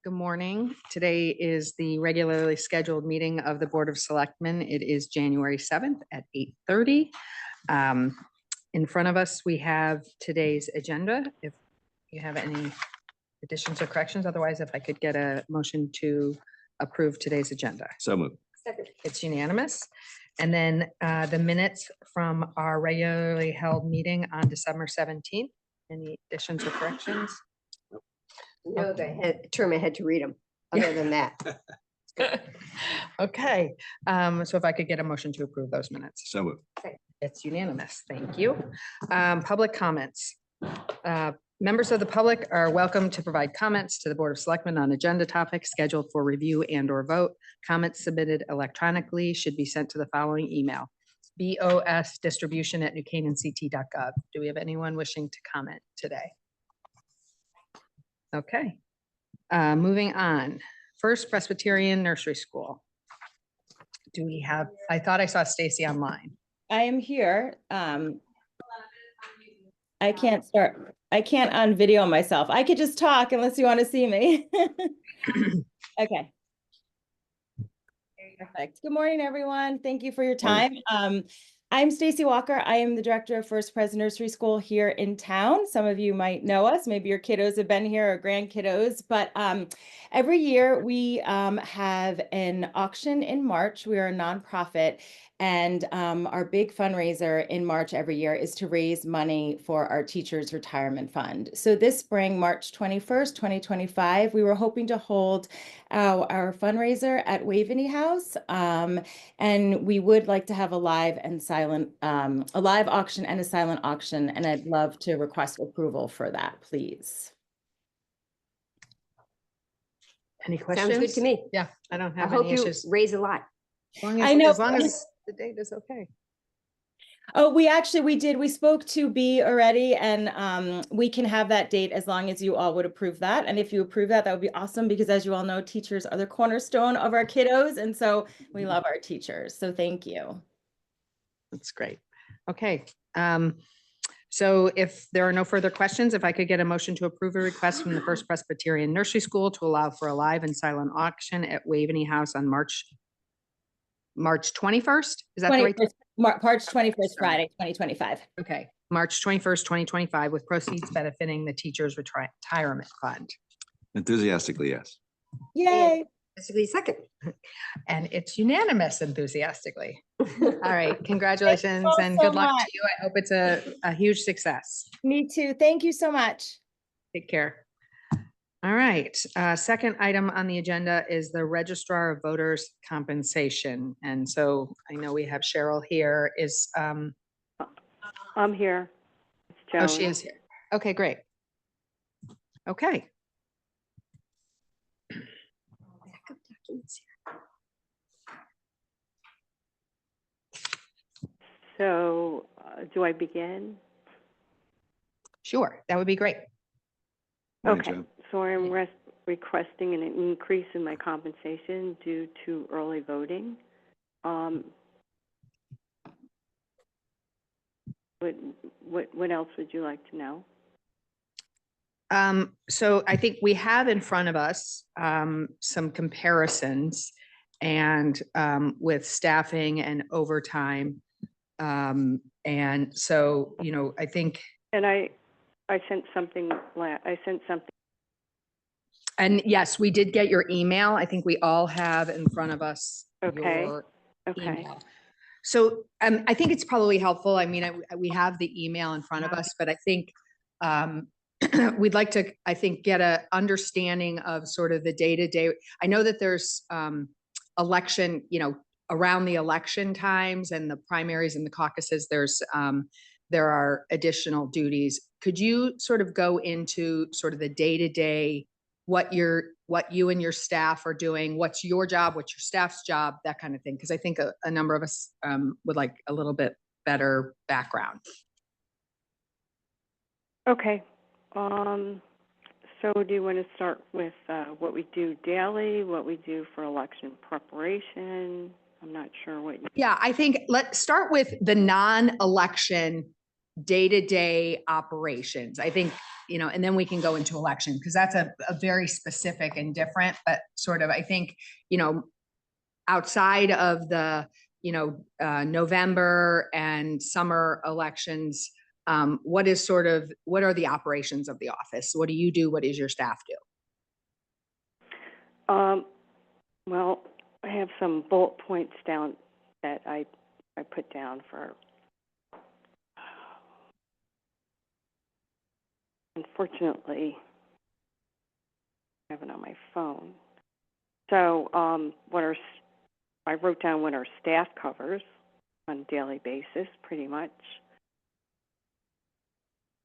Good morning. Today is the regularly scheduled meeting of the Board of Selectmen. It is January 7th at 8:30. In front of us, we have today's agenda. If you have any additions or corrections, otherwise, if I could get a motion to approve today's agenda. So moved. Second. It's unanimous. And then the minutes from our regularly held meeting on December 17th. Any additions or corrections? No, term I had to read them. Other than that, Okay, so if I could get a motion to approve those minutes. So moved. It's unanimous. Thank you. Public comments. Members of the public are welcome to provide comments to the Board of Selectmen on agenda topics scheduled for review and or vote. Comments submitted electronically should be sent to the following email: bosdistribution@newcanaanct.gov. Do we have anyone wishing to comment today? Okay, moving on. First Presbyterian Nursery School. Do we have, I thought I saw Stacy online. I am here. I can't unvideo myself. I could just talk unless you want to see me. Okay. Perfect. Good morning, everyone. Thank you for your time. I'm Stacy Walker. I am the director of First Pres Nursery School here in town. Some of you might know us. Maybe your kiddos have been here or grandkiddos, but every year we have an auction in March. We are a nonprofit, and our big fundraiser in March every year is to raise money for our teachers' retirement fund. So this spring, March 21st, 2025, we were hoping to hold our fundraiser at Waveney House, and we would like to have a live auction and a silent auction, and I'd love to request approval for that, please. Any questions? sounds good to me. Yeah, I don't I have hope any you issues. raise a lot. I know. As long as the date is okay. Oh, we did. We spoke to B already, and we can have that date as long as you all would approve that. And if you approve that, that would be awesome, because as you all know, teachers are the cornerstone of our kiddos. And so we love our teachers. So thank you. That's great. Okay. So if there are no further questions, if I could get a motion to approve a request from the First Presbyterian Nursery School to allow for a live and silent auction at Waveney House on March 21st. Is that the right? March 21st, Friday, 2025. Okay. March 21st, 2025, with proceeds benefiting the teachers' retirement fund. Enthusiastically, yes. Yay. Basically, second. And it's unanimous enthusiastically. All right. Congratulations you and so good luck much. to you. I hope it's a huge success. Me too. Thank you so much. Take care. All right. Second item on the agenda is the Registrar of Voters compensation. And so I know we have Cheryl here. I'm here. It's Joan. Oh, she is here. Okay, great. Okay. Backup documents here. So do I begin? Sure. That would be great. Morning, Okay. Joan. So I'm requesting an increase in my compensation due to early voting. What else would you like to know? So I think we have in front of us some comparisons and with staffing and overtime. And so, you know, I think. And I sent something. And yes, we did get your email. I think we all have in front of us. Okay. Your Okay. email. So I think it's probably helpful. I mean, we have the email in front of us, but I think we'd like to, I think, get a understanding of sort of the day-to-day. I know that there's election, you know, around the election times and the primaries and the caucuses, there are additional duties. Could you sort of go into sort of the day-to-day, what you and your staff are doing, what's your job, what's your staff's job, that kind of thing? Because I think a number of us would like a little bit better background. Okay. So do you want to start with what we do daily, what we do for election preparation? I'm not sure what you... Yeah, I think let's start with the non-election day-to-day operations. I think you know, and then we can go into election, because that's a very specific and different, but sort of, I think, you know, outside of the, you know, November and summer elections, what are the operations of the office? What do you do? What does your staff do? Well, I have some bullet points down that I put down for. Unfortunately, I have it on my phone. So, I wrote down what our staff covers on a daily basis, pretty much.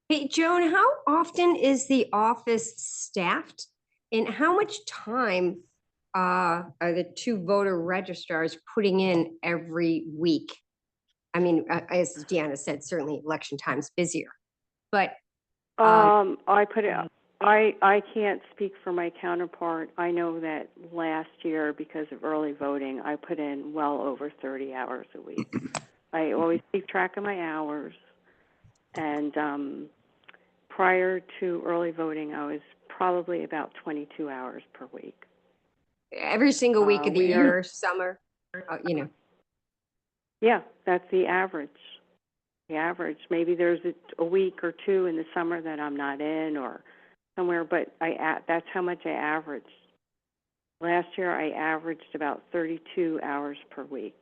Hey, Joan, how often is the office staffed? And how much time are the two voter registrars putting in every week? I mean, as Deanna said, certainly election time's busier, but I put it. I can't speak for my counterpart. I know that last year, because of early voting, I put in well over 30 hours a week. I always keep track of my hours, and prior to early voting, I was probably about 22 hours per week. every single week of the we are- year, summer, you know. Yeah, that's the average. The average. Maybe there's a week or two in the summer that I'm not in or somewhere, but that's how much I averaged. Last year, I averaged about 32 hours per week.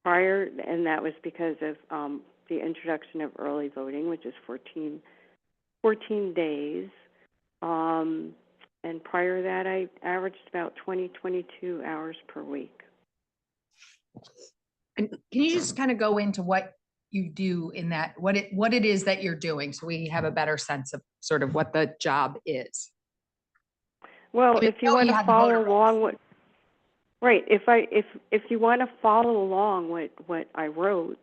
And that was because of the introduction of early voting, which is 14 days. And prior to that, I averaged about 22 hours per week. And can you just kind of go into what you do in that, what it is that you're doing, so we have a better sense of sort of what the job is? Well, if you want to follow along what, right, if you want to follow along what I wrote,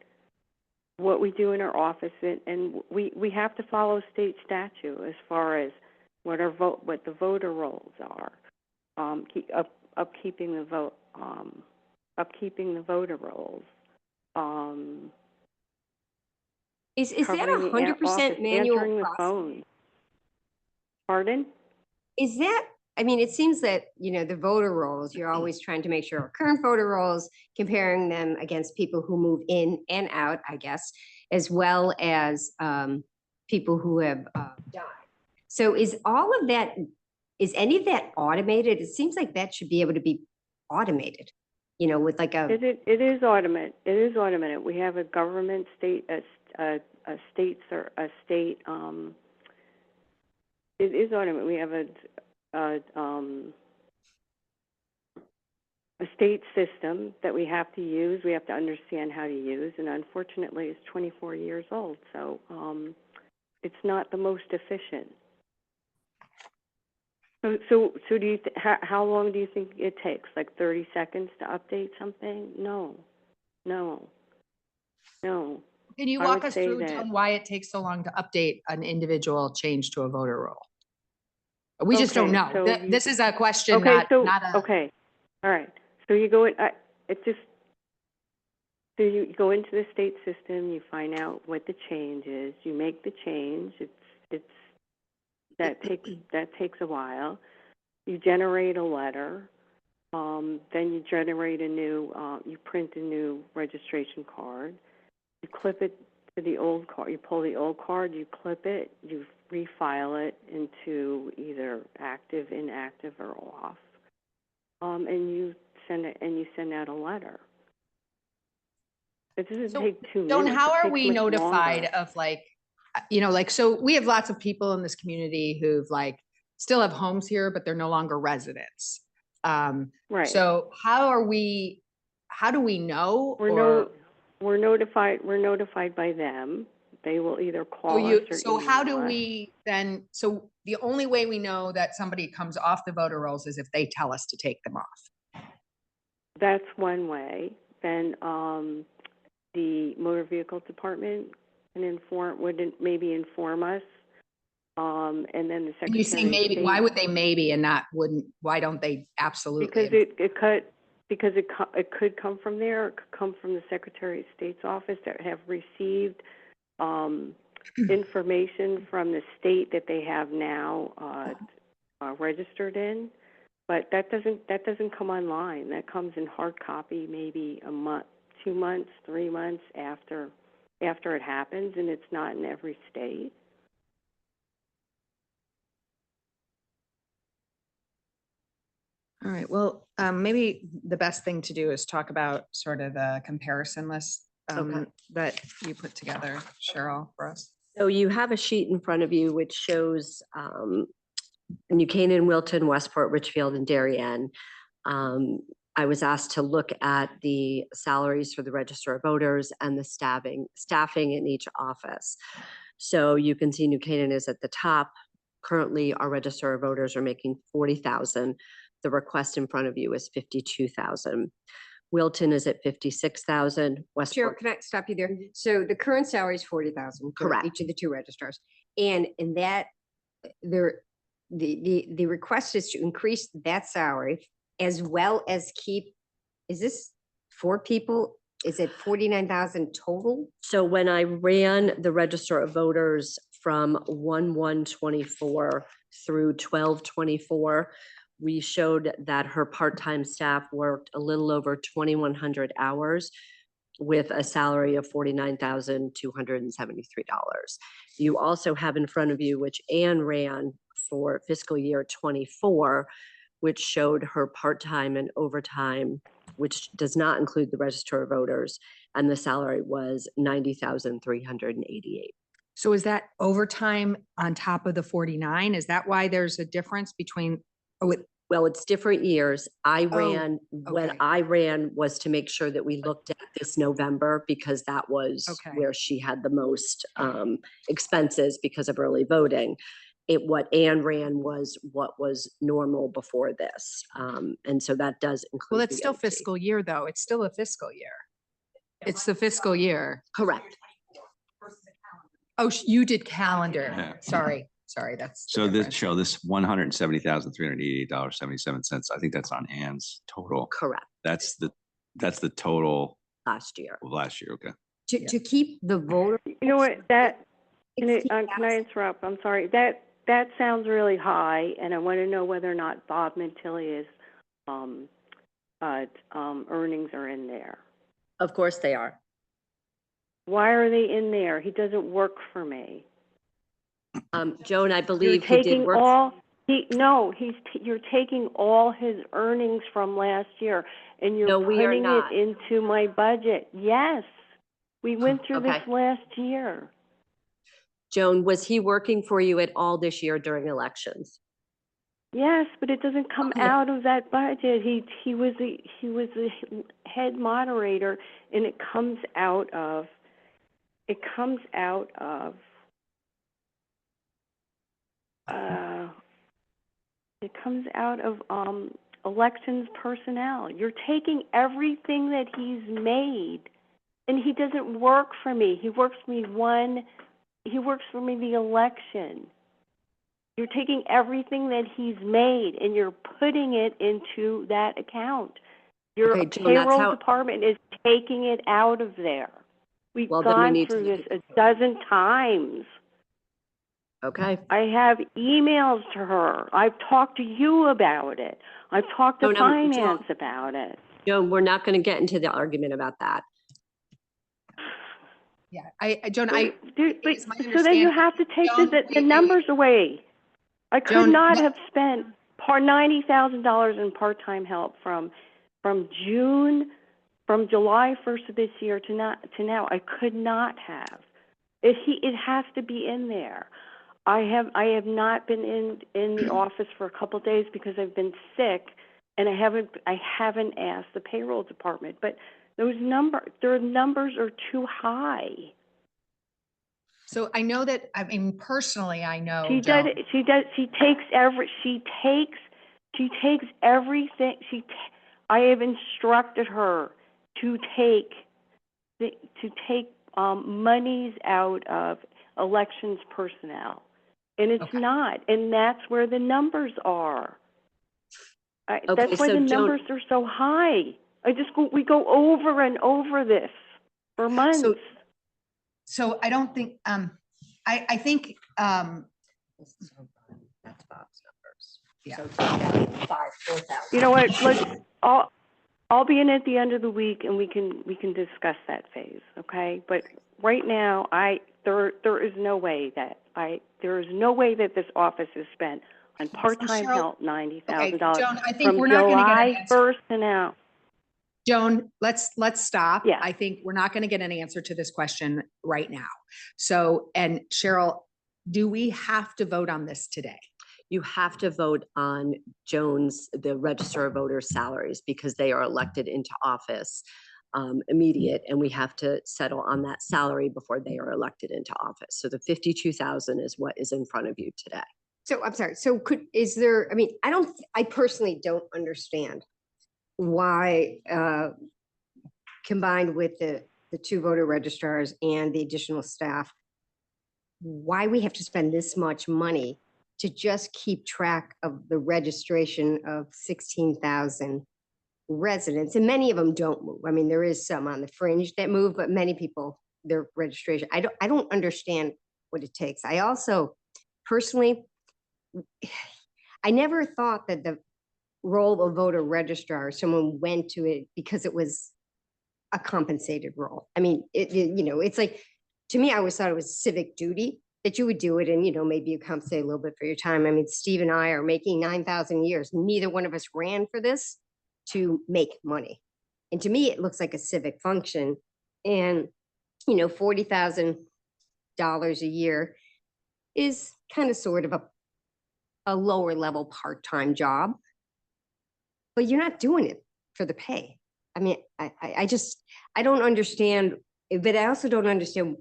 what we do in our office, and we have to follow state statute as far as what the voter rolls are, upkeeping the voter rolls. Is that Covering the 100% manual answering the process? phone. Pardon? Is that, I mean, it seems that, you know, the voter rolls, you're always trying to make sure our current voter rolls, comparing them against people who move in and out, I guess, as well as people who have died. So is any of that automated? It seems like that should be able to be automated, you know, with like a. It is automated. It is automated. We have a government state, a state. It is automated. We have a state system that we have to use. We have to understand how to use, and unfortunately, it's 24 years old, so it's not the most efficient. So do you? How long do you think it takes? Like 30 seconds to update something? No. Can you walk us through why it takes so long to update an individual change to a voter roll? We just don't know. So This is a question, not a. Okay, all right. So you go in. So you go into the state system. You find out what the change is. You make the change. That takes a while. You generate a letter. Then you generate you print a new registration card. You clip it to the old card. You pull the old card, you clip it, you refile it into either active, inactive, or off. And you send out a letter. It doesn't take 2 minutes. Dawn, how are we much notified longer. of so we have lots of people in this community who've still have homes here, but they're no longer residents. Right. So how do we know? We're notified by them. They will either call us or so email how do us. we then, so the only way we know that somebody comes off the voter rolls is if they tell us to take them off. That's one way. Then the motor vehicle department can maybe inform us. And then the secretary. You say maybe, why would they maybe and not wouldn't, why don't they absolutely? Because it could come from there. It could come from the Secretary of State's office that have received information from the state that they have now registered in, but that doesn't come online. That comes in hard copy maybe a month, 2 months, 3 months after it happens, and it's not in every state. All right, well, maybe the best thing to do is talk about sort of the comparison list Okay. that you put together, Cheryl, for us. So you have a sheet in front of you which shows New Canaan, Wilton, Westport, Richfield, and Darien. I was asked to look at the salaries for the Register of Voters and the staffing in each office. So you can see New Canaan is at the top. Currently, our Register of Voters are making $40,000. The request in front of you is $52,000. Wilton is at $56,000. Cheryl, Westport, can I stop you there? So the current salary is 40,000 for Correct. each of the two registrars. And in that, the request is to increase that salary as well as keep, is this 4 people? Is it 49,000 total? So when I ran the Register of Voters from 1/1/24 through 12/24, we showed that her part-time staff worked a little over 2,100 hours with a salary of $49,273. You also have in front of you, which Anne ran for fiscal year 24, which showed her part-time and overtime, which does not include the Register of Voters, and the salary was $90,388. So is that overtime on top of the 49? Is that why there's a difference between, Well, it's different years. When okay. I ran was to make sure that we looked at this November because that was Okay. where she had the most expenses because of early voting. What Anne ran was what was normal before this. And so that does include. Well, it's the still OT. fiscal year, though. It's still a fiscal year. It's the fiscal year. Correct. Oh, you did calendar. Yeah. Sorry, that's. the So this difference. this $170,388.77. I think that's on Ann's total. Correct. That's the total Last year. of last year. Okay. To keep the voter. You know what, can I interrupt? I'm sorry. That sounds really high, and I want to know whether or not Bob Mantilia's earnings are in there. Of course they are. Why are they in there? He doesn't work for me. Joan, I You're believe he did taking work. you're taking all his earnings from last year, and you're No, we are putting not. it into my budget. Yes, we went through this Okay. last year. Joan, was he working for you at all this year during elections? Yes, but it doesn't come Okay. out of that budget. He was the head moderator, and it comes out of elections personnel. You're taking everything that he's made, and he doesn't work for me. He works for me the election. You're taking everything that he's made and you're putting it into that account. Your Okay, Joan, that's payroll how- department is taking it out of there. We've Well, then we gone need to through look this a dozen times. Okay. I have emails to her. I've talked to you about it. I've talked to Joan, finance about it. Joan, we're not going to get into the argument about that. Yeah, Joan, But it's my so then you understanding- have to take Joan, the numbers away. I could Joan, not let- have spent $90,000 in part-time help from July 1st of this year to now. I could not have. It has to be in there. I have not been in the office for a couple of days because I've been sick, and I haven't asked the payroll department. But their numbers are too high. So I know that, personally, I know. She Joan, takes everything. I have instructed her to take monies out of elections personnel, and it's Okay. not. And that's where the numbers are. Okay, That's why so the Joan- numbers are so high. We go over and over this for months. So I don't think, I think, That's Bob's numbers. Yeah. So 4,000. You know what, I'll be in at the end of the week and we can discuss that phase, okay? But right now, there is no way that this office is spent on part-time Cheryl, help, $90,000 Joan, I think from we're not gonna get an July answer. 1st to now. Joan, let's stop. Yeah. I think we're not going to get an answer to this question right now. So, and Cheryl, do we have to vote on this today? You have to vote on the Register of Voters salaries because they are elected into office immediate, and we have to settle on that salary before they are elected into office. So the 52,000 is what is in front of you today. So I'm sorry, so I personally don't understand why, combined with the two voter registrars and the additional staff, why we have to spend this much money to just keep track of the registration of 16,000 residents. And many of them don't move. I mean, there is some on the fringe that move, but many people, their registration, I don't understand what it takes. I also personally, I never thought that the role of voter registrar, someone went to it because it was a compensated role. I mean, it's like, to me, I always thought it was civic duty that you would do it, and maybe you compensate a little bit for your time. I mean, Steve and I are making 9,000 a year. Neither one of us ran for this to make money. And to me, it looks like a civic function. And, $40,000 a year is kind of sort of a lower level part-time job, but you're not doing it for the pay. I mean, I don't understand, but I also don't understand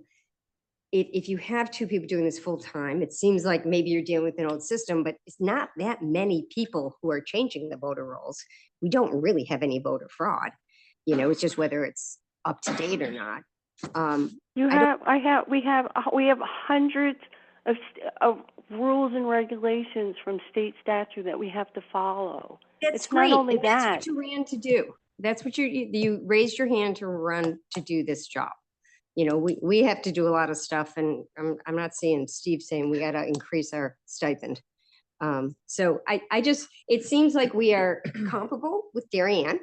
if you have two people doing this full time. It seems like maybe you're dealing with an old system, but it's not that many people who are changing the voter rolls. We don't really have any voter fraud. It's just whether it's up to date or not. We have hundreds of rules and regulations from state statute that we have to follow. That's It's great. not only And that's that. what you ran to do. That's what you raised your hand to run to do this job. We have to do a lot of stuff, and I'm not seeing Steve saying we got to increase our stipend. So it seems like we are comparable with Darien,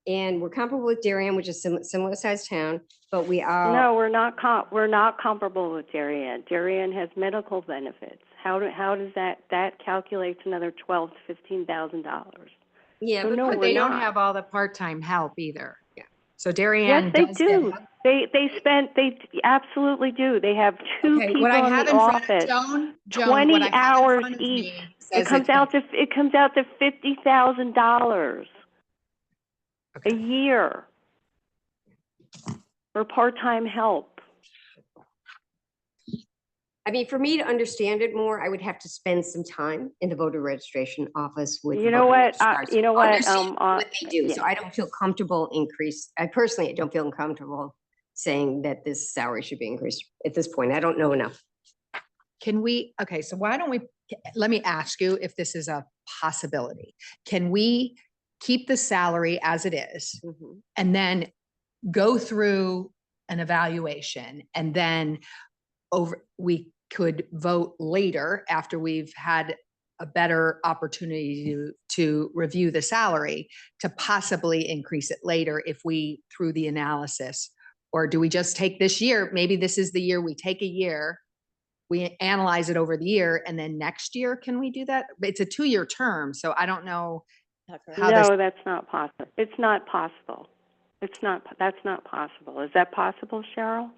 and we're comparable with Darien, which is similar sized town, but we are. No, we're not comparable with Darien. Darien has medical benefits. How does that calculates another $12,000 to $15,000? Yeah, So but no, But we're they don't not. have all the part-time help either. Yeah. So Darien Yes, they does get do. help. They absolutely do. They have two Okay, people what I in have the in front office. of Joan, 20 what I have in hours front of each. me It says comes it's out to $50,000 a year for part-time help. I mean, for me to understand it more, I would have to spend some time in the voter registration office with. You know what? Understand what they do. yeah. So I don't feel comfortable I personally don't feel comfortable saying that this salary should be increased at this point. I don't know enough. Okay, so why don't let me ask you if this is a possibility. Can we keep the salary as it is and then go through an evaluation, and then we could vote later after we've had a better opportunity to review the salary to possibly increase it later if we, through the analysis? Or do we just take this year? Maybe this is the year we take a year, we analyze it over the year, and then next year, can we do that? It's a 2-year term, so I don't know how this. No, that's not possible. It's not possible. That's not possible. Is that possible, Cheryl?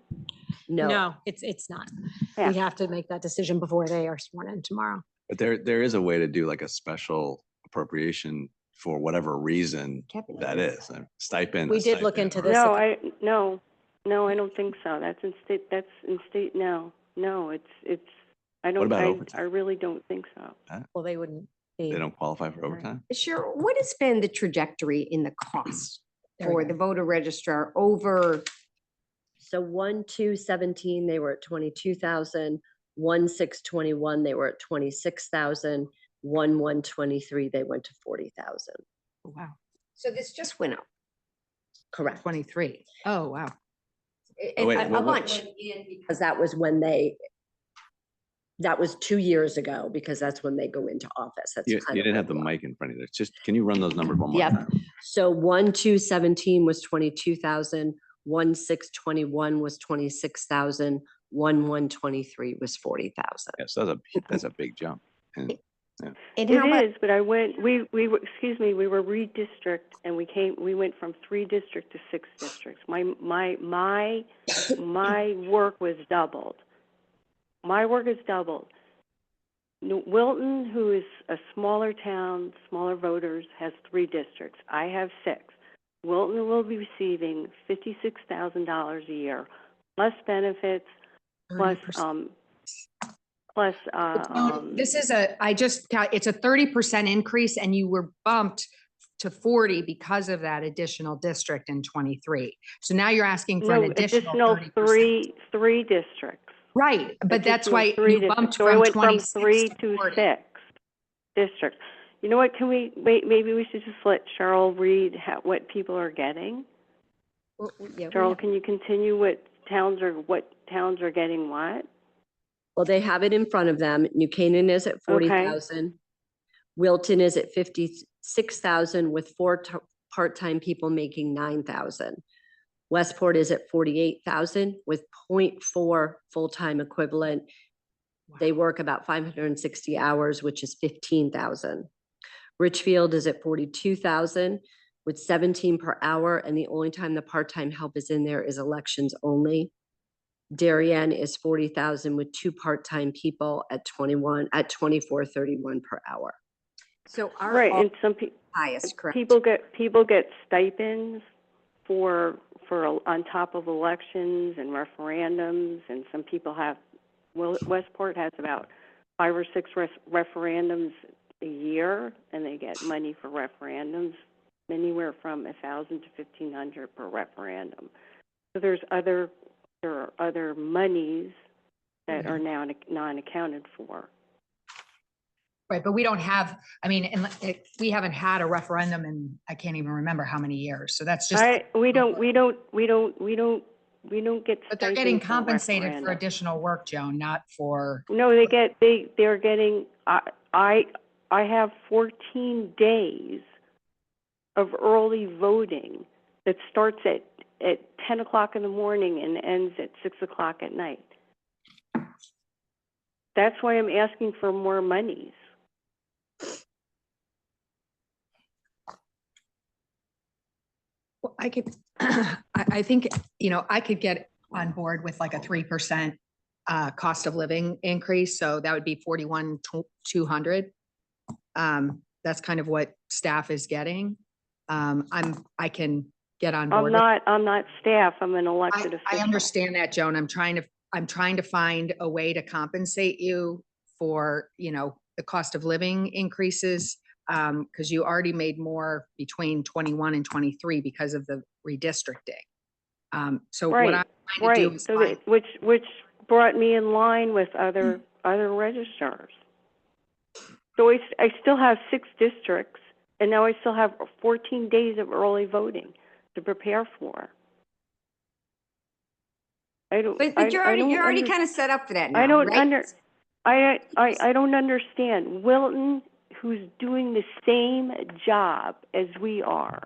No, it's not. Yeah. We have to make that decision before they are sworn in tomorrow. But there is a way to do like a special appropriation for whatever reason Kevin that knows is. A stipend. We a did look stipend, into or- this. No, I don't think so. That's in state. No, I don't. What about I overtime? really don't think so. Well, they wouldn't be. They don't qualify for overtime? Sure. What has been the trajectory in the cost There we for go. the voter registrar over? So 1/2/17, they were at 22,000. 1/6/21, they were at 26,000. 1/1/23, they went to 40,000. Wow, So this just went up Correct. 23. Oh, wow. Oh, wait, a what- bunch. Because that was when they That was 2 years ago because that's when they go into office. That's You kind of didn't have what the it was. mic in front of you. It's just, can you run those numbers one more Yep. time? So 1/2/17 was 22,000, 1/6/21 was 26,000, 1/1/23 was 40,000. Yes, that's a big jump. And And It how about, is, but we were, excuse me, we were redistrict and we went from 3 districts to 6 districts. My work was doubled. My work is doubled. Wilton, who is a smaller town, smaller voters, has 3 districts. I have 6. Wilton will be receiving $56,000 a year, plus benefits, plus, 30%. plus, This is it's a 30% increase and you were bumped to 40 because of that additional district in 23. So now you're asking for no, an additional additional 30%. three districts. Right, but that's Additional why 3 you bumped districts. So I from went from 26 3 to to 40. 6 districts. You know what, can we, wait, maybe we should just let Cheryl read what people are getting? yeah, Cheryl, can you continue what towns are getting what? Well, they have it in front of them. New Canaan is at 40,000. Wilton is at 56,000 with 4 part-time people making 9,000. Westport is at 48,000 with 0.4 full-time equivalent. They work about 560 hours, which is 15,000. Richfield is at 42,000 with 17 per hour, and the only time the part-time help is in there is elections only. Darien is 40,000 with 2 part-time people at 24.31 per hour. so our Right, and some highest, correct? people get stipends for on top of elections and referendums, and some people have, well, Westport has about 5 or 6 referendums a year, and they get money for referendums, anywhere from $1,000 to $1,500 per referendum. So there are other monies that are now non-accounted for. Right, but we don't have, I mean, we haven't had a referendum in, I can't even remember how many years. So that's just. We don't get. But they're getting stipends for compensated for referendum. additional work, Joan, not for. No, they're getting, I have 14 days of early voting that starts at 10 o'clock in the morning and ends at 6 o'clock at night. That's why I'm asking for more monies. Well, I could, I think, I could get on board with like a 3% cost of living increase. So that would be 41,200. That's kind of what staff is getting. I can get on board. I'm not staff, I'm an elected official. I understand that, Joan. I'm trying to find a way to compensate you for, the cost of living increases. Because you already made more between 21 and 23 because of the redistricting. So what I'm trying to do is find. Which brought me in line with other registrars. So I still have 6 districts, and now I still have 14 days of early voting to prepare for. But you're already kind of set up for that now, I don't right? I don't understand. Wilton, who's doing the same job as we are,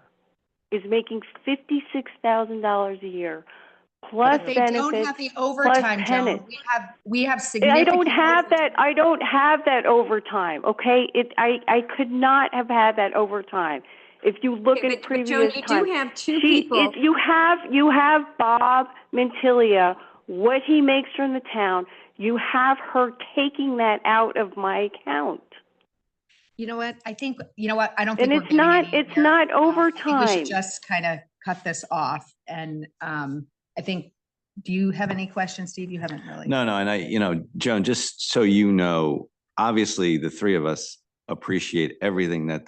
is making $56,000 a year plus But they benefits. don't have the overtime, Joan. penance. We have significant. I don't have that overtime. Okay, I could not have had that overtime. If you look Okay, at but previous Joan, you times, do have 2 people. You have Bob Mantilia, what he makes from the town. You have her taking that out of my account. You know what? I think, I don't And think it's not I think we overtime. should just kind of cut this off. And I think, do you have any questions, Steve? You haven't really. No, and Joan, just so you know, obviously the 3 of us appreciate everything that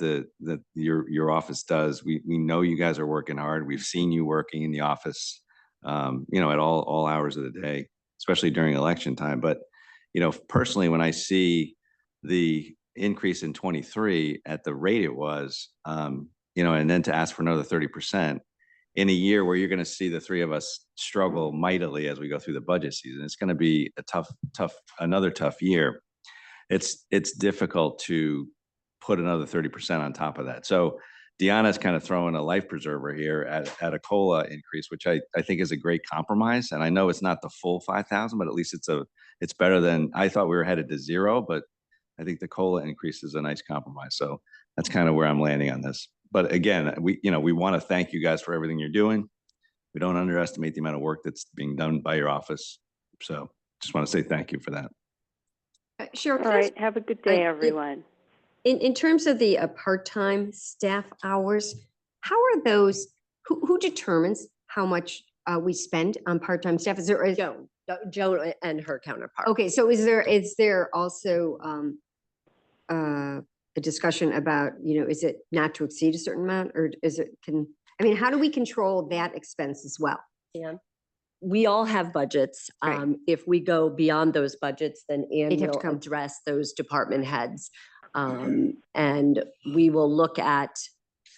your office does. We know you guys are working hard. We've seen you working in the office, at all hours of the day, especially during election time. But, personally, when I see the increase in 23 at the rate it was, and then to ask for another 30%, in a year where you're going to see the three of us struggle mightily as we go through the budget season. It's going to be a another tough year. It's difficult to put another 30% on top of that. So Deanna's kind of throwing a life preserver here at a COLA increase, which I think is a great compromise. And I know it's not the full 5,000, but at least it's better than, I thought we were headed to zero, but I think the COLA increase is a nice compromise. So that's kind of where I'm landing on this. But again, we want to thank you guys for everything you're doing. We don't underestimate the amount of work that's being done by your office. So just want to say thank you for that. Sure. All right. Have a good day, everyone. In terms of the part-time staff hours, how are those, who determines how much we spend on part-time staff? Is there Joan and her counterpart. Okay, so is there also a discussion about, is it not to exceed a certain amount, or is it how do we control that expense as well? Yeah. We all have budgets. Right. If we go beyond those budgets, then Ann They'd have to will come. address those department heads. And we will look at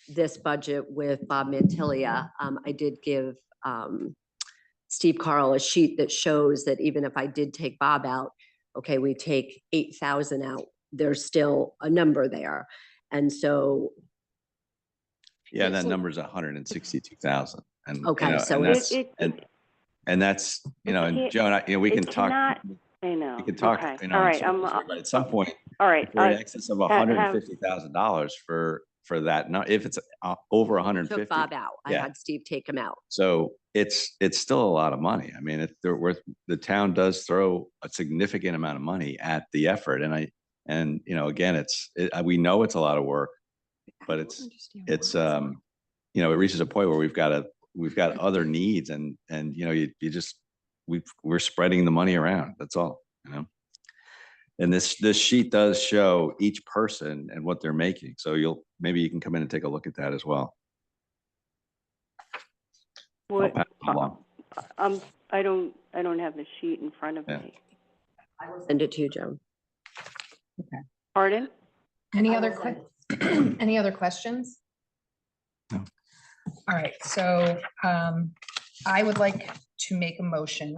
this budget with Bob Mantilia. I did give Steve Carl a sheet that shows that even if I did take Bob out, okay, we take 8,000 out, there's still a number there. And so. Yeah, that number is 162,000. And Okay, so and that's, and Joan, we can talk. I know. We can talk, Okay. All right. but at some point, All right. we're in excess of $150,000 for that. Now, if it's over 150. Took Bob out. I Yeah. had Steve take him out. So it's still a lot of money. I mean, the town does throw a significant amount of money at the effort. And again, we know it's a lot of work, but it reaches a point where we've got other needs and we're spreading the money around. That's all, And this sheet does show each person and what they're making. So maybe you can come in and take a look at that as well. What, I'll pass it along. I don't have the sheet in front of me. I will send it to you, Joan. Okay. Pardon? Any other questions? No. All right, so I would like to make a motion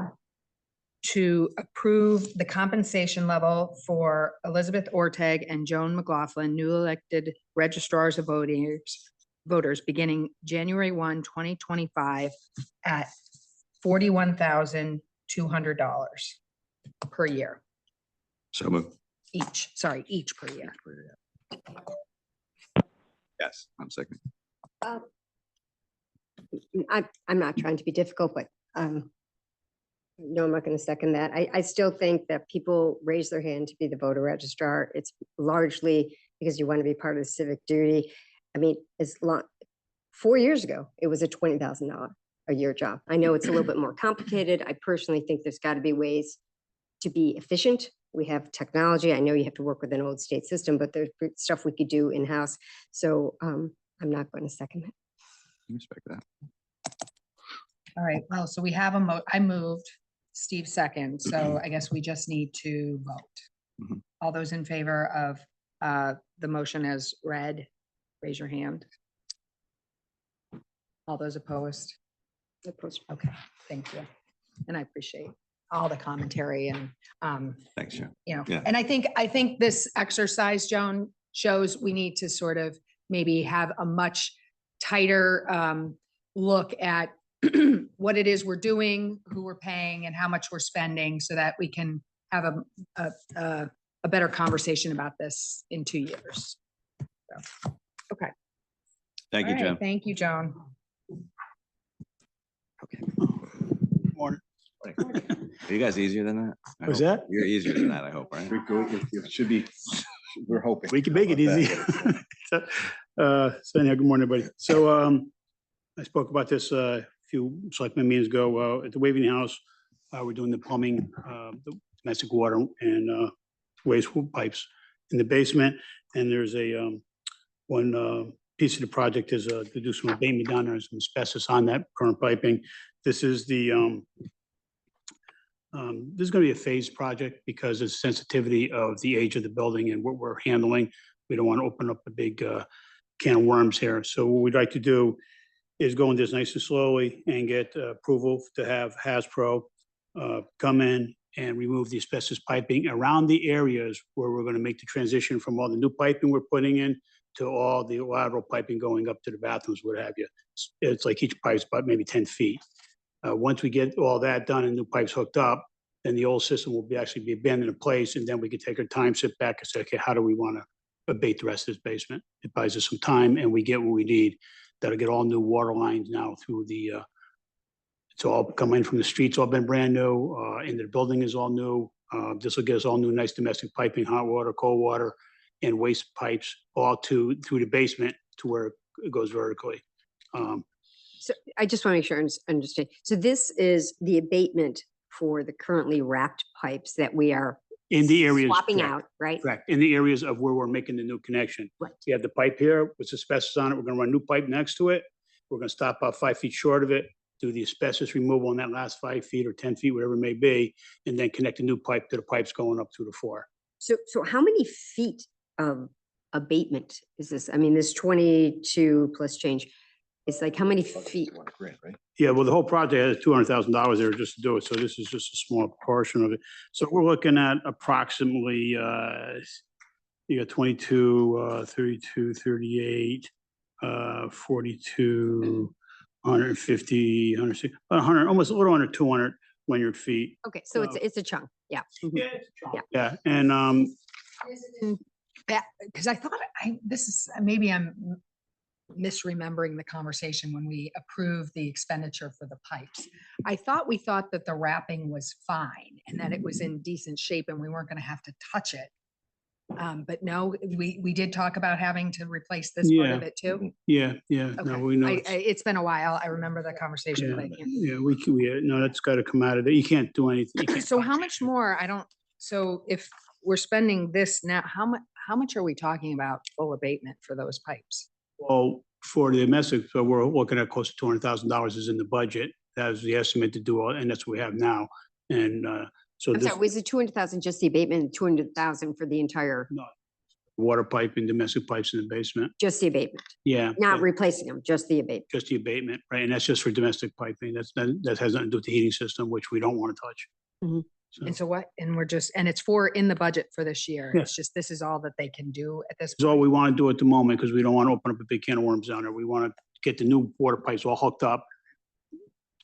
to approve the compensation level for Elizabeth Orteg and Joan McLaughlin, new elected registrars of voters beginning January 1, 2025 at $41,200 per year. So moved. Each per year. Yes, I'm second. I'm not trying to be difficult, but no, I'm not going to second that. I still think that people raise their hand to be the voter registrar. It's largely because you want to be part of the civic duty. I mean, 4 years ago, it was a $20,000 a year job. I know it's a little bit more complicated. I personally think there's got to be ways to be efficient. We have technology. I know you have to work with an old state system, but there's stuff we could do in-house. So I'm not going to second it. Respect that. All right, well, so we have I moved, Steve second, so I guess we just need to vote. Mhm. All those in favor of the motion as read, raise your hand. All those opposed? Okay, thank you. And I appreciate all the commentary and Thanks, Joan. yeah. Yeah. And I think this exercise, Joan, shows we need to sort of maybe have a much tighter look at what it is we're doing, who we're paying, and how much we're spending, so that we can have a better conversation about this in 2 years. So, okay. Thank you, All right, Joan. thank you, Joan. Morning. Are you guys easier than that? I Was hope. that? You're easier than that, I hope, right? It should be, we're hoping. We can How make it about easy. So anyhow, good morning, everybody. So I spoke about this a few selectmen meetings ago at the Waving House. We're doing the plumbing, the domestic water and waste pipes in the basement. And there's one piece of the project is to do some abatement down there, some asbestos on that current piping. This is the this is going to be a phased project because of the sensitivity of the age of the building and what we're handling. We don't want to open up a big can of worms here. So what we'd like to do is going this nice and slowly and get approval to have Hasbro come in and remove the asbestos piping around the areas where we're going to make the transition from all the new piping we're putting in to all the lateral piping going up to the bathrooms, what have you. It's like each pipe's about maybe 10 feet. Once we get all that done and new pipes hooked up, then the old system will actually be abandoned in place, and then we can take our time, sit back and say, okay, how do we want to abate the rest of this basement? It buys us some time and we get what we need. That'll get all new water lines now through the, it's all coming from the streets, all been brand new, into the building is all new. This will get us all new, nice domestic piping, hot water, cold water, and waste pipes all through the basement to where it goes vertically. So I just want to make sure I understand. So this is the abatement for the currently wrapped pipes that we are In the areas. swapping correct, out, right? Correct, in the areas of where we're making the new connection. Right. We have the pipe here with asbestos on it. We're gonna run a new pipe next to it. We're gonna stop about 5 feet short of it, do the asbestos removal on that last 5 feet or 10 feet, whatever it may be, and then connect a new pipe to the pipes going up through the floor. So how many feet of abatement is this? I mean, this 22 plus change. It's like how many feet? Yeah, well, the whole project has $200,000 there just to do it, so this is just a small portion of it. So we're looking at approximately, you got 22, 32, 38, 42, 150, 160, 100, almost a little under 200 linear feet. Okay, so it's a chunk. Yeah. Mhm. Yeah. Yeah, and Because I thought this is, maybe I'm misremembering the conversation when we approved the expenditure for the pipes. I thought we thought that the wrapping was fine and that it was in decent shape and we weren't going to have to touch it. But no, we did talk about having to replace this part of it too. yeah, no, Okay. we know. It's been a while. I remember the conversation, Yeah, but I can't. yeah, no, that's got to come out of there. You can't do anything. You can't So touch how it. much more? So if we're spending this now, how much are we talking about full abatement for those pipes? Well, for the domestic, so we're looking at close to $200,000 is in the budget. That was the estimate to do all, and that's what we have now. And so I'm this sorry, was it 200,000 just the abatement, 200,000 for the entire, water pipe and domestic pipes in the basement. just the abatement? Yeah. Not that- replacing them, just the abatement? Just the abatement, right? And that's just for domestic piping. That has nothing to do with the heating system, which we don't want to touch. Mhm. And so what, and it's in the budget for this year. Yeah. It's just, this is all that they can do at this That's all point. we want to do at the moment because we don't want to open up a big can of worms down there. We want to get the new water pipes all hooked up.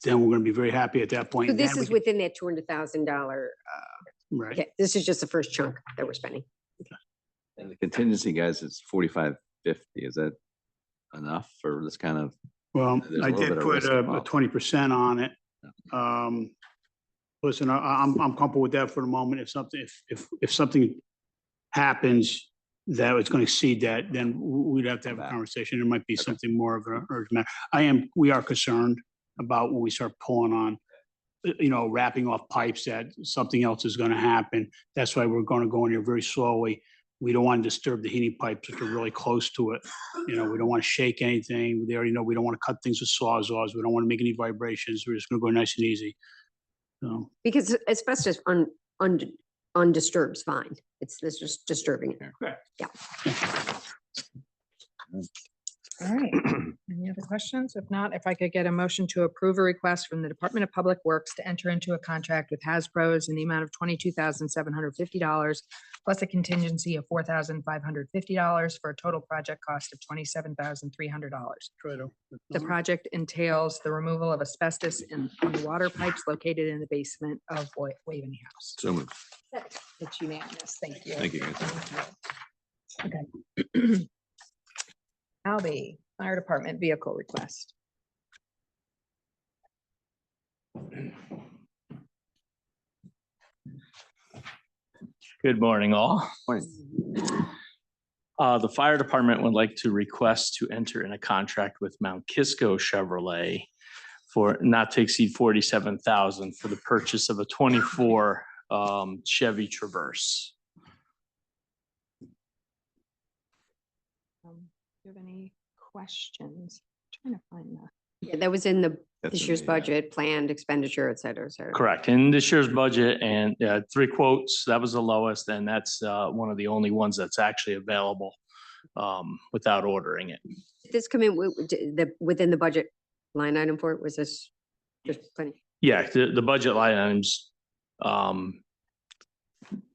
Then we're going to be very happy at that point. So and this then we is can- within that $200,000. Right. Okay, this is just the first chunk that we're spending. And the contingency, guys, it's 4550. Is that enough for this kind of? Well, There's a I little did bit of put risk a involved. 20% on it. Listen, I'm comfortable with that for the moment. If something happens that it's going to exceed that, then we'd have to have a Back. conversation. There might be Okay. something more of an urgent matter. We are concerned about when we start pulling on, wrapping off pipes that something else is going to happen. That's why we're going to go in here very slowly. We don't want to disturb the heating pipes if we're really close to it. We don't want to shake anything. They already know we don't want to cut things with sawzalls. We don't want to make any vibrations. We're just going to go nice and easy. So, Because asbestos undisturbed is fine. It's just disturbing it. All right. Any other questions? If not, if I could get a motion to approve a request from the Department of Public Works to enter into a contract with Hasbro's in the amount of $22,750 plus a contingency of $4,550 for a total project cost of $27,300. The project entails the removal of asbestos in the water pipes located in the basement of Waveney House. So moved. It's unanimous. Thank you. Thank you, guys. Okay. Albie, Fire Department vehicle request. Good morning, all. Morning. The fire department would like to request to enter in a contract with Mount Kisco Chevrolet for not to exceed 47,000 for the purchase of a 24 Chevy Traverse. Do you have any questions? Trying to find that. Yeah, that was in That's this in year's the, budget, planned expenditure, et cetera, et cetera. Correct. In this year's budget, and 3 quotes, that was the lowest, and that's one of the only ones that's actually available without ordering it. Did this come in within the budget line item for it? Was this just plenty? Yeah, the budget line items,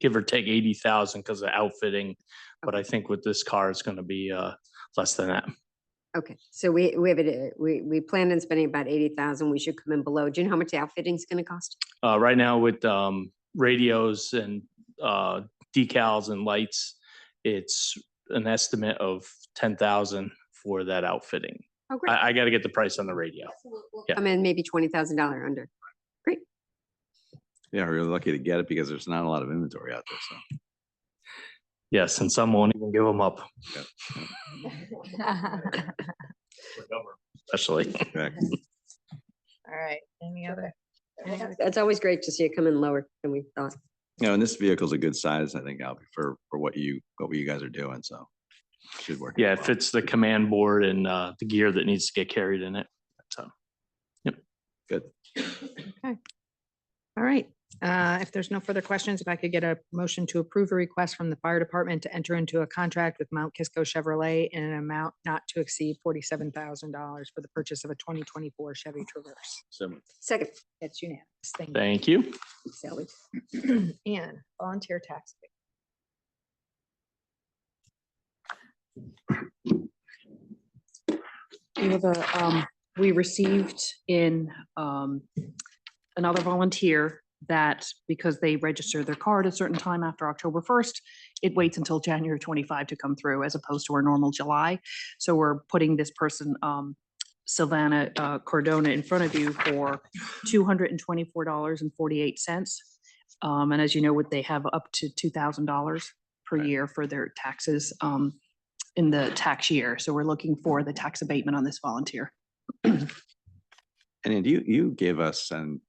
give or take 80,000 because of outfitting. But I think with this car, it's going to be less than that. Okay, so we have it, we planned on spending about 80,000. We should come in below. Do you know how much the outfitting is going to cost? Right now with radios and decals and lights, it's an estimate of 10,000 for that outfitting. Oh, great. I got to get the price on the radio. Yeah. Come in maybe $20,000 under. Great. Yeah, we're lucky to get it because there's not a lot of inventory out there, so. Yes, and some won't even give them up, especially. Correct. All right, any other? It's always great to see it come in lower than we thought. You know, and this vehicle's a good size, I think, Albie, for what you guys are doing, so. Should work. Yeah, out it well. fits the command board and the gear that needs to get carried in it. So, yep. Good. All right, if there's no further questions, if I could get a motion to approve a request from the fire department to enter into a contract with Mount Kisco Chevrolet in an amount not to exceed $47,000 for the purchase of a 2024 Chevy Traverse. So, Second. It's unanimous. Thank you. Thank you. Sally. And volunteer tax. We received in another volunteer that because they registered their car at a certain time after October 1st, it waits until January 25 to come through as opposed to our normal July. So we're putting this person, Sylvana Cordona, in front of you for $224.48. And as you know, they have up to $2,000 per year for their taxes in the tax year. So we're looking for the tax abatement on this volunteer. and then you gave us, and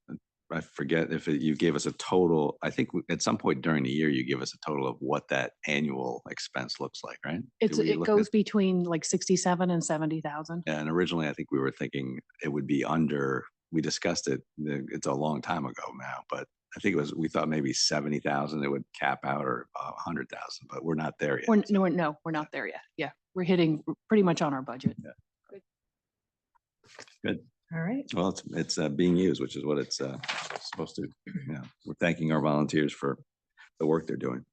I forget if you gave us a total, I think at some point during the year, you give us a total of what that annual expense looks like, right? It goes between like 67 and 70,000. And originally, I think we were thinking it would be under, we discussed it, it's a long time ago now, but I think we thought maybe 70,000 it would cap out, or 100,000, but we're not there yet. No, we're not there yet. Yeah, we're hitting pretty much on our budget. Yeah. Good. All right. Well, it's being used, which is what it's supposed to. Yeah, we're thanking our volunteers for the work they're doing.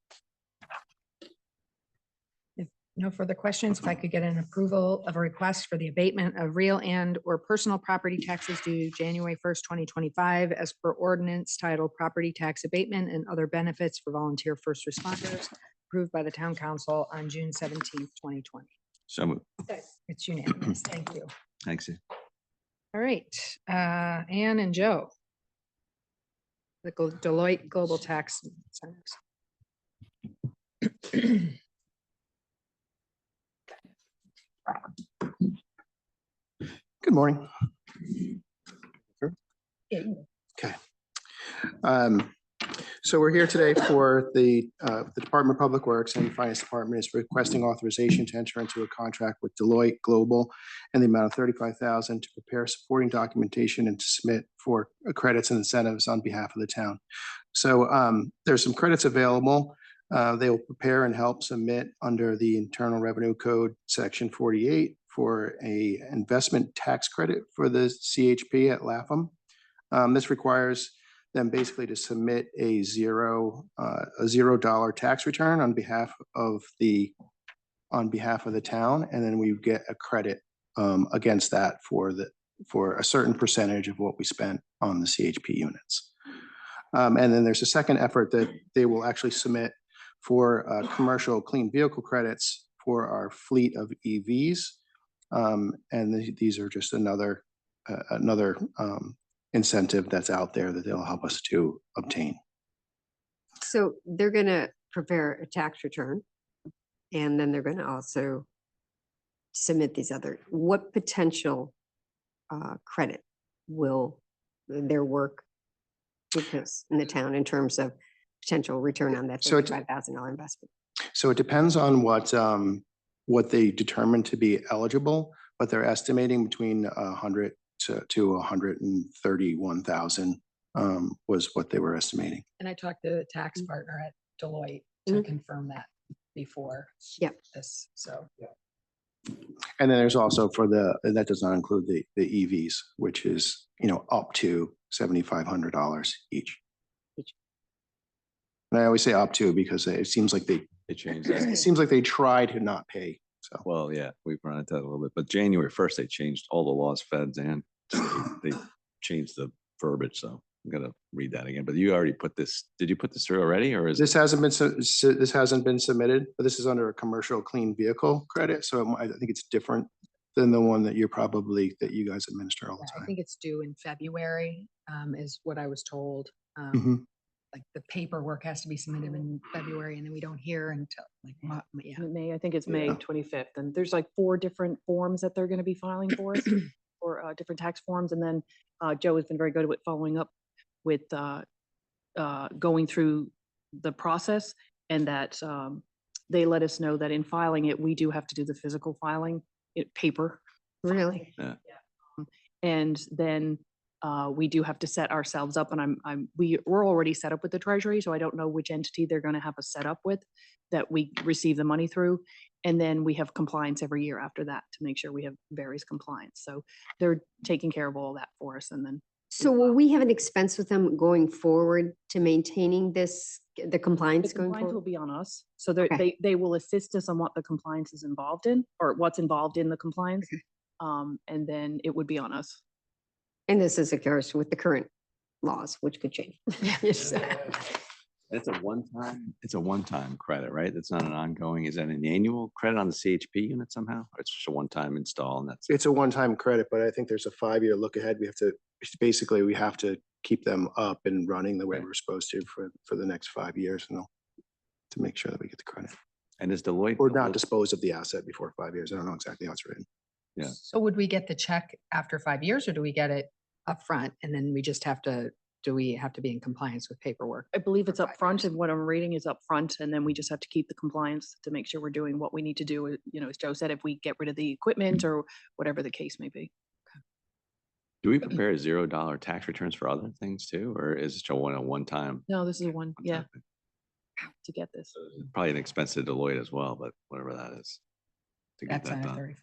If no further questions, if I could get an approval of a request for the abatement of real and or personal property taxes due January 1st, 2025, as per ordinance titled Property Tax Abatement and Other Benefits for Volunteer First Responders, approved by the Town Council on June 17th, 2020. So moved. It's unanimous. Thank you. Thanks. All right, Ann and Joe. The Deloitte Global Tax Centers. Good morning. Okay. So we're here today for the Department of Public Works, and the Finance Department is requesting authorization to enter into a contract with Deloitte Global in the amount of $35,000 to prepare supporting documentation and to submit for credits and incentives on behalf of the town. So there's some credits available. They will prepare and help submit under the Internal Revenue Code, Section 48, for a investment tax credit for the CHP at Lapham. This requires them basically to submit a $0 tax return on behalf of the town, and then we get a credit against that for a certain percentage of what we spent on the CHP units. And then there's a second effort that they will actually submit for commercial clean vehicle credits for our fleet of EVs, and these are just another incentive that's out there that they'll help us to obtain. So they're going to prepare a tax return, and then they're going to also submit these what potential credit will their work give us in the town in terms of potential return on that $35,000 investment? So it depends on what they determine to be eligible, but they're estimating between 100 to 131,000 was what they were estimating. And I talked to the tax partner at Deloitte to confirm that before this. So And then there's also and that does not include the EVs, which is, up to $7,500 each. And I always say up to because it seems like They changed that. it seems like they try to not pay. So Well, yeah, we've run into that a little bit, but January 1st, they changed all the laws, feds and they changed the verbiage. So I'm gonna read that again, but you already did you put this through already or is this hasn't been submitted, but this is under a commercial clean vehicle credit. So I think it's different than the one that you guys administer all the I time. think it's due in February, is what I was told. Mhm. Like the paperwork has to be submitted in February and then we don't hear until like, yeah. May, I think it's May Yeah. 25th, and there's like 4 different forms that they're going to be filing for us, or different tax forms. And then Joe has been very good with following up with going through the process, and that they let us know that in filing it, we do have to do the physical filing, paper. Really? And then we do have to set ourselves up, and we're already set up with the Treasury, so I don't know which entity they're going to have us set up with that we receive the money through. And then we have compliance every year after that to make sure we have various compliance. So they're taking care of all that for us. And then So will we have an expense with them going forward to maintaining the compliance the going compliance will forward? be on us. So Okay. they will assist us on what the compliance is involved in, or what's involved in the compliance. And then it would be on us. And this is, of course, with the current laws, which could change. Yes. It's a one-time credit, right? It's not an ongoing, is that an annual credit on the CHP unit somehow? Or it's just a one-time install and that's. It's a one-time credit, but I think there's a 5-year look ahead. We have to keep them up and running the way Right. we're supposed to for the next 5 years, to make sure that we get the credit. And is Deloitte? Or not dispose of the asset before 5 years. I don't know exactly how it's written. Yeah. So would we get the check after 5 years or do we get it upfront and then we just do we have to be in compliance with paperwork? I believe it's For up 5 front, years. and what I'm reading is up front, and then we just have to keep the compliance to make sure we're doing what we need to do. As Joe said, if we get rid of the equipment or whatever the case may be. Do we prepare $0 tax returns for other things too? Or is it just a one-time? No, this is one, yeah, thing? to get this. Probably an expense to Deloitte as well, but whatever that is. To get That's that under done.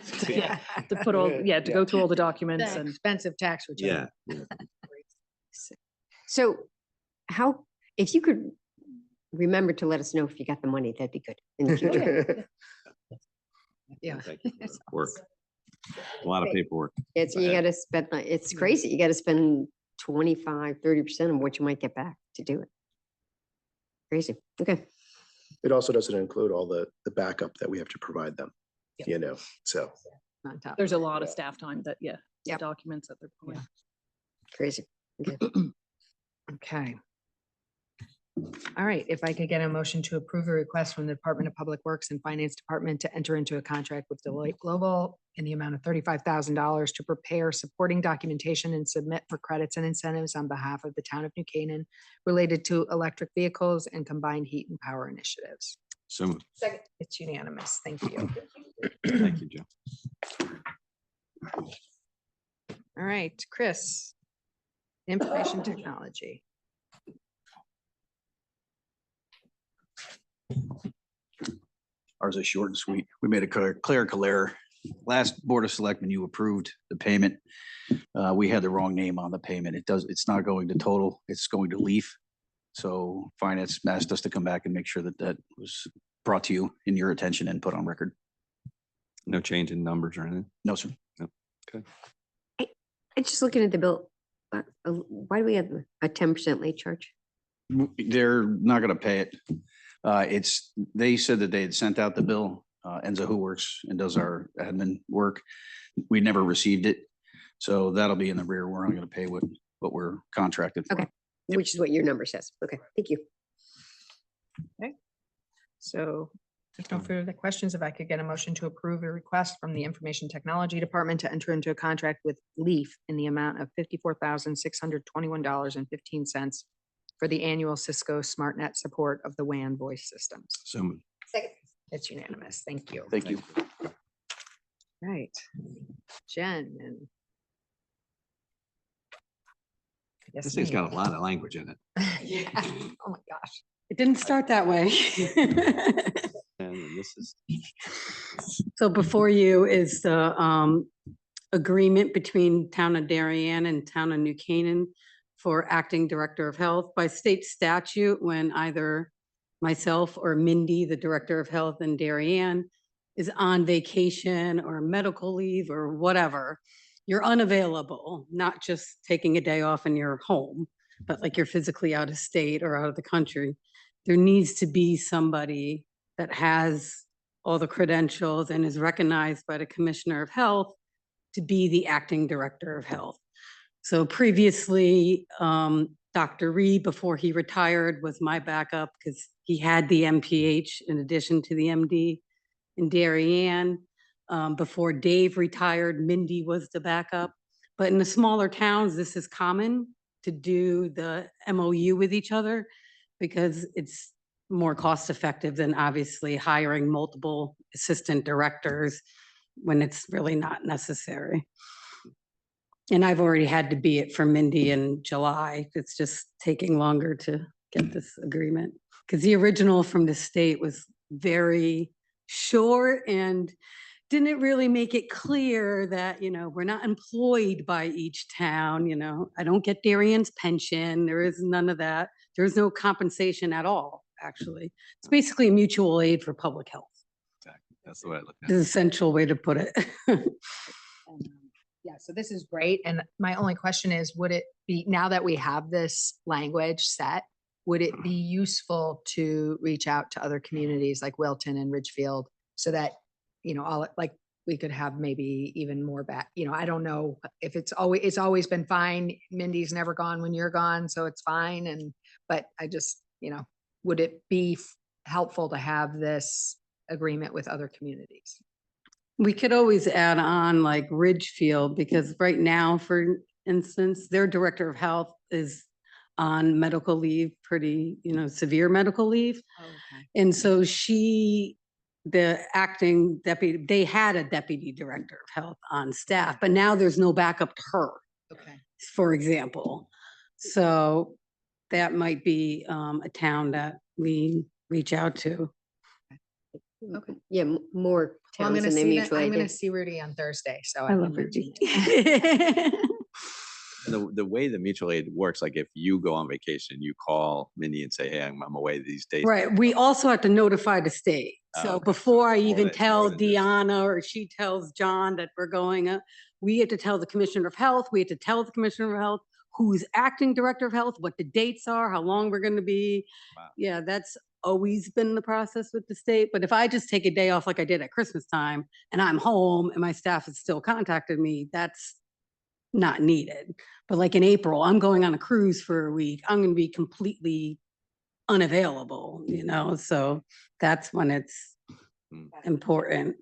35. Yeah, to put all, to go through all the documents An and. expensive tax return. Yeah. So if you could remember to let us know if you got the money, that'd be good in the future. Yeah. Thank you for the work. A lot of paperwork. You gotta spend, it's crazy. You gotta spend 25-30% of what you might get back to do it. Crazy. Okay. It also doesn't include all the backup that we have to provide them, Yeah. so. On top. There's a lot of staff time that, the Yep. documents that they're pulling. Crazy. Okay. Okay. All right, if I could get a motion to approve a request from the Department of Public Works and Finance Department to enter into a contract with Deloitte Global in the amount of $35,000 to prepare supporting documentation and submit for credits and incentives on behalf of the town of New Canaan related to electric vehicles and combined heat and power initiatives. So, Second. It's unanimous. Thank you. thank you, Joe. All right, Chris. Information technology. Ours is short and sweet. We made a clerical error. Last Board of Selectmen, you approved the payment. We had the wrong name on the payment. It's not going to total, it's going to Leaf. So Finance asked us to come back and make sure that that was brought to you in your attention and put on record. No change in numbers or anything? No, sir. I'm just looking at the bill. Why do we have a 10% late charge? They're not gonna pay it. They said that they had sent out the bill. Enza, who works and does our admin work, we never received it. So that'll be in the rear. We're only gonna pay what we're contracted for. Okay. Which is what your number says. Okay, thank you. So there's no further questions. If I could get a motion to approve a request from the Information Technology Department to enter into a contract with Leaf in the amount of $54,621.15 for the annual Cisco SmartNet support of the WAN voice systems. So moved. Second. It's unanimous. Thank you. Thank you. Right. Jen and. I guess This thing's me. got a lot of language in it. Yeah. Oh my gosh. It didn't start that way. Yeah. and this is. So before you is the agreement between Town of Darien and Town of New Canaan for acting director of health. By state statute, when either myself or Mindy, the director of health in Darien, is on vacation or medical leave or whatever, you're unavailable, not just taking a day off in your home, but like you're physically out of state or out of the country. There needs to be somebody that has all the credentials and is recognized by the Commissioner of Health to be the acting director of health. So previously, Dr. Reed, before he retired, was my backup because he had the MPH in addition to the MD in Darien. Before Dave retired, Mindy was the backup. But in the smaller towns, this is common to do the MOU with each other because it's more cost effective than obviously hiring multiple assistant directors when it's really not necessary. And I've already had to be it for Mindy in July. It's just taking longer to get this agreement. Because the original from the state was very short and didn't really make it clear that, you know, we're not employed by each town, you know. I don't get Darien's pension. There is none of that. There's no compensation at all, actually. It's basically mutual aid for public health. Exactly. That's the way I look at The it. essential way to put it. Yeah, so this is great. And my only question is, would it be, now that we have this language set, would it be useful to reach out to other communities like Wilton and Ridgefield so that, you know, all like we could have maybe even more back, you know, I don't know if it's always been fine. Mindy's never gone when you're gone, so it's fine. And, but I just, you know, would it be helpful to have this agreement with other communities? We could always add on like Ridgefield, because right now, for instance, their director of health is on medical leave, pretty, you know, severe medical leave. Oh, okay. And so the acting deputy, they had a deputy director of health on staff, but now there's no backup to her, Okay. for example. So that might be a town that we reach out to. Okay. Yeah, more Well, I'm towns gonna and they see that. mutual I'm aid. gonna see Rudy on Thursday, so I love can Rudy. mention The way the mutual aid works, like if you go on vacation, you call Mindy and say, hey, I'm away these days. Right, we also have to notify the state. Oh, So okay. before I More even than- tell more than just- Deanna or she tells John that we're going, we have to tell the Commissioner of Health, we have to tell the Commissioner of Health who's acting director of health, what the dates are, how long we're gonna be. Wow. Yeah, that's always been the process with the state. But if I just take a day off like I did at Christmas time and I'm home and my staff has still contacted me, that's not needed. But like in April, I'm going on a cruise for a week. I'm gonna be completely unavailable, you know, so that's when it's Mm. important.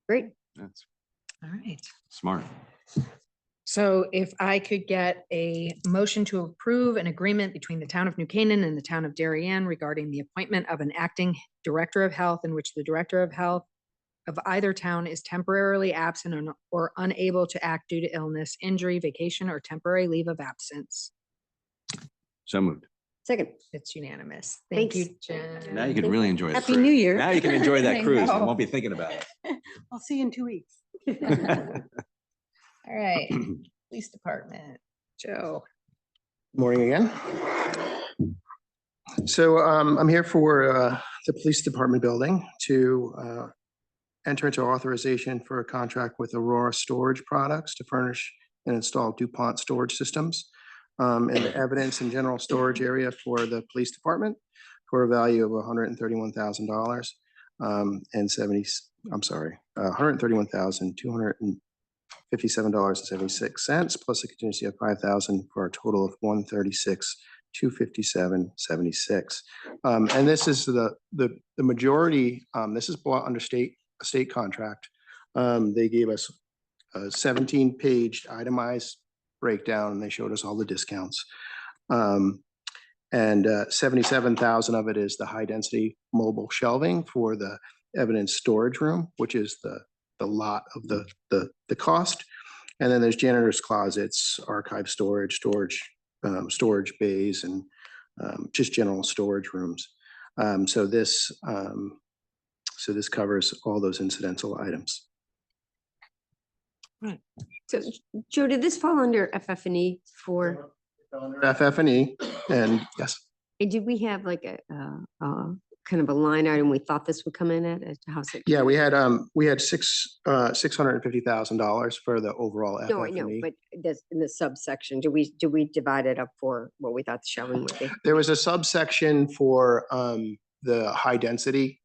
Great. That's All right. smart. So if I could get a motion to approve an agreement between the town of New Canaan and the town of Darien regarding the appointment of an acting director of health in which the director of health of either town is temporarily absent or unable to act due to illness, injury, vacation, or temporary leave of absence. So moved. Second. It's unanimous. Thank you, Thanks. Jen. Now you can really enjoy the Happy cruise. New Year. Now you can enjoy I that cruise. You know. won't be thinking about it. I'll see you in 2 weeks. All right, police department, Joe. Morning again. So I'm here for the police department building to enter into authorization for a contract with Aurora Storage Products to furnish and install DuPont storage systems in the evidence and general storage area for the police department for a value of $131,000 and $131,257.76 plus a contingency of $5,000 for a total of $136,257.76. And this is the majority. This is bought under a state contract. They gave us a 17-page itemized breakdown, and they showed us all the discounts. And 77,000 of it is the high-density mobile shelving for the evidence storage room, which is the lot of the cost. And then there's janitor's closets, archive storage bays, and just general storage rooms. So this So this covers all those incidental items. So Joe, did this fall under FF&E for, FF&E, and yes, did we have like a kind of a line item we thought this would come in at? How's it? yeah, we had $650,000 for the overall No, I know, FF&E. but this, in the subsection, do we divide it up for what we thought the shelving would be? There was a subsection for the high density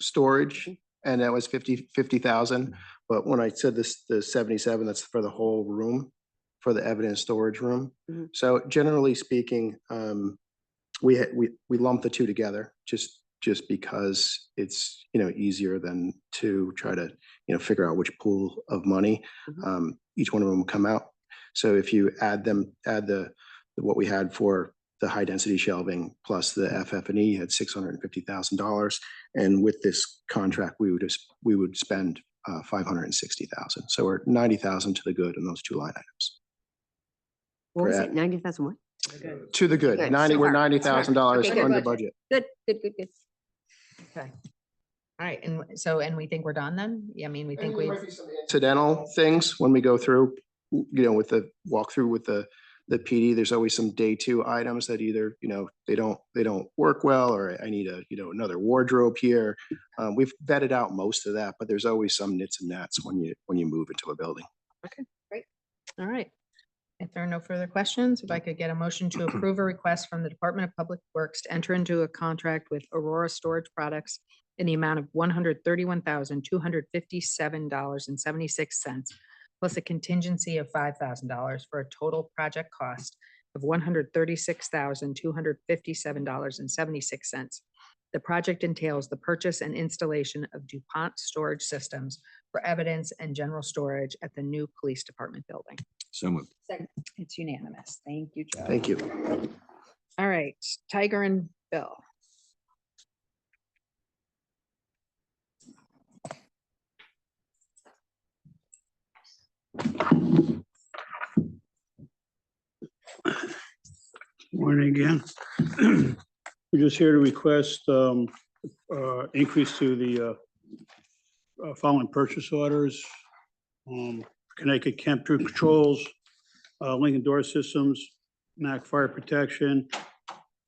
storage, and that was 50,000. But when I said this, the 77, that's for the whole room, for the evidence storage room. Mhm. So generally speaking, we lumped the two together just because it's, easier than to try to, figure out which pool of money each one of them will come out. So if you add what we had for the high density shelving plus the FF&E had $650,000. And with this contract, we would spend 560,000. So we're 90,000 to the good in those two line items. What was For it, 90,000 what? To the good, Good, 90, so we're far. $90,000 Okay, good. under budget. Good. Okay. All right, and we think we're done then? I mean, we think we, Incidental things when we go through, with the walkthrough with the PD, there's always some day two items that either, they don't work well, or I need another wardrobe here. We've vetted out most of that, but there's always some nits and gnats when you move into a building. okay, great. All right. If there are no further questions, if I could get a motion to approve a request from the Department of Public Works to enter into a contract with Aurora Storage Products in the amount of $131,257.76, plus a contingency of $5,000 for a total project cost of $136,257.76. The project entails the purchase and installation of DuPont storage systems for evidence and general storage at the new police department building. So moved. It's unanimous. Thank you, Joe. Thank you. All right, Tiger and Bill. Morning again. We're just here to request increase to the following purchase orders. Connecticut Temperature Controls, Lincoln Door Systems, MAC Fire Protection,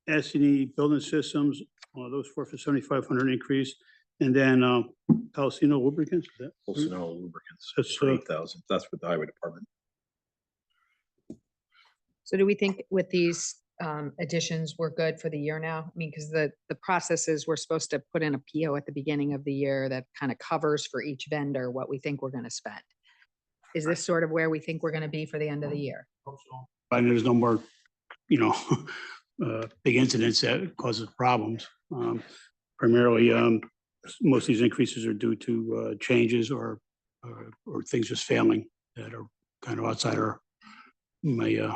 S&E Building Systems, those four for 7,500 increase. And then Palestino Lubricants. Is that- Bolsonaro lubricants, That's, for 8,000. That's with the highway department. So do we think with these additions, we're good for the year now? I mean, because the process is we're supposed to put in a PO at the beginning of the year that kind of covers for each vendor what we think we're going to spend. Is this sort of where we think we're going to be for the end of the year? And there's no more, big incidents that causes problems. Primarily, most of these increases are due to changes or things just failing that are kind of outside my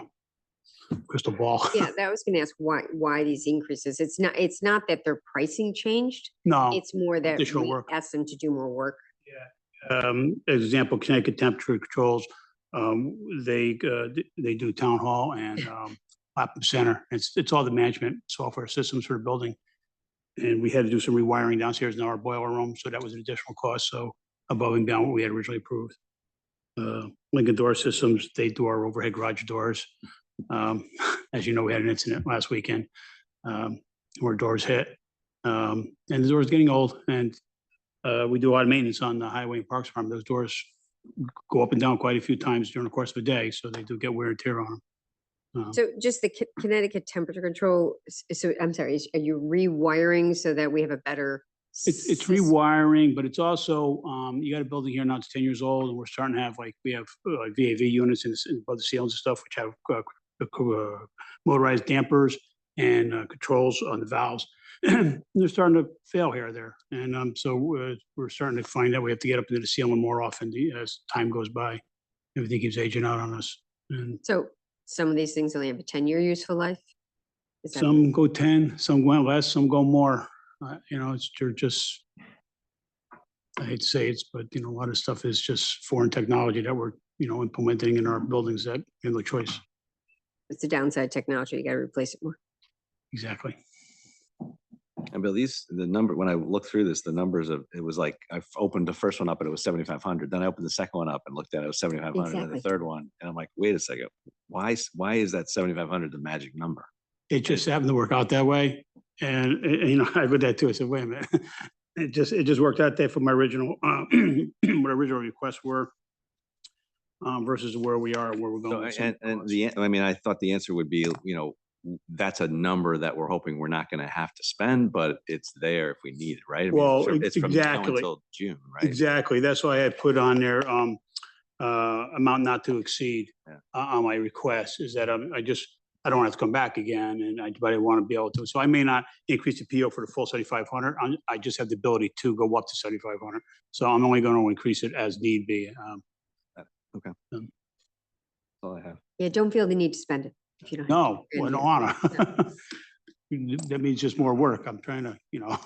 crystal ball. Yeah, that was gonna ask why these increases. It's not that their pricing changed. No. It's more that Additional we work. asked them to do more work. Example, Connecticut Temperature Controls, they do town hall and Lapham Center. It's all the management software systems for the building. And we had to do some rewiring downstairs in our boiler room, so that was an additional cost. So above and beyond what we had originally approved. Lincoln Door Systems, they do our overhead garage doors. As you know, we had an incident last weekend where doors hit. And the door's getting old, and we do a lot of maintenance on the highway and parks farm. Those doors go up and down quite a few times during the course of a day, so they do get wear and tear on them. So just the Connecticut Temperature Control, so I'm sorry, are you rewiring so that we have a better? It's rewiring, but it's also, you got a building here now, it's 10 years old, and we're starting to have we have VAV units above the ceilings and stuff, which have motorized dampers and controls on the valves. They're starting to fail here or there. And so we're starting to find that we have to get up into the ceiling more often as time goes by. Everything keeps aging out on us. And So some of these things only have a 10-year useful life? Is that- some go 10, some go less, some go more. They're just, I hate to say it, but a lot of stuff is just foreign technology that we're, implementing in our buildings that we have no choice. It's a downside technology. You got to replace it more. Exactly. And Bill, the number, when I looked through this, the numbers of, it was like, I opened the first one up and it was 7,500. Then I opened the second one up and looked at it, it was 7,500. And the Exactly. third one, and I'm like, wait a second, why is that 7,500 the magic number? It just happened to work out that way. And, you know, I read that too. I said, wait a minute. It just worked out there for my original, what original requests were versus where we are, where we're So, going. with some and costs. I mean, I thought the answer would be, you know, that's a number that we're hoping we're not going to have to spend, but it's there if we need it, right? I mean, Well, it's from now exactly. until June, right? Exactly. That's why I had put on there, amount not to exceed on my request is that I don't have to come back again but I want to be able to. So I may not increase the PO for the full 7,500. I just have the ability to go up to 7,500. So I'm only going to increase it as need be. Okay. That's all I have. Yeah, don't feel the need to spend it if you don't. No, have I to. don't want to. That means just more work. I'm trying to, you know,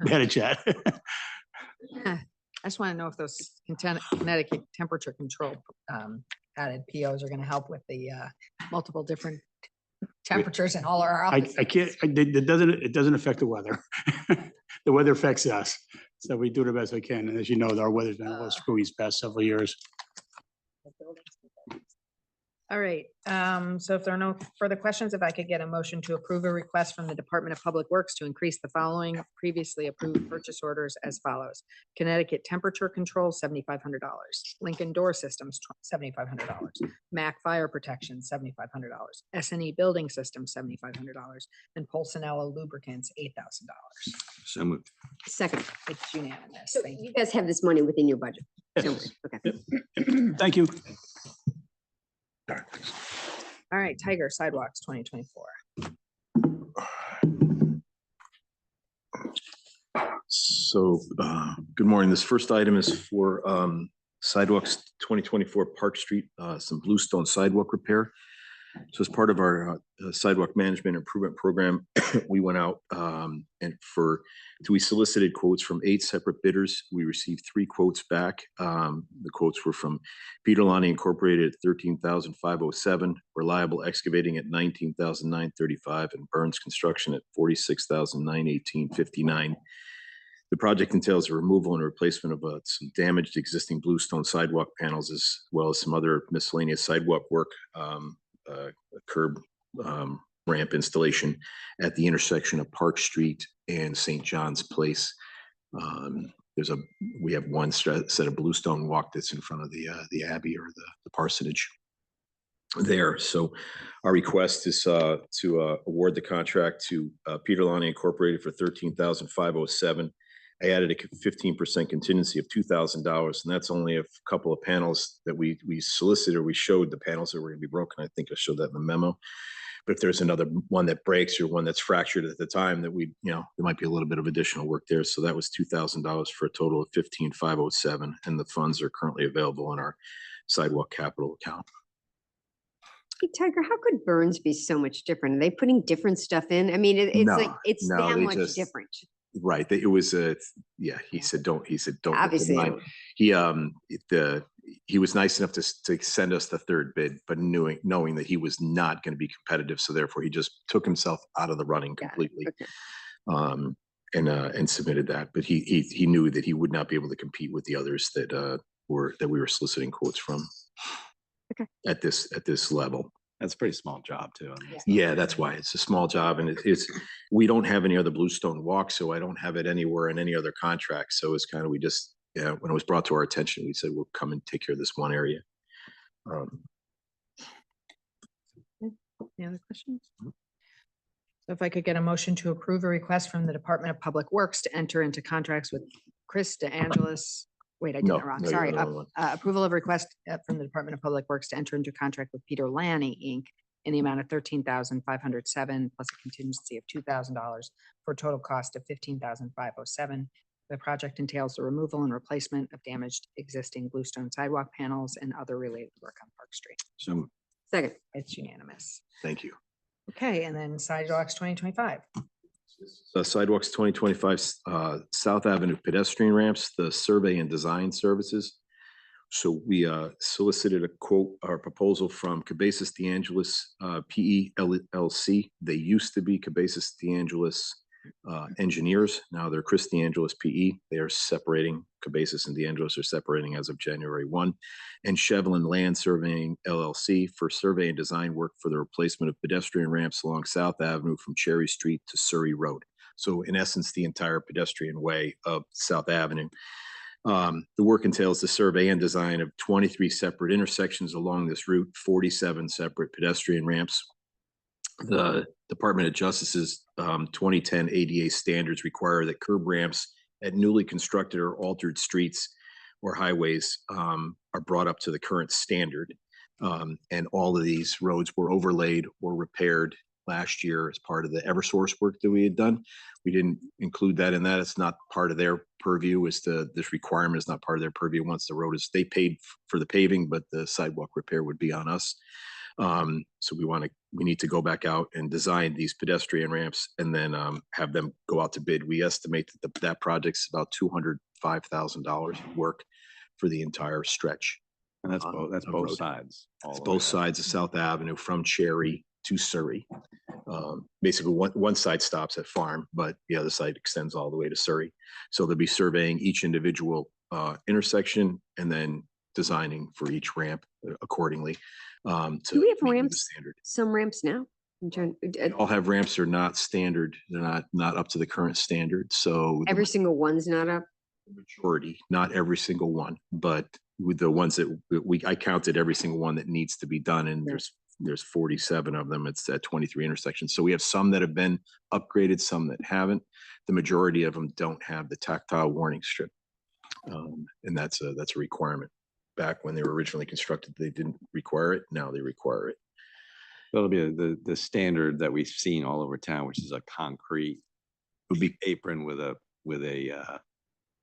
manage that. I just want to know if those Connecticut temperature control added POs are going to help with the multiple different temperatures in all our offices. I can't, it doesn't affect the weather. The weather affects us. So we do the best we can. And as you know, our weather's been a little screwy these past several years. All right, so if there are no further questions, if I could get a motion to approve a request from the Department of Public Works to increase the following previously approved purchase orders as follows. Connecticut Temperature Control, $7,500. Lincoln Door Systems, $7,500. Mac Fire Protection, $7,500. S&E Building Systems, $7,500. And Pulcinella Lubricants, $8,000. So moved. Second. It's unanimous. So Thank you. you guys have this money within your budget. Don't Yes. worry. Okay. Thank you. All right, Tiger Sidewalks 2024. So, good morning. This first item is for sidewalks 2024 Park Street, some bluestone sidewalk repair. So as part of our sidewalk management improvement program, we went out we solicited quotes from 8 separate bidders. We received 3 quotes back. The quotes were from Peter Lonnie Incorporated at $13,507, Reliable Excavating at $19,935, and Burns Construction at $46,918.59. The project entails a removal and replacement of some damaged existing bluestone sidewalk panels, as well as some other miscellaneous sidewalk work, a curb ramp installation at the intersection of Park Street and St. John's Place. We have one set of bluestone walk that's in front of the Abbey or the parsonage there. So our request is to award the contract to Peter Lonnie Incorporated for $13,507. I added a 15% contingency of $2,000, and that's only a couple of panels that we solicited, or we showed the panels that were going to be broken. I think I showed that in the memo. But if there's another one that breaks or one that's fractured at the time, that there might be a little bit of additional work there. So that was $2,000 for a total of $15,507, and the funds are currently available in our sidewalk capital account. Hey, Tiger, how could Burns be so much different? Are they putting different stuff in? I mean, it's like, it's that they much just- different. Right. It was he said, don't. Obviously. He was nice enough to send us the third bid, but knowing that he was not going to be competitive. So therefore he just took himself out of the running completely. Okay. And submitted that. But he knew that he would not be able to compete with the others that we were soliciting quotes from. Okay. At this level. That's a pretty small job too. I mean, Yeah, that's why it's a small job, and we don't have any other bluestone walks, so I don't have it anywhere in any other contract. So it's kind of, when it was brought to our attention, we said, we'll come and take care of this one area. Any other questions? So if I could get a motion to approve a request from the Department of Public Works to enter into contracts with Chris DeAngelis. Wait, I did it wrong. No, Sorry. you're on the wrong one. Approval of request from the Department of Public Works to enter into contract with Peter Lanny, Inc. in the amount of $13,507 plus a contingency of $2,000 for a total cost of $15,507. The project entails the removal and replacement of damaged existing bluestone sidewalk panels and other related work on Park Street. So Second. It's unanimous. thank you. Okay, and then sidewalks 2025. Sidewalks 2025 South Avenue pedestrian ramps, the survey and design services. So we solicited a quote or proposal from Cabezas DeAngelis PE LLC. They used to be Cabezas DeAngelis engineers. Now they're Chris DeAngelis PE. They are separating, Cabezas and DeAngelis are separating as of January 1. And Shevlin Land Surveying LLC for survey and design work for the replacement of pedestrian ramps along South Avenue from Cherry Street to Surrey Road. So in essence, the entire pedestrian way of South Avenue. The work entails the survey and design of 23 separate intersections along this route, 47 separate pedestrian ramps. The Department of Justice's 2010 ADA standards require that curb ramps at newly constructed or altered streets or highways are brought up to the current standard. And all of these roads were overlaid or repaired last year as part of the Eversource work that we had done. We didn't include that in that. It's not part of their purview. This requirement is not part of their purview. Once the road is, they paid for the paving, but the sidewalk repair would be on us. So we need to go back out and design these pedestrian ramps and then have them go out to bid. We estimate that that project's about $205,000 work for the entire stretch. And that's both sides. It's both sides of South Avenue from Cherry to Surrey. Basically one side stops at Farm, but the other side extends all the way to Surrey. So they'll be surveying each individual intersection and then designing for each ramp accordingly. Do we have meet with the ramps? standard. Some ramps now? I'm trying, All have ramps are not standard. They're not up to the current standard. So every single one's not up? majority, not every single one, but with the ones that I counted every single one that needs to be done, and there's 47 of them. It's at 23 intersections. So we have some that have been upgraded, some that haven't. The majority of them don't have the tactile warning strip, and that's a requirement. Back when they were originally constructed, they didn't require it. Now they require it. That'll be the standard that we've seen all over town, which is a concrete would be apron with a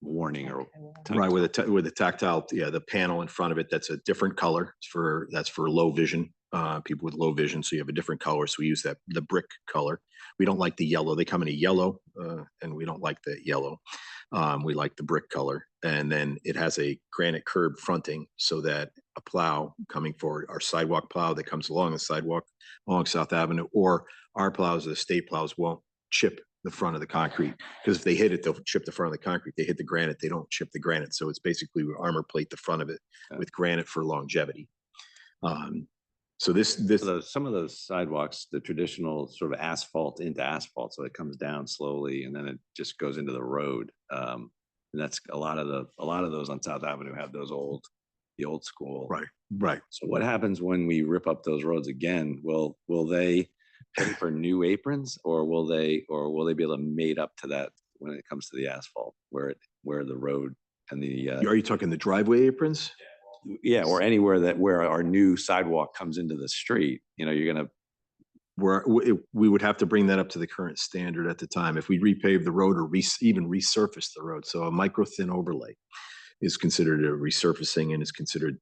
warning or Right, with a tactile, the panel in front of it, that's a different color. That's for low vision, people with low vision. So you have a different color. So we use the brick color. We don't like the yellow. They come in a yellow, and we don't like the yellow. We like the brick color. And then it has a granite curb fronting so that a plow coming forward, our sidewalk plow that comes along the sidewalk along South Avenue, or our plows, the state plows, won't chip the front of the concrete, because if they hit it, they'll chip the front of the concrete. They hit the granite, they don't chip the granite. So it's basically we armor plate the front of it with granite for longevity. So some of those sidewalks, the traditional sort of asphalt into asphalt, so it comes down slowly and then it just goes into the road. And that's a lot of those on South Avenue have the old school. Right. So what happens when we rip up those roads again? Will they pay for new aprons, or will they be able to made up to that when it comes to the asphalt, where the road and the Are you talking the driveway aprons? Yeah, or anywhere where our new sidewalk comes into the street, you're gonna. We would have to bring that up to the current standard at the time if we repave the road or even resurface the road. So a micro thin overlay is considered a resurfacing, and is considered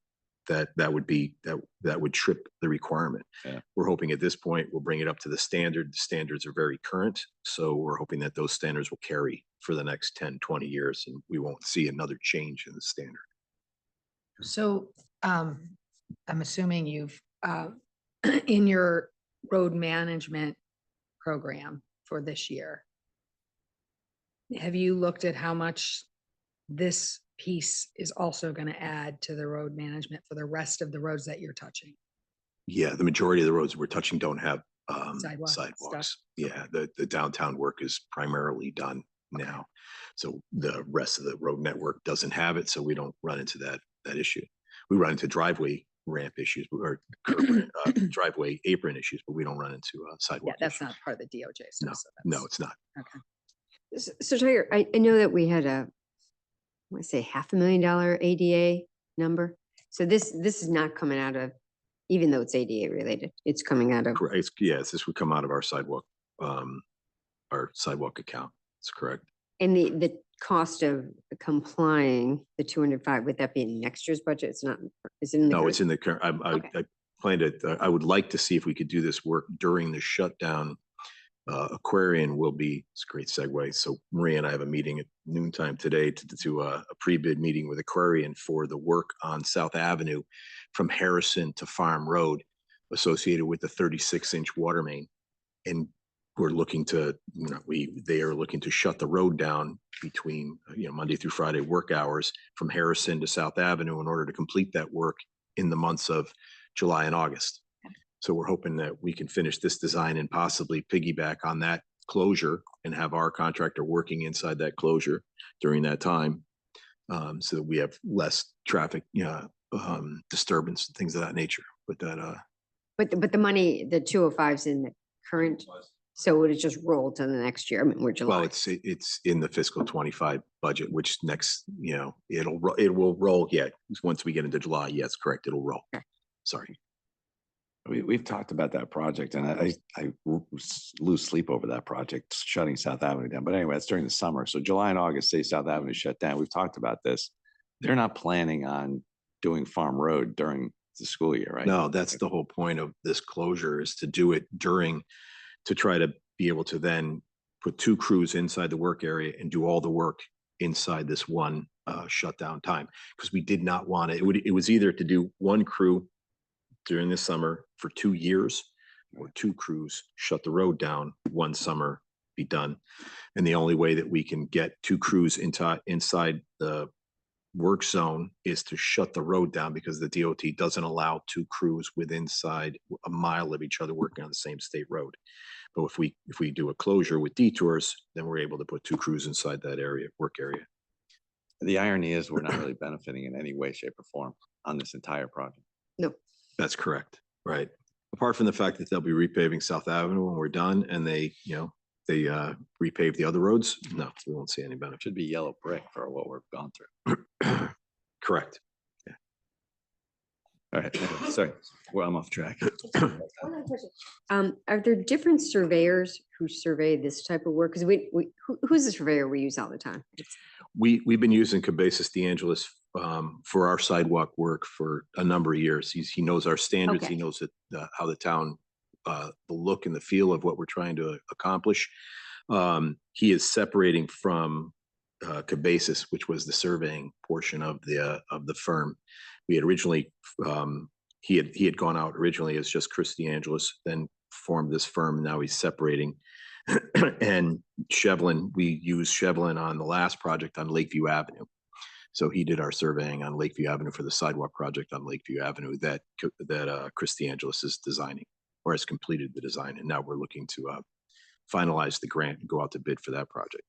that would trip the requirement. Yeah. We're hoping at this point we'll bring it up to the standard. The standards are very current, so we're hoping that those standards will carry for the next 10, 20 years, and we won't see another change in the standard. So I'm assuming you've in your road management program for this year, have you looked at how much this piece is also going to add to the road management for the rest of the roads that you're touching? Yeah, the majority of the roads we're touching don't have Sidewalks. Yeah, the downtown work is primarily done now. So the rest of the road network doesn't have it, so we don't run into that issue. We run into driveway ramp issues or driveway apron issues, but we don't run into sidewalk. Yeah, that's issues. not part of the DOJ stuff. No, so no, it's not. Okay. So Tiger, I know that we had I want to say $500,000 ADA number. So this is not coming out of, even though it's ADA related, it's coming out of. Correct. This would come out of our sidewalk account. That's correct. And the cost of complying, the 205, would that be in next year's budget? It's not, is it in the? No, current? it's in the current. Okay. I planned it. I would like to see if we could do this work during the shutdown. Aquarian will be, it's a great segue. So Maria and I have a meeting at noontime today to do a pre-bid meeting with Aquarian for the work on South Avenue from Harrison to Farm Road associated with the 36-inch water main. And we're looking to, they are looking to shut the road down between, Monday through Friday work hours from Harrison to South Avenue in order to complete that work in the months of July and August. So we're hoping that we can finish this design and possibly piggyback on that closure and have our contractor working inside that closure during that time. So that we have less traffic, disturbance, things of that nature. But that, But the money, the 205's in the current, so would it just roll to the next year? I mean, we're July. well, it's in the fiscal 25 budget, which next, it will roll. Yeah, once we get into July, yes, correct, it'll roll. Okay. Sorry. We've talked about that project and I lose sleep over that project, shutting South Avenue down. But anyway, it's during the summer. So July and August, say South Avenue shut down. We've talked about this. They're not planning on doing Farm Road during the school year, right? No, that's the whole point of this closure, is to do it to try to be able to then put 2 crews inside the work area and do all the work inside this one shutdown time. Because we did not want it. It was either to do 1 crew during the summer for 2 years, or 2 crews, shut the road down 1 summer, be done. And the only way that we can get 2 crews inside the work zone is to shut the road down, because the DOT doesn't allow 2 crews inside a mile of each other working on the same state road. But if we do a closure with detours, then we're able to put 2 crews inside that work area. The irony is we're not really benefiting in any way, shape or form on this entire project. No. That's correct, right? Apart from the fact that they'll be repaving South Avenue when we're done, and they repave the other roads, no, we won't see any benefit. Should be yellow brick for what we've gone through. Correct. Yeah. All right, sorry, well, I'm off track. Are there different surveyors who survey this type of work? Because who's the surveyor we use all the time? We've been using Cabezas De Angelis for our sidewalk work for a number of years. He knows our standards. Okay. He knows how the town, the look and the feel of what we're trying to accomplish. He is separating from Cabezas, which was the surveying portion of the firm. We had originally, he had gone out originally as just Chris De Angelis, then formed this firm. Now he's separating. And Shevlin, we used Shevlin on the last project on Lakeview Avenue. So he did our surveying on Lakeview Avenue for the sidewalk project on Lakeview Avenue that Chris De Angelis is designing, or has completed the design. And now we're looking to finalize the grant and go out to bid for that project.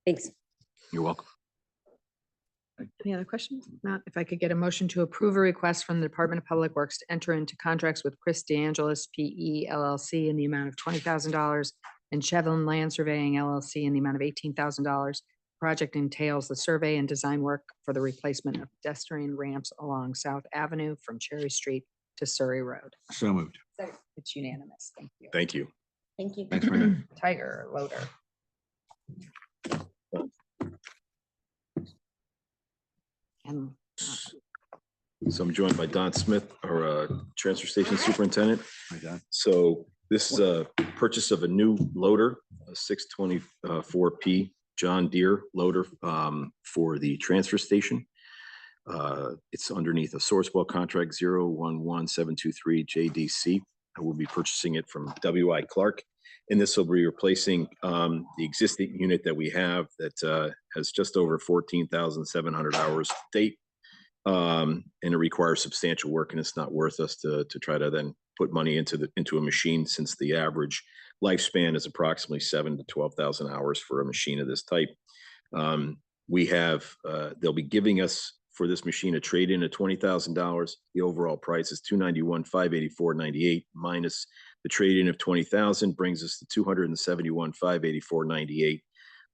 Thanks. You're welcome. Any other questions? Not, if I could get a motion to approve a request from the Department of Public Works to enter into contracts with Chris De Angelis PE LLC in the amount of $20,000 and Shevlin Land Surveying LLC in the amount of $18,000. Project entails the survey and design work for the replacement of pedestrian ramps along South Avenue from Cherry Street to Surrey Road. So moved. It's unanimous. Thank you. Thank you. Thank you. Thanks, Brenda. Tiger loader. And So I'm joined by Don Smith, our transfer station superintendent. Hi, Don. So this is a purchase of a new loader, a 624P John Deere loader for the transfer station. It's underneath a Sourcewell contract 011723 JDC. I will be purchasing it from W.I. Clark. And this will be replacing the existing unit that we have that has just over 14,700 hours to date. And it requires substantial work, and it's not worth us to try to then put money into a machine, since the average lifespan is approximately 7,000 to 12,000 hours for a machine of this type. We have they'll be giving us for this machine a trade-in of $20,000. The overall price is $291,584.98 minus the trade-in of $20,000 brings us to $271,584.98.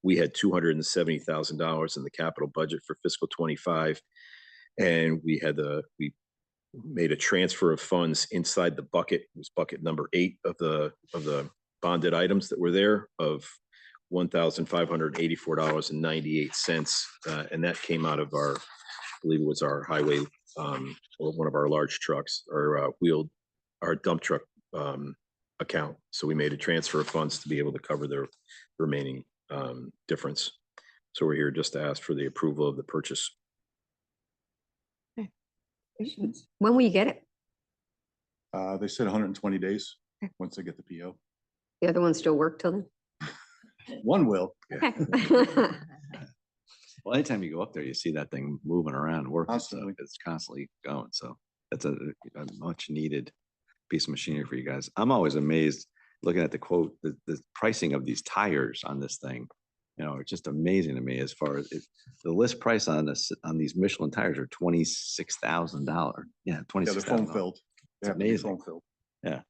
We had $270,000 in the capital budget for fiscal 25. And we made a transfer of funds inside the bucket. It was bucket number 8 of the bonded items that were there of $1,584.98. And that came out of I believe it was our highway, or one of our large trucks, our dump truck account. So we made a transfer of funds to be able to cover the remaining difference. So we're here just to ask for the approval of the purchase. When will you get it? They said 120 days once they get the PO. The other ones still work till then? One will. Okay. Well, anytime you go up there, you see that thing moving around, working, so Constantly. it's constantly going. So that's a much needed piece of machinery for you guys. I'm always amazed looking at the quote, the pricing of these tires on this thing. You know, it's just amazing to me as far as the list price on this, on these Michelin tires are $26,000. Yeah, Yeah, $26,000. they're foam filled. They It's have to be amazing. foam filled. Yeah.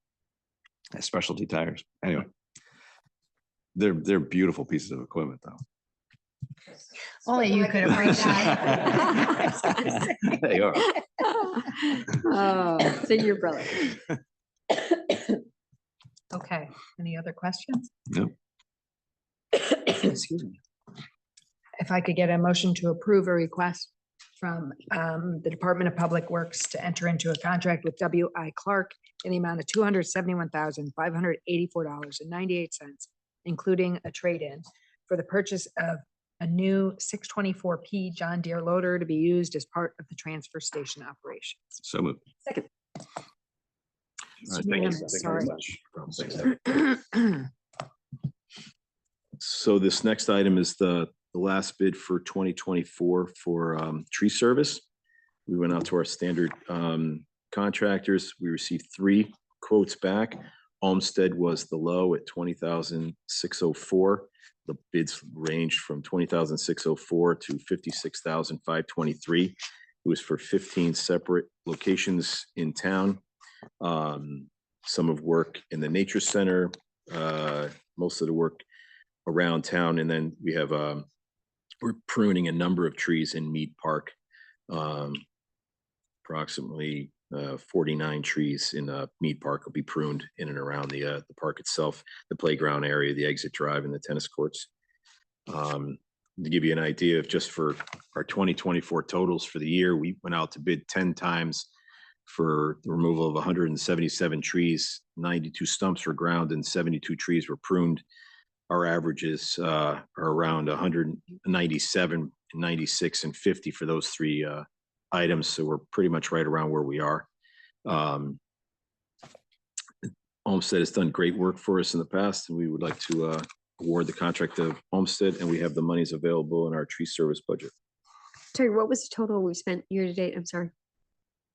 Specialty tires. Anyway. They're beautiful pieces of equipment though. Only you could appreciate. They are. Oh, so your brother. Okay, any other questions? No. Excuse me. If I could get a motion to approve a request from the Department of Public Works to enter into a contract with W.I. Clark in the amount of $271,584.98, including a trade-in for the purchase of a new 624P John Deere loader to be used as part of the transfer station operations. So moved. Second. All right, thank you. Sorry. So this next item is the last bid for 2024 for tree service. We went out to our standard contractors. We received 3 quotes back. Olmsted was the low at $20,604. The bids ranged from $20,604 to $56,523. It was for 15 separate locations in town. Some of work in the nature center, most of the work around town, and then we have we're pruning a number of trees in Mead Park, approximately 49 trees in Mead Park will be pruned in and around the park itself, the playground area, the exit drive, and the tennis courts. To give you an idea of just for our 2024 totals for the year, we went out to bid 10 times for the removal of 177 trees, 92 stumps were ground, and 72 trees were pruned. Our averages are around 197, 96, and 50 for those 3 items. So we're pretty much right around where we are. Olmsted has done great work for us in the past, and we would like to award the contract to Olmsted, and we have the monies available in our tree service budget. Terry, what was the total we spent year to date? I'm sorry.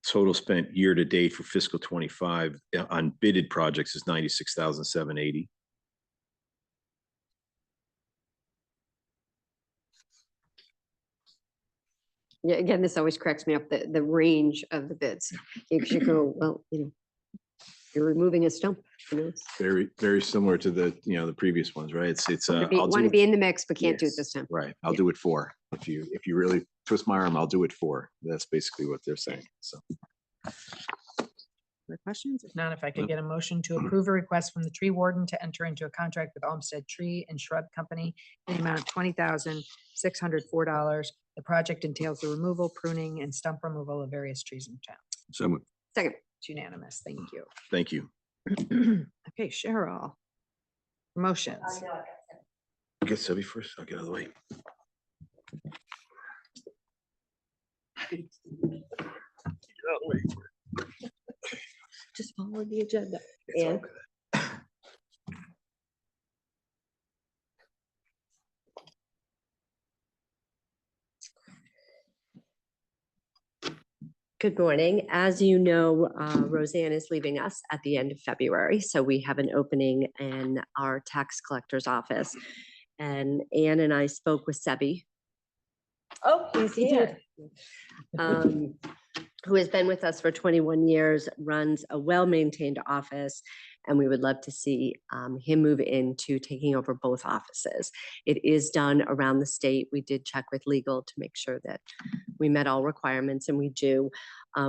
Total spent year to date for fiscal 25 on bidded projects is 96,780. Yeah, again, this always cracks me up, the range of the bids. You should go, well, you're removing a stump, Very, very similar to the, the previous ones, right? It's I'll do Want to it- be in the mix, but can't do it Yes, this time. Right. I'll Yeah. do it 4. If you really twist my arm, I'll do it 4. That's basically what they're saying. So Other questions? If not, if I could get a motion to approve a request from the tree warden to enter into a contract with Olmsted Tree and Shrub Company in the amount of $20,604. The project entails the removal, pruning, and stump removal of various trees in town. So moved. Second. It's unanimous. Thank you. thank you. Okay, Cheryl. Motions. Get Sebby first. I'll get out of the way. Get out of the way. Just follow the agenda. It's all And good. good morning. As you know, Roseanne is leaving us at the end of February, so we have an opening in our tax collector's office. And Anne and I spoke with Sebi. Oh, he's here. Who has been with us for 21 years, runs a well-maintained office, and we would love to see him move into taking over both offices. It is done around the state. We did check with legal to make sure that we met all requirements, and we do.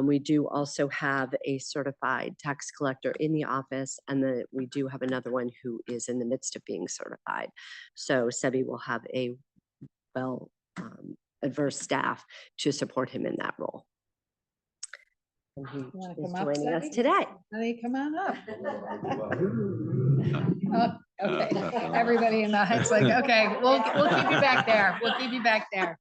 We do also have a certified tax collector in the office, and we do have another one who is in the midst of being certified. So Sebi will have a adverse staff to support him in that role. And he is joining us today. Honey, come on up. Oh, okay, everybody in the, it's like, okay, we'll keep you back there. We'll keep you back there.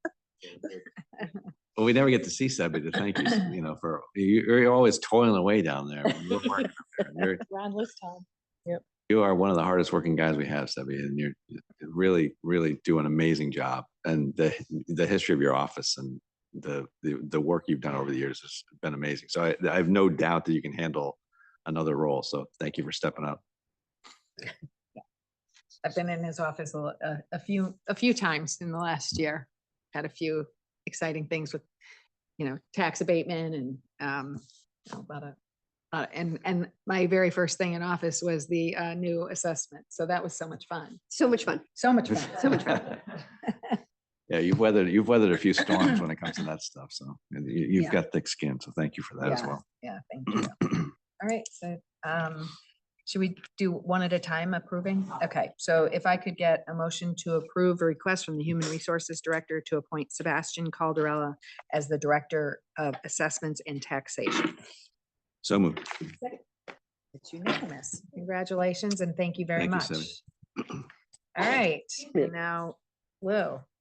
Well, we never get to see Sebby to thank you, for, you're always toiling away down there. When we're working up there. Around this time. Yep. You are one of the hardest working guys we have, Sebby, and you're really, really do an amazing job. And the history of your office and the work you've done over the years has been amazing. So I have no doubt that you can handle another role. So thank you for stepping up. I've been in his office a few times in the last year. Had a few exciting things with, tax abatement and and my very first thing in office was the new assessment. So that was so much fun. So much fun. So much fun. So much fun. Yeah, you've weathered a few storms when it comes to that stuff. So and you've Yeah. got thick skin. So thank you for that as well. Yeah, thank you. All right, so should we do one at a time approving? Okay, so if I could get a motion to approve a request from the Human Resources Director to appoint Sebastian Calderella as the Director of Assessments and Taxation. So moved. It's unanimous. Congratulations and thank you very Thank you, much. Sebby. All right, and now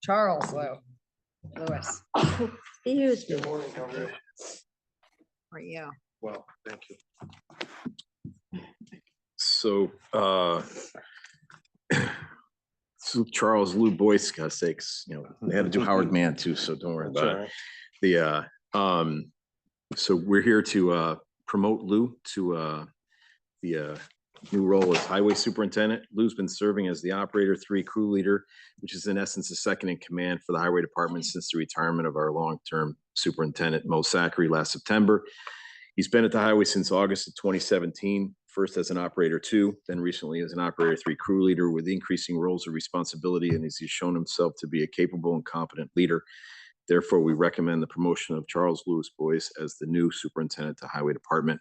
Charles Lewis, how Excuse me. are you? Well, thank you. So, so Charles Lou Boyce, God's sakes, they had to do Howard Mann too, so don't worry about it. So we're here to promote Lou to the new role as Highway Superintendent. Lou's been serving as the Operator 3 crew leader, which is in essence the second in command for the Highway Department since the retirement of our long-term superintendent, Mo Zachary, last September. He's been at the highway since August of 2017, first as an Operator 2, then recently as an Operator 3 crew leader with increasing roles of responsibility, and he's shown himself to be a capable and competent leader. Therefore, we recommend the promotion of Charles Lewis Boyce as the new superintendent to Highway Department.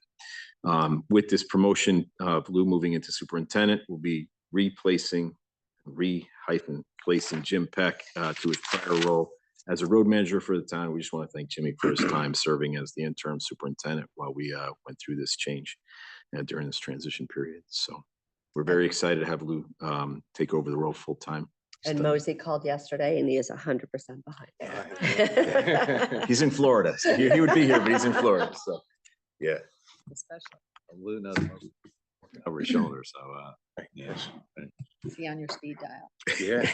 With this promotion of Lou moving into superintendent, we'll be replacing Jim Peck to his prior role as a road manager for the town. We just want to thank Jimmy for his time serving as the interim superintendent while we went through this change during this transition period. So we're very excited to have Lou take over the role full time. And Mosey called yesterday and he is 100% behind. He's in Florida. So he would be here, but he's in Florida. So yeah. Especially. Lou knows over his shoulder. So Yes. Is he on your speed dial? Yeah.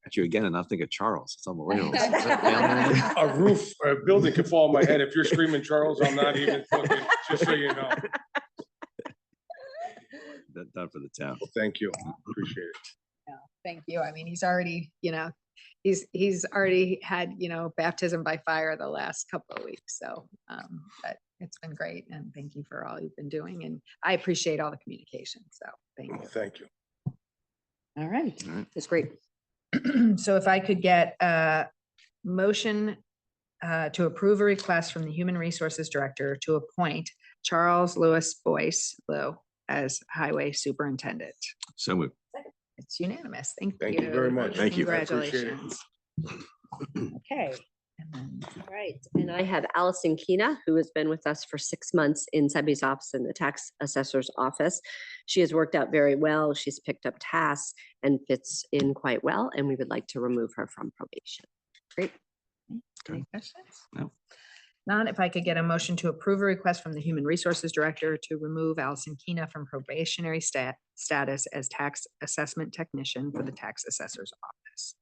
Got you again, and I think of Charles. It's unbelievable. A roof, a building could fall on my head. If you're screaming Charles, I'm not even looking, just so you know. Done for the town. Well, thank you. Appreciate it. Yeah, thank you. I mean, he's already, he's already had, baptism by fire the last couple of weeks. So, but it's been great. And thank you for all you've been doing. And I appreciate all the communication. So thank you. Thank you. All right. That's great. So if I could get a motion to approve a request from the Human Resources Director to appoint Charles Lewis Boyce, Lou, as Highway Superintendent. So moved. It's unanimous. Thank you. Thank you very much. Thank you. I appreciate it. Congratulations. Okay. All right, and I have Allison Kina, who has been with us for 6 months in Sebby's office in the tax assessor's office. She has worked out very well. She's picked up tasks and fits in quite well, and we would like to remove her from probation. Great. Any questions? No. Not, if I could get a motion to approve a request from the Human Resources Director to remove Allison Kina from probationary status as tax assessment technician for the tax assessor's office.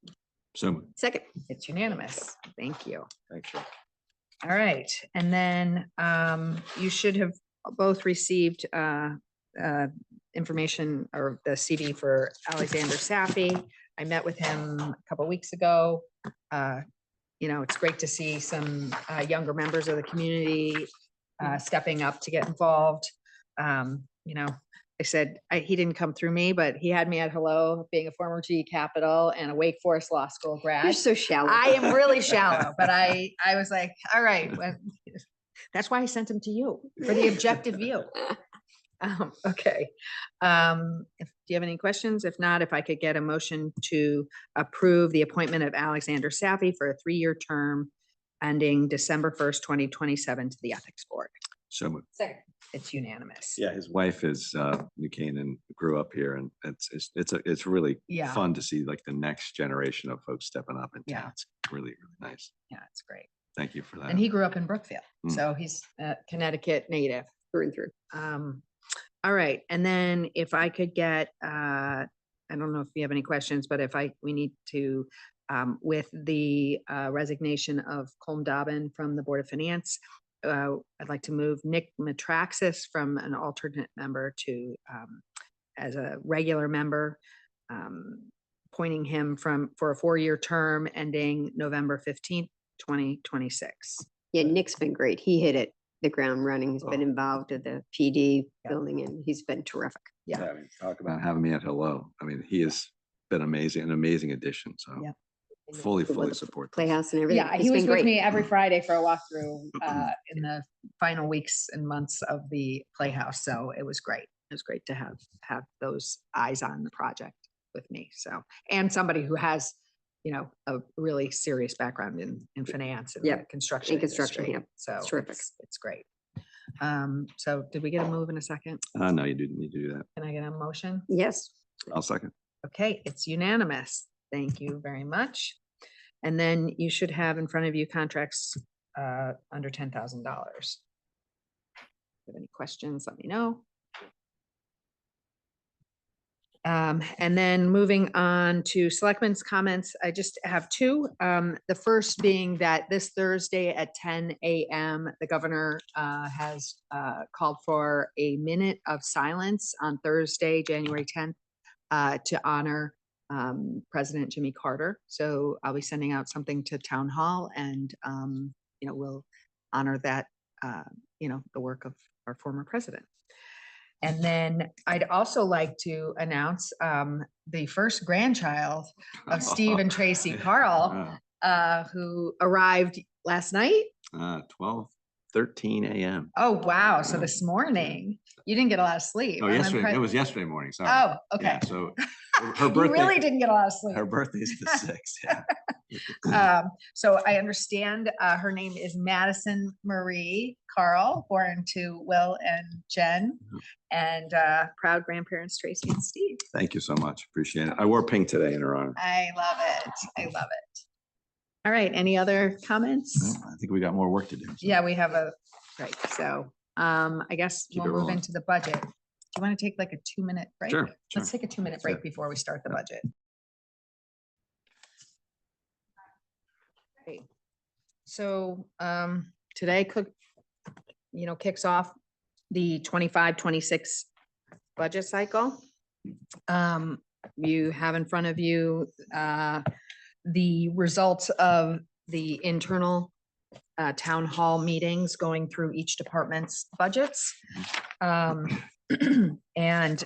So moved. Second. It's unanimous. Thank you. Thanks, Charles. All right, and then you should have both received information or the CV for Alexander Safi. I met with him a couple weeks ago. It's great to see some younger members of the community stepping up to get involved. I said he didn't come through me, but he had me at hello, being a former GE Capital and a Wake Forest Law School grad. You're so shallow. I am really shallow, but I was like, all right, well, that's why I sent him to you for the objective view. Okay. Do you have any questions? If not, if I could get a motion to approve the appointment of Alexander Safi for a 3-year term ending December 1st, 2027 to the Ethics Board. So moved. Second. It's unanimous. Yeah, his wife is New Canaan, grew up here, and it's really Yeah. fun to see like the next generation of folks stepping up in Yeah. town. It's really, really nice. Yeah, it's great. Thank you for that. And he grew up in Brookfield, Mm. so he's a Connecticut native. Through and through. All right, and then if I could get, I don't know if you have any questions, but we need to, with the resignation of Colm Dobbin from the Board of Finance, I'd like to move Nick Matraxis from an alternate member to, as a regular member, appointing him for a 4-year term ending November 15th, 2026. Yeah, Nick's been great. He hit it, the ground running. He's been involved with the PD building and he's been terrific. Yeah. I mean, talk about having me at hello. I mean, he has been amazing, an amazing addition. So Yeah. fully support. this. Playhouse and everything. Yeah, It's he was been with great. me every Friday for a walkthrough in the final weeks and months of the Playhouse. So it was great. It was great to have those eyes on the project with me. So, and somebody who has, a really serious background in finance and the construction. In construction, industry. So It's terrific. It's great. So did we get a move in a second? No, you didn't need to do that. Can I get a motion? Yes. I'll second. Okay, it's unanimous. Thank you very much. And then you should have in front of you contracts under $10,000. If you have any questions, let me know. And then moving on to Selectmen's comments, I just have two. The first being that this Thursday at 10 a.m., the governor has called for a minute of silence on Thursday, January 10th, to honor President Jimmy Carter. So I'll be sending out something to Town Hall and, we'll honor that, the work of our former president. And then I'd also like to announce the first grandchild of Steve and Tracy Carl, who arrived last night. 12:13 a.m. Oh, wow. So this morning, you didn't get a lot of sleep. Oh, I'm yesterday. It impressed. was yesterday morning. Sorry. Oh, okay. Yeah, so her You birthday. really didn't get a lot of sleep. Her birthday's the 6th. Yeah. So I understand her name is Madison Marie Carl, born to Will and Jen, and proud grandparents Tracy and Steve. Thank you so much. Appreciate it. I wore pink today in her honor. I love it. I love it. All right. Any other comments? No, I think we got more work to do. so. Yeah, we have right. So I guess Keep we'll it move rolling. into the budget. Do you want to take like a 2-minute break? Sure, Let's sure. take a 2-minute break before we start the budget. Great. So today kicks off the 25-26 budget cycle. You have in front of you the results of the internal town hall meetings going through each department's budgets. And,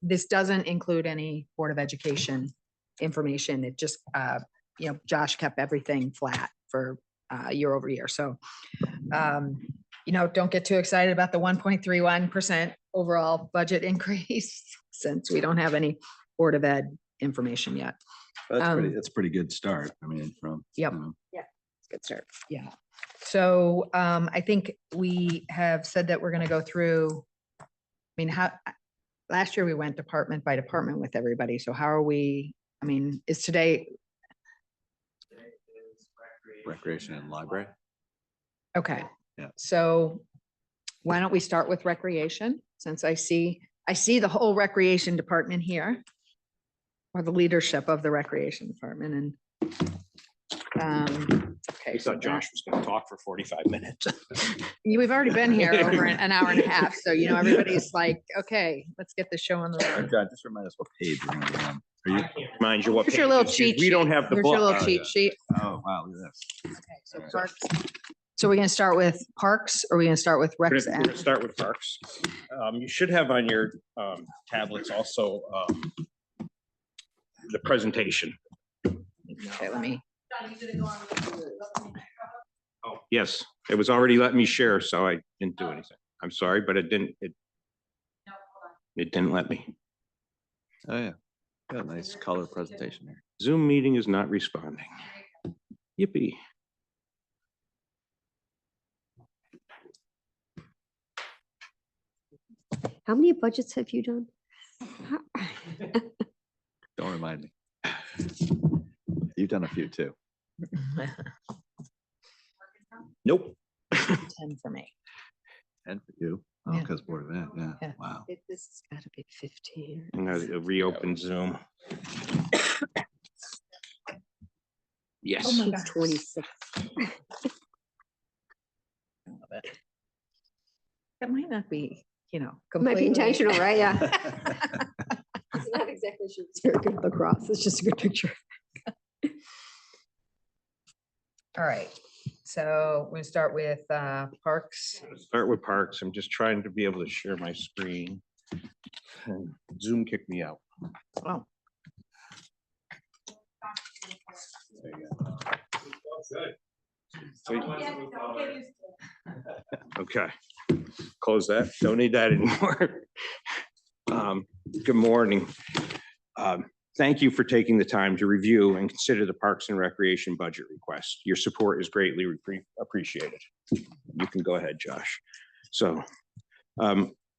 this doesn't include any Board of Education information. It just, Josh kept everything flat for year over year. So, don't get too excited about the 1.31% overall budget increase since we don't have any Board of Ed information yet. That's a pretty good start. I mean, Yep. Yeah, it's a good start. Yeah. So I think we have said that we're going to go through, last year we went department by department with everybody. So how are we, is today? Recreation and library. Okay. Yeah. So why don't we start with recreation, since I see the whole recreation department here, or the leadership of the recreation department, and okay. I thought Josh was going to talk for 45 minutes. We've already been here over an hour and a half, so everybody's like, okay, let's get the show on the road. John, just remind us what page we're going to be on. Are you? Mind you, what Here's your little pages, cheat sheet. we don't have the Here's book. your little cheat sheet. Oh, wow, look at this. Okay, so parks. So we're going to start with parks, or are we going to start with We're Rex? going to start with parks. You should have on your tablets also the presentation. Okay, let me. Oh, yes, it was already letting me share, so I didn't do anything. I'm sorry, but it didn't let me. Oh, yeah. Got a nice color presentation there. Zoom meeting is not responding. Yippee. How many budgets have you done? Don't remind me. You've done a few too. Nope. 10 for me. 10 for you. Oh, Yeah. because Board of Ed, yeah. Yeah. Wow. This has got to be 15. And I reopen Zoom. Yes. Oh my She's gosh. 26. That might not be, you know, It might be completely. intentional, right? Yeah. It's not exactly, she's very good at lacrosse. It's just a good picture. All right, so we'll start with parks. Start with parks. I'm just trying to be able to share my screen. And Zoom kicked me out. Oh, Okay, close that. Don't need that anymore. Good morning. Thank you for taking the time to review and consider the Parks and Recreation budget request. Your support is greatly appreciated. You can go ahead, Josh. So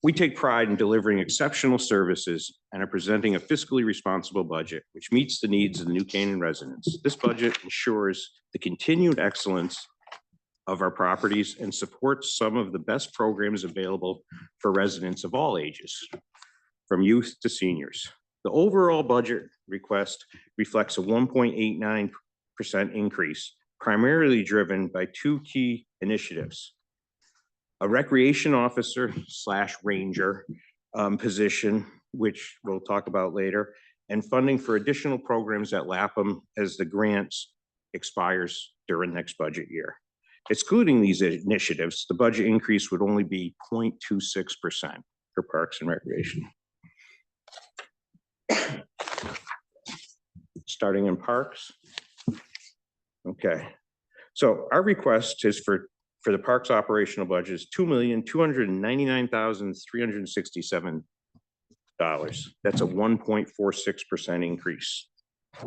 we take pride in delivering exceptional services and are presenting a fiscally responsible budget which meets the needs of the New Canaan residents. This budget ensures the continued excellence of our properties and supports some of the best programs available for residents of all ages, from youth to seniors. The overall budget request reflects a 1.89% increase, primarily driven by two key initiatives: a recreation officer / ranger position, which we'll talk about later, and funding for additional programs at Lapham as the grants expires during next budget year. Excluding these initiatives, the budget increase would only be 0.26% for Parks and Recreation. Starting in parks. Okay, so our request is for the parks operational budget is $2,299,367. That's a 1.46% increase.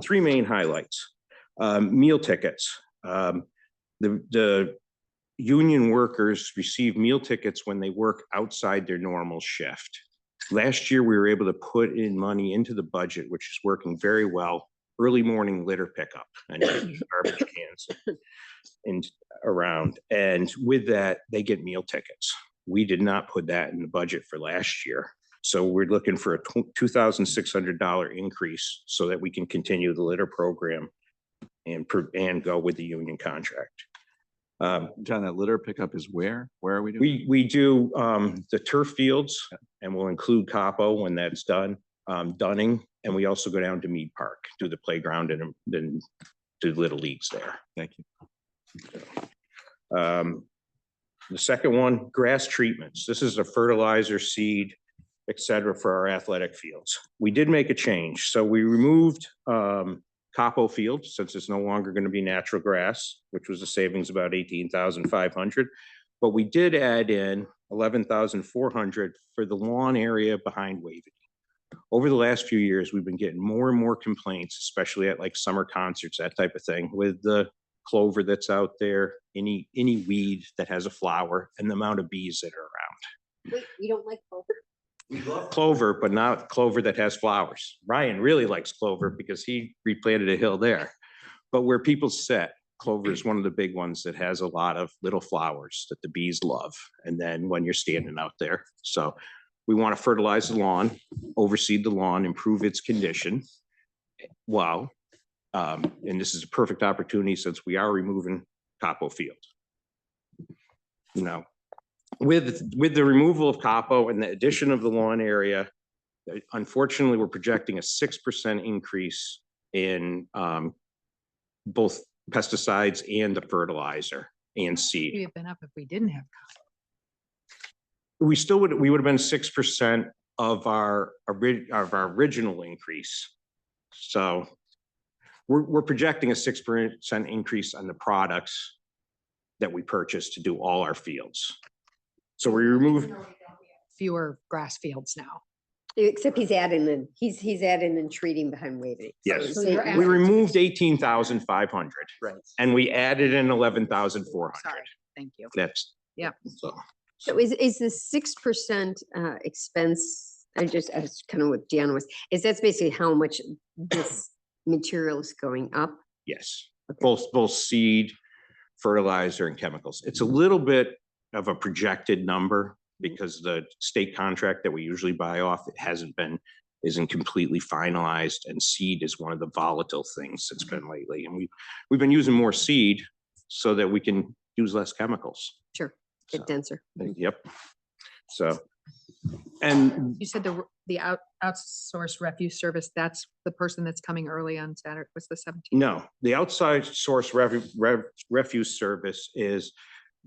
Three main highlights. Meal tickets. The union workers receive meal tickets when they work outside their normal shift. Last year, we were able to put in money into the budget, which is working very well. Early morning litter pickup and garbage cans around. And with that, they get meal tickets. We did not put that in the budget for last year. So we're looking for a $2,600 increase so that we can continue the litter program and go with the union contract. John, that litter pickup is where? Where are we doing? We do the turf fields, and we'll include Capo when that's done, Dunning, and we also go down to Mead Park, do the playground, and then do little leagues there. Thank you. The second one, grass treatments. This is a fertilizer, seed, et cetera, for our athletic fields. We did make a change. So we removed Capo Field, since it's no longer going to be natural grass, which was a savings about $18,500. But we did add in $11,400 for the lawn area behind Waveney. Over the last few years, we've been getting more and more complaints, especially at like summer concerts, that type of thing, with the clover that's out there, any weed that has a flower, and the amount of bees that are around. Wait, you don't like clover? We love clover, but not clover that has flowers. Ryan really likes clover because he replanted a hill there. But where people sit, clover is one of the big ones that has a lot of little flowers that the bees love. And then when you're standing out there, so we want to fertilize the lawn, overseed the lawn, improve its condition. Wow. And this is a perfect opportunity since we are removing Capo Field. Now, with the removal of Capo and the addition of the lawn area, unfortunately, we're projecting a 6% increase in both pesticides and the fertilizer and seed. we have been up if we didn't have. We would have been 6% of our original increase. So we're projecting a 6% increase on the products that we purchased to do all our fields. So we removed Fewer grass fields now. Except he's adding in treating behind Waveney. Yes, So you're you're adding- we removed 18,500. Right. And we added in 11,400. Sorry, thank you. That's. Yep. So is the 6% expense, I was kind of what Deanna was, that's basically how much this material is going up? Yes, both seed, fertilizer, and chemicals. It's a little bit of a projected number because the state contract that we usually buy off, it isn't completely finalized, and seed is one of the volatile things that's been lately. And we've been using more seed so that we can use less chemicals. Sure, get So, denser. Yep. So, and You said the outsourced refuse service, that's the person that's coming early on Saturday, what's the 17th? no, the outside source refuse service is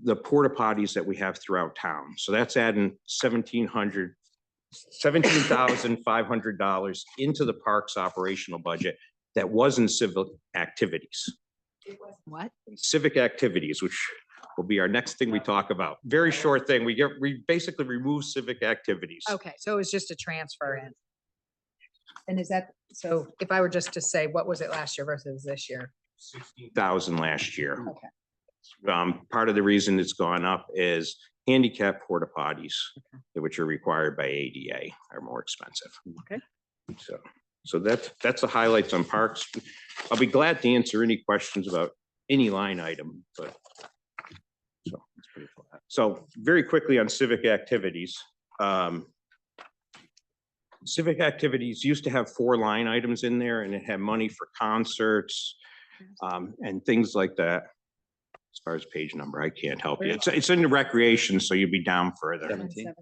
the porta potties that we have throughout town. So that's adding $17,500 into the park's operational budget that was in civic activities. What? Civic activities, which will be our next thing we talk about. Very short thing. We basically remove civic activities. Okay, so it was just a transfer in. And is that, so if I were just to say, what was it last year versus this year? 16,000 last year. Okay. Part of the reason it's gone up is handicap porta potties, which are required by ADA, are more expensive. Okay. So that's the highlights on parks. I'll be glad to answer any questions about any line item, but so very quickly on civic activities. Civic activities used to have 4 line items in there, and it had money for concerts and things like that. As far as page number, I can't help you. It's in the recreation, so you'd be down further. 17.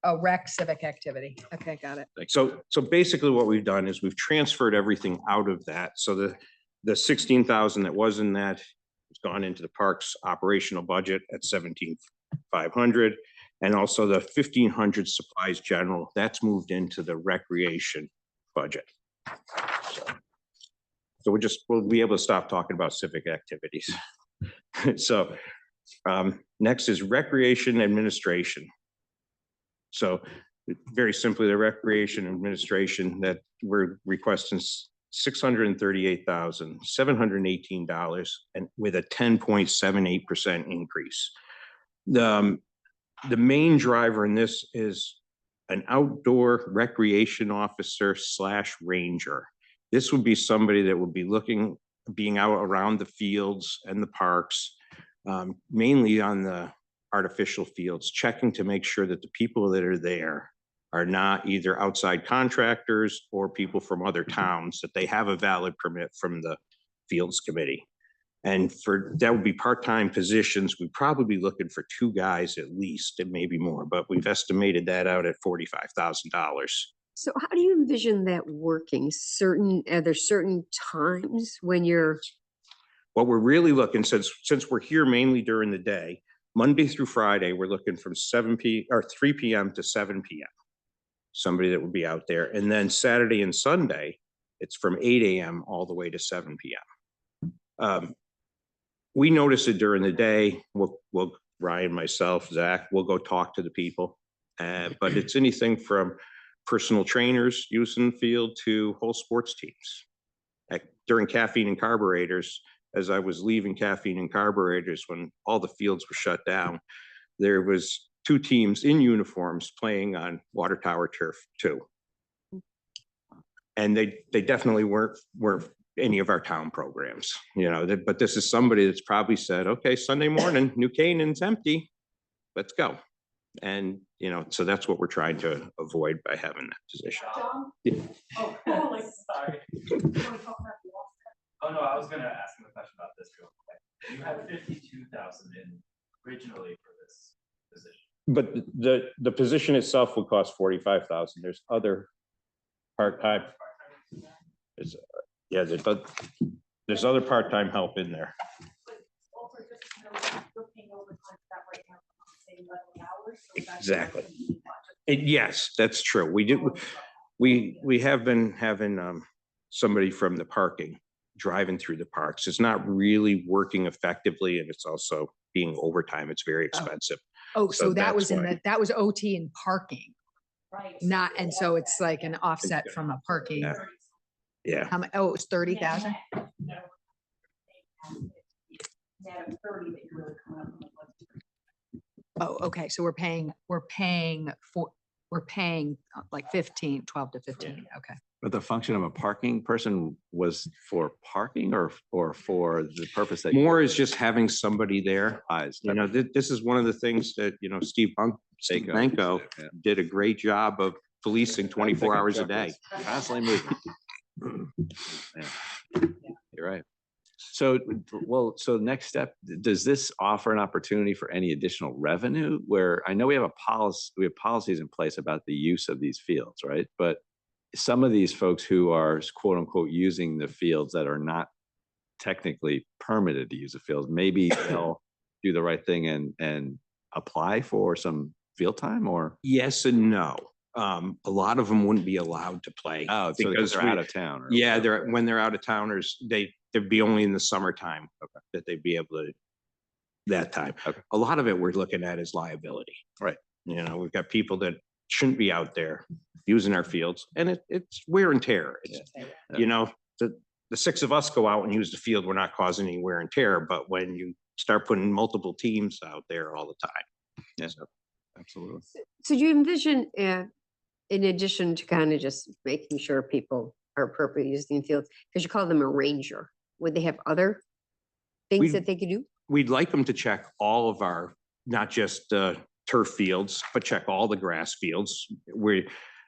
Oh, rec civic activity. Okay, got it. So basically what we've done is we've transferred everything out of that. So the 16,000 that was in that has gone into the park's operational budget at 17,500. And also the 1,500 supplies general, that's moved into the recreation budget. So we'll be able to stop talking about civic activities. So next is recreation administration. So very simply, the recreation administration that we're requesting $638,718 and with a 10.78% increase. The main driver in this is an outdoor recreation officer / ranger. This would be somebody that would be being out around the fields and the parks, mainly on the artificial fields, checking to make sure that the people that are there are not either outside contractors or people from other towns, that they have a valid permit from the Fields Committee. And that would be part-time positions. We'd probably be looking for 2 guys at least, and maybe more, but we've estimated that out at $45,000. So how do you envision that working? Are there certain times when you're? What we're really looking, since we're here mainly during the day, Monday through Friday, we're looking from 3 p.m. to 7 p.m. Somebody that would be out there. And then Saturday and Sunday, it's from 8 a.m. all the way to 7 p.m. We notice it during the day. We'll Ryan, myself, Zach, we'll go talk to the people. But it's anything from personal trainers using the field to whole sports teams. During caffeine and carburetors, as I was leaving caffeine and carburetors when all the fields were shut down, there was 2 teams in uniforms playing on Water Tower Turf 2. And they definitely weren't any of our town programs, but this is somebody that's probably said, okay, Sunday morning, New Canaan's empty, let's go. And, so that's what we're trying to avoid by having that position. Yeah. Oh, sorry. Oh, no, I was going to ask him a question about this real quick. You had 52,000 in originally for this position. But the position itself would cost 45,000. There's other part-time. There's other part-time help in there. Exactly. Yes, that's true. We have been having somebody from the parking driving through the parks. It's not really working effectively, and it's also being overtime. It's very expensive. Oh, so that was that's was OT in parking. Right. Not, and so it's like an offset from a parking. Yeah. How much? Oh, it was 30,000. Oh, okay. So we're paying for we're paying like 12 to 15. Okay. But the function of a parking person was for parking or for the purpose that. More is just having somebody there. Eyes. You know, this is one of the things that, Steve Benko Yeah. did a great job of policing 24 hours a day. Constantly moving. Yeah. You're right. So, so next step, does this offer an opportunity for any additional revenue? Where I know we have policies in place about the use of these fields, right? But some of these folks who are quote unquote using the fields that are not technically permitted to use the fields, maybe they'll do the right thing and apply for some field time, or? Yes and no. A lot of them wouldn't be allowed to play. Oh, so because they're out of town. Or Yeah, whatever. when they're out of towners, they'd be only in the summertime that they'd be able to, that time. Okay. A lot of it we're looking at is liability. Right. We've got people that shouldn't be out there using our fields, and it's wear and tear. It's, the six of us go out and use the field, we're not causing any wear and tear, but when you start putting multiple teams out there all the time. Yeah, absolutely. So do you envision, in addition to kind of just making sure people are appropriately using the fields, because you call them a ranger, would they have other things that they could do? We'd like them to check all of our, not just turf fields, but check all the grass fields.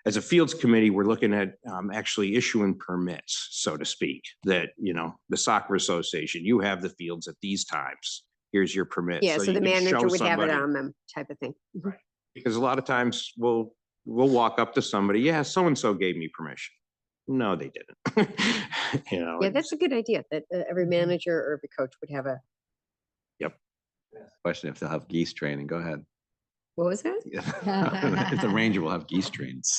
As a fields committee, we're looking at actually issuing permits, so to speak, that, the soccer association, you have the fields at these times. Here's your permit. Yeah, so you the can manager show would have it somebody. on them type of thing. Mhm. Because a lot of times we'll walk up to somebody, yeah, so-and-so gave me permission. No, they didn't. Yeah, that's a good idea, that every manager or every coach would have a, Question if they'll have geese training. Go ahead. what was that? If the ranger will have geese trains.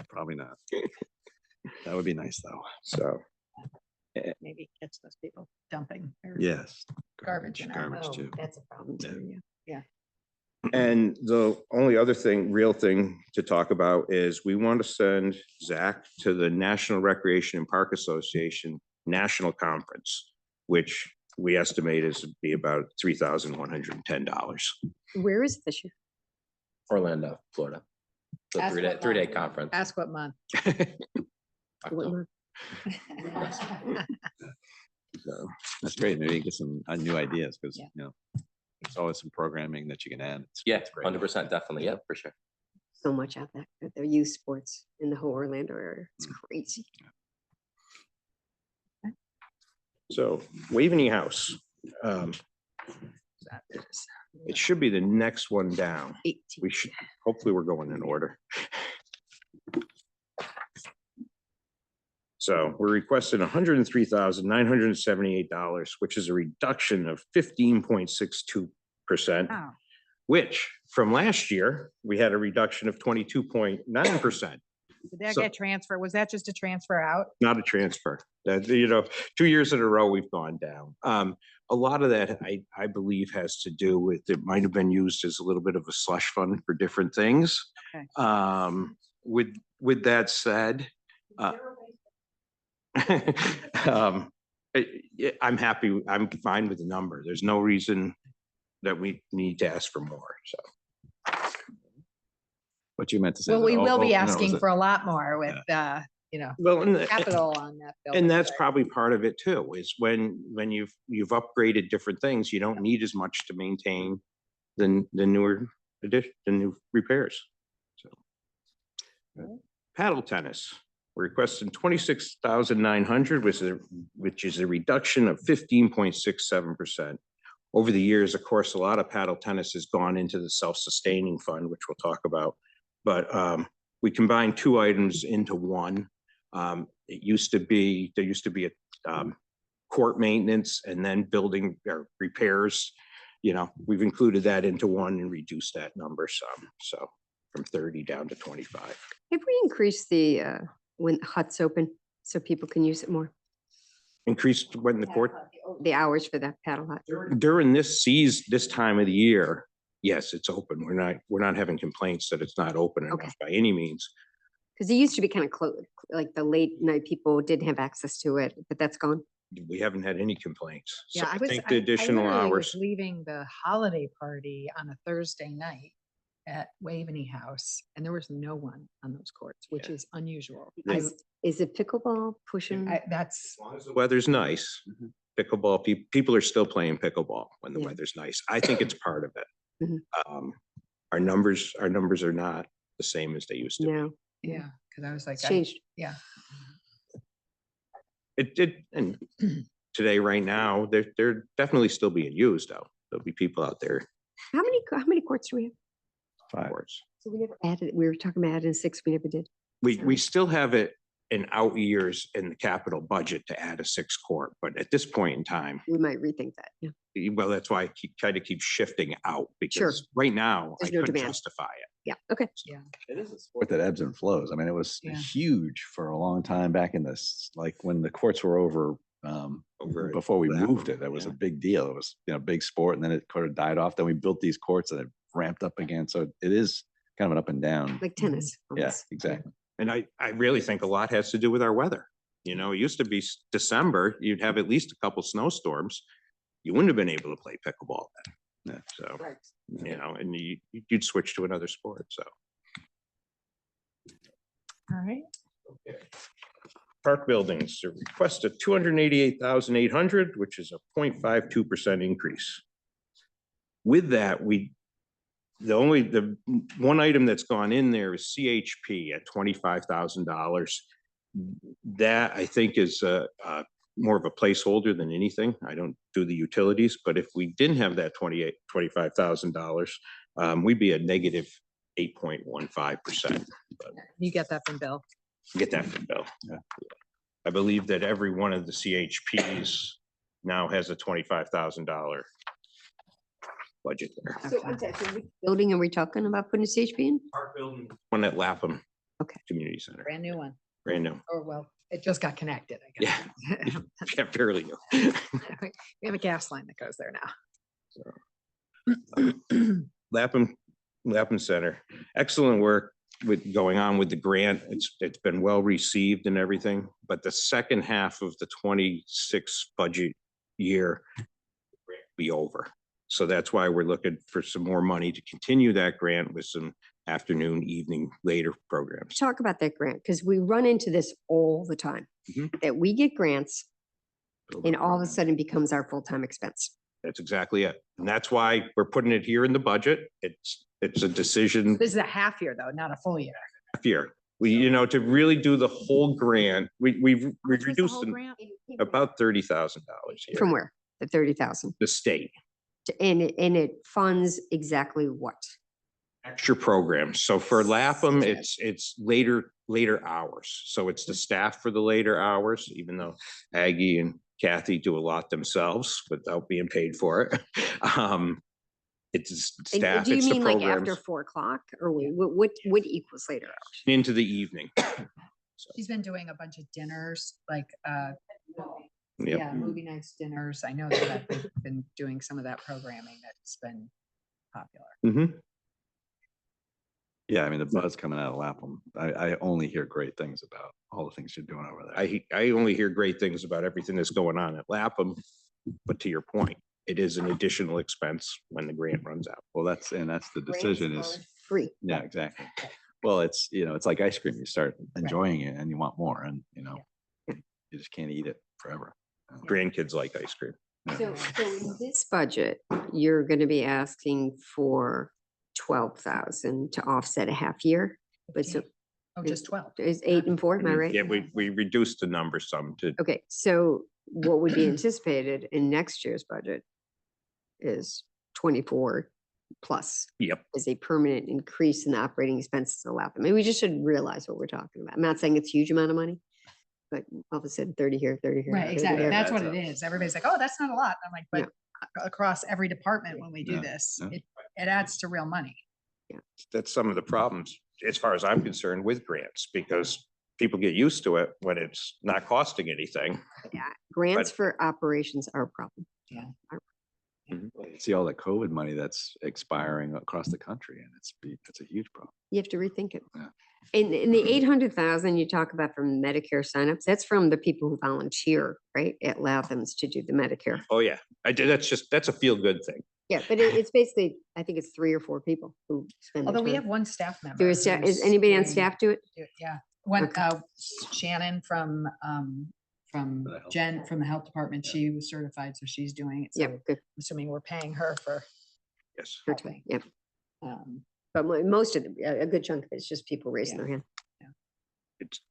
Probably not. That would be nice though. So. Maybe catch those people dumping. their Yes. Garbage in our. Garbage too. That's a problem too, yeah. And the only other real thing to talk about is we want to send Zach to the National Recreation and Park Association National Conference, which we estimate is be about $3,110. Where is it this year? Orlando, Florida. So Ask what three-day month. conference. Ask what month. What month? So that's great. Maybe get some new ideas because, Yeah. there's always some programming that you can add. Yeah, great. 100%, definitely. Yeah, for sure. So much out there, at the youth sports in the whole Orlando area. It's crazy. So Waveney House. It should be the next one down. 18. We should, hopefully we're going in order. So we're requesting $103,978, which is a reduction of 15.62%, Wow. which from last year, we had a reduction of 22.9%. Did that So- get transferred? Was that just a transfer out? Not a transfer. That, 2 years in a row, we've gone down. A lot of that, I believe, has to do with, it might have been used as a little bit of a slush fund for different things. Okay. With that said, I'm happy, I'm fine with the number. There's no reason that we need to ask for more, so. What you meant to say. Well, we will be no, asking was it- for a lot more with, Well, capital on that building. and that's but- probably part of it too, is when you've upgraded different things, you don't need as much to maintain the newer addition, the new repairs. So. Paddle tennis, we're requesting 26,900, which is a reduction of 15.67%. Over the years, of course, a lot of paddle tennis has gone into the self-sustaining fund, which we'll talk about. But we combined two items into one. There used to be a court maintenance and then building or repairs. We've included that into one and reduced that number some. So from 30 down to 25. Have we increased the, when huts open so people can use it more? Increased when the court The hours for that paddle hut? during this time of the year, yes, it's open. We're not having complaints that it's not open enough by any means. Because it used to be kind of closed, like the late night people didn't have access to it, but that's gone. we haven't had any complaints. So Yeah, I was, think the additional literally was hours. leaving the holiday party on a Thursday night at Waveney House, and there was no one on those courts, which is unusual. Is it pickleball pushing? That's, As long as the weather's nice, pickleball, people are still playing pickleball when the Yeah. weather's nice. I think it's part of it. Mhm. Our numbers are not the same as they used to be. No, yeah, because I was like, it's changed. yeah. It did, and today, right now, they're definitely still being used though. There'll be people out there. How many courts do we have? Five. So we never added, we were talking about adding 6, we never did. We still have it in out years in the capital budget to add a 6th court, but at this point in time, We might rethink that, yeah. well, that's why I try to keep shifting out because right now I There's no couldn't demand. justify it. Yeah, okay. Yeah. It is a sport that ebbs and flows. I mean, it was Yeah. huge for a long time back in this, like when the courts were over, Over before we Lapham, moved it, that was a big deal. It was, you know, big sport, and then it kind of died off. Then we built these courts and it ramped up again. So it is kind of an up and down. Like tennis. Yeah, almost. exactly. And I really think a lot has to do with our weather. You know, it used to be December, you'd have at least a couple snowstorms. You wouldn't have been able to play pickleball then. Yeah, so, you know, and you'd switch to another sport, so. All right. Park buildings, a request of 288,800, which is a 0.52% increase. With that, the one item that's gone in there is CHP at $25,000. That I think is more of a placeholder than anything. I don't do the utilities, but if we didn't have that $25,000, we'd be a negative 8.15%. You get that from Bill. Get that from Bill. Yeah. I believe that every one of the CHPs now has a $25,000 budget there. So I'm sorry, so which building are we talking about putting a CHP in? Park building. One at Lapham. Okay. Community Center. Brand new one. Brand new. Or well, it just got connected, I guess. Yeah, fairly new. We have a gas line that goes there now. Lapham Center, excellent work going on with the grant. It's been well received and everything, but the second half of the 26 budget year be over. So that's why we're looking for some more money to continue that grant with some afternoon, evening, later programs. Talk about that grant, because we run into this all the time, that we get grants and all of a sudden it becomes our full-time expense. That's exactly it. And that's why we're putting it here in the budget. It's a decision This is a half year though, not a full year. here. We, you know, to really do the whole grant, we've reduced about $30,000 here. From where? The 30,000? The state. And it funds exactly what? Extra programs. So for Lapham, it's later hours. So it's the staff for the later hours, even though Aggie and Kathy do a lot themselves without being paid for it. It's And staff, do you it's the mean like after programs 4 o'clock or what equals later hours? into the evening. She's been doing a bunch of dinners, like, Yep. yeah, movie nights, dinners. I know that they've been doing some of that programming that's been popular. Mm-hmm. Yeah, I mean, the buzz coming out of Lapham, I only hear great things about all the things you're doing over there. I only hear great things about everything that's going on at Lapham, but to your point, it is an additional expense when the grant runs out. Well, that's the decision is, Free. yeah, exactly. Well, it's, you know, it's like ice cream. You start enjoying it and you want more and, you know, you just can't eat it forever. Grandkids like ice cream. So in this budget, you're going to be asking for 12,000 to offset a half year, but so. Oh, just 12. Is 8 and 4, am I right? Yeah, we reduced the number some to. Okay, so what would be anticipated in next year's budget is 24 plus. Yep. Is a permanent increase in the operating expenses allowed. I mean, we just should realize what we're talking about. I'm not saying it's a huge amount of money, but all of a sudden 30 here, 30 here. Right, 30 exactly. there. That's what it is. Everybody's like, oh, that's not a lot. I'm like, but across every department, when we do this, it adds to real money. That's some of the problems, as far as I'm concerned, with grants, because people get used to it when it's not costing anything. Yeah, grants But- for operations are a problem. Yeah. See all the COVID money that's expiring across the country, and it's a huge problem. You have to rethink it. Yeah. In the 800,000 you talk about from Medicare signups, that's from the people who volunteer, right, at Latham's to do the Medicare. Oh, yeah. That's a feel-good thing. Yeah, but it's basically, I think it's 3 or 4 people who spend. the Although we time. have one staff member. Is who's anybody on doing- staff do it? Yeah, one, Okay. Shannon from Jen, from the health department, she was certified, so she's doing it. Yeah, So good. I'm assuming we're paying her for Yes. helping. Yeah, Um, but most of a good chunk of it is just people raising their hand.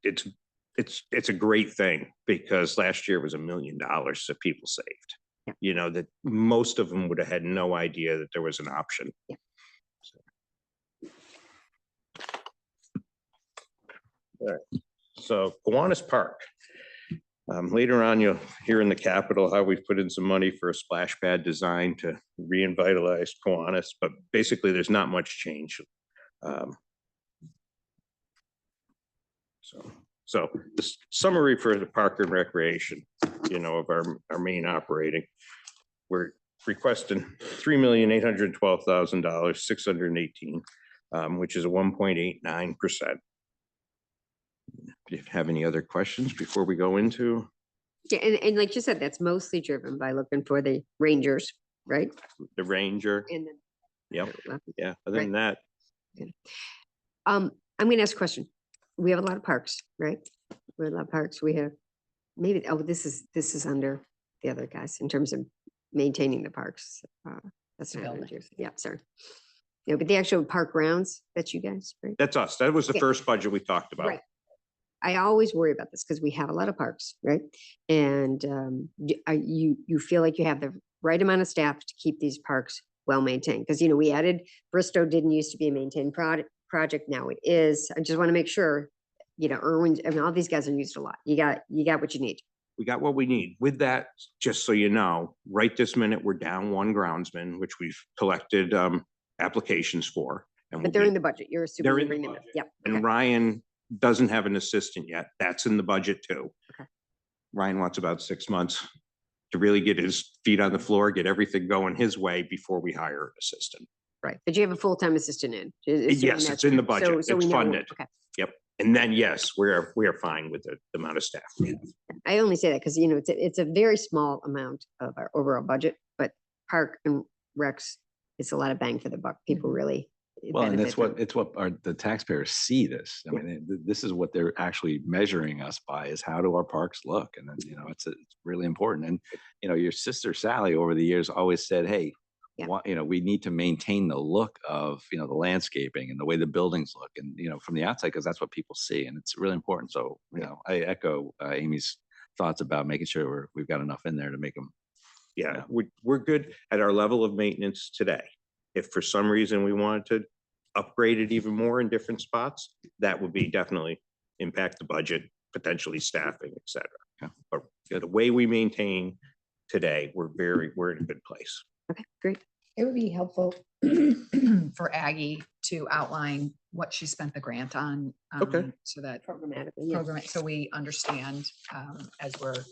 It's a great thing because last year was $1 million that people saved. Yeah. You know, that most of them would have had no idea that there was an option. Yeah. All right. So Kiwanis Park. Later on, you'll hear in the Capitol how we've put in some money for a splash pad design to re-vitalize Kiwanis, but basically there's not much change. So the summary for the Park and Recreation, you know, of our main operating, we're requesting $3,812,000, 618, which is a 1.89%. Do you have any other questions before we go into? Yeah, and like you said, that's mostly driven by looking for the Rangers, right? The Ranger? And then. Yep. Yeah, other than that, I'm gonna ask a question. We have a lot of parks, right? We have a lot of parks. We have maybe, this is under the other guys in terms of maintaining the parks. That's not Building. Rangers. Yeah, sorry. Yeah, but the actual park grounds, that's you guys, right? that's us. That was the Yeah. first budget we talked about. Right. I always worry about this because we have a lot of parks, right? And you feel like you have the right amount of staff to keep these parks well maintained? Because, you know, we added, Bristow didn't used to be a maintained project, now it is. I just want to make sure, you know, Irwin, I mean, all these guys are used a lot. You got what you need. We got what we need. With that, just so you know, right this minute, we're down 1 groundsman, which we've collected applications for. And But they're in the budget. You're assuming. They're you in the bring them budget. Yep. And okay. Ryan doesn't have an assistant yet. That's in the budget too. Okay. Ryan wants about 6 months to really get his feet on the floor, get everything going his way before we hire an assistant. Right. But you have a full-time assistant in. assuming Yes, that's it's in the true. So- budget. so we It's know- funded. Okay. Yep. And then, yes, we are fine with the amount of staff. I only say that because, you know, it's a very small amount of our overall budget, but park and recs, it's a lot of bang for the buck. People really. Well, and benefit from. it's what the taxpayers see this. I mean, this is what they're actually measuring us by, is how do our parks look? And then, you know, it's really important. And, you know, your sister Sally over the years always said, hey, you know, we need to maintain the look of, you know, the landscaping and the way the buildings look, and, you know, from the outside, because that's what people see, and it's really important. So, you know, I echo Amy's thoughts about making sure we've got enough in there to make them. Yeah, we're good at our level of maintenance today. If for some reason we wanted to upgrade it even more in different spots, that would be definitely impact the budget, potentially staffing, et cetera. Yeah. But the way we maintain today, we're in a good place. Okay, great. It would be helpful for Aggie to outline what she spent the grant on. Okay. So that Programmatically, yeah. so we understand as we're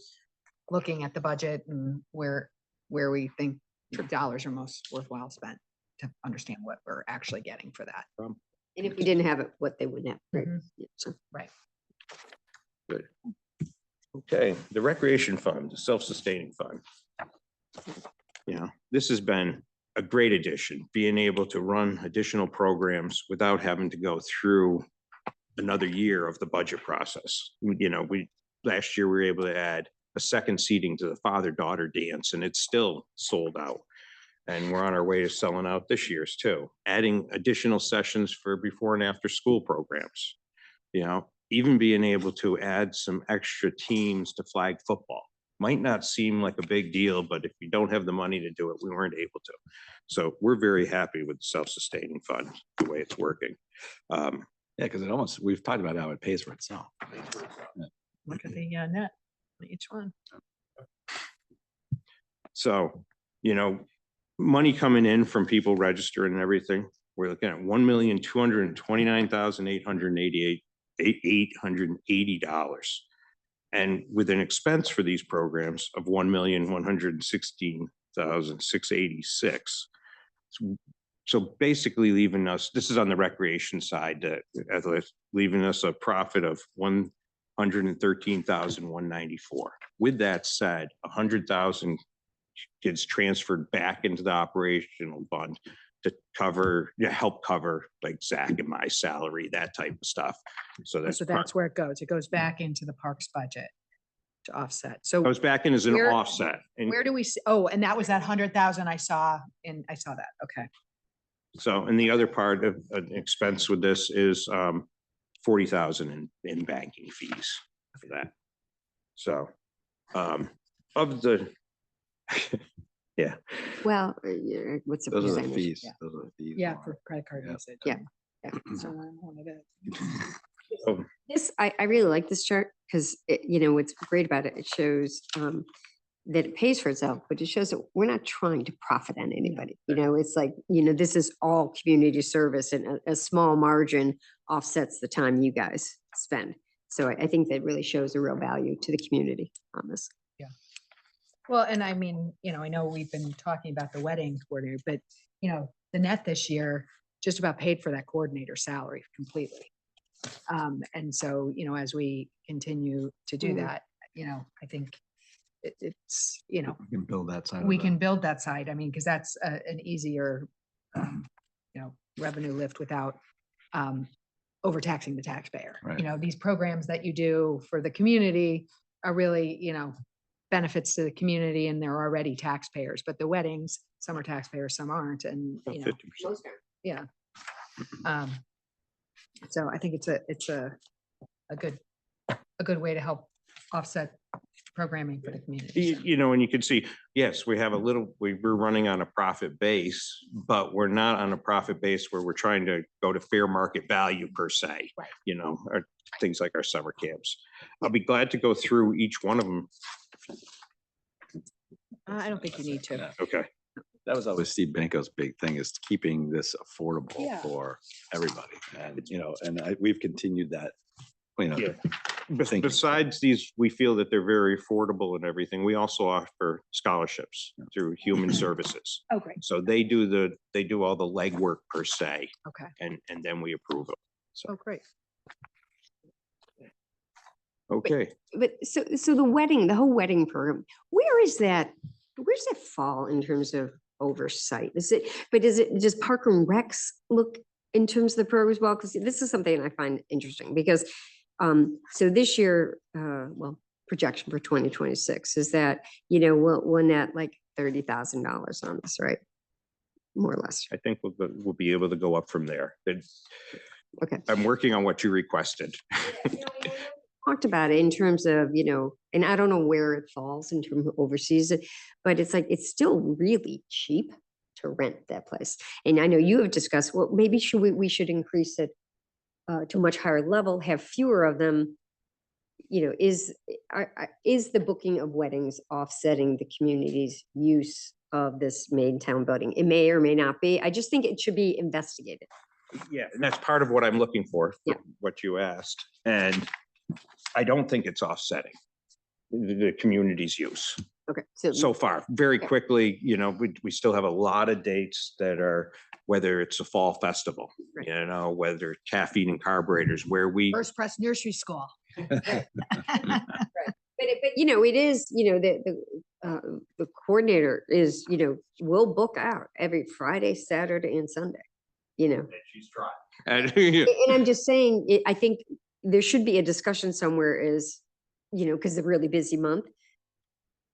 looking at the budget and where we think the dollars are most worthwhile spent, to understand what we're actually getting for that. And if we didn't have it, what they wouldn't have, right? Mhm. Yeah, so. Right. Good. Okay, the recreation fund, the self-sustaining fund. You know, this has been a great addition, being able to run additional programs without having to go through another year of the budget process. You know, last year we were able to add a second seating to the father-daughter dance, and it's still sold out. And we're on our way to selling out this year's too, adding additional sessions for before and after school programs. You know, even being able to add some extra teams to flag football. Might not seem like a big deal, but if you don't have the money to do it, we weren't able to. So we're very happy with the self-sustaining fund, the way it's working. Yeah, because we've talked about how it pays for itself. Look at the net, on each one. So, you know, money coming in from people registering and everything, we're looking at $1,229,880. And with an expense for these programs of $1,116,000, $1,686. So basically leaving us, this is on the recreation side, leaving us a profit of $113,194. With that said, 100,000 gets transferred back into the operational fund to cover, help cover like Zach and my salary, that type of stuff. So that's where it goes. It goes back into the parks budget to offset. So goes back in as an where- offset. And where do we, oh, and that was that 100,000 I saw that. Okay. so, and the other part of an expense with this is 40,000 in banking fees for that. So, of the, yeah. Well, what's the Those are the percentage? fees. Yeah. Those are the fees. Yeah, Laura. for credit card usage. Yeah. So one of it. Oh, This, I really like this chart because you know, what's great about it, it shows that it pays for itself, but it shows that we're not trying to profit on anybody. You know, it's like, you know, this is all community service and a small margin offsets the time you guys spend. So I think that really shows a real value to the community on this. Well, and I mean, you know, I know we've been talking about the wedding coordinator, but you know, the net this year just about paid for that coordinator salary completely. And so, you know, as we continue to do that, you know, I think it's, you know, We can build that side. we can build that side. I mean, because that's an easier, you know, revenue lift without overtaxing the taxpayer. Right. You know, these programs that you do for the community are really, you know, benefits to the community and they're already taxpayers, but the weddings, some are taxpayers, some aren't, and, you know, 50%. yeah. So I think it's a good way to help offset programming for the community. You know, and you can see, yes, we have a little, we're running on a profit base, but we're not on a profit base where we're trying to go to fair market value per se. Right. You know, or things like our summer camps. I'll be glad to go through each one of them. I don't think you need to. Okay. That was always Steve Benko's big thing, is keeping this affordable Yeah. for everybody. And, you know, and we've continued that, you know. Yeah. thinking. Besides these, we feel that they're very affordable and everything. We also offer scholarships through Human Services. Oh, great. So they do all the legwork per se, Okay. and then we approve them. Oh, great. Okay. But so the whole wedding program, where's that fall in terms of oversight? Does Park and Recs look in terms of the program as well? Because this is something I find interesting because, so this year, projection for 2026 is that, you know, we'll net like $30,000 on this, right? More or less. I think we'll be able to go up from there. Okay. I'm working on what you requested. Talked about it in terms of, you know, and I don't know where it falls in terms of overseas, but it's like, it's still really cheap to rent that place. And I know you have discussed, well, maybe we should increase it to a much higher level, have fewer of them. You know, is the booking of weddings offsetting the community's use of this main town building? It may or may not be. I just think it should be investigated. Yeah, and that's part of what I'm looking for, Yeah. what you asked. And I don't think it's offsetting the community's use Okay. so far. Very quickly, you know, we still have a lot of dates that are, whether it's a fall festival, Right. you know, whether caffeine and carburetors, where we, First Press Nursery School. But you know, it is, you know, the coordinator is, you know, will book out every Friday, Saturday and Sunday, you know. she's trying. And I'm just saying, I think there should be a discussion somewhere is, you know, because it's a really busy month.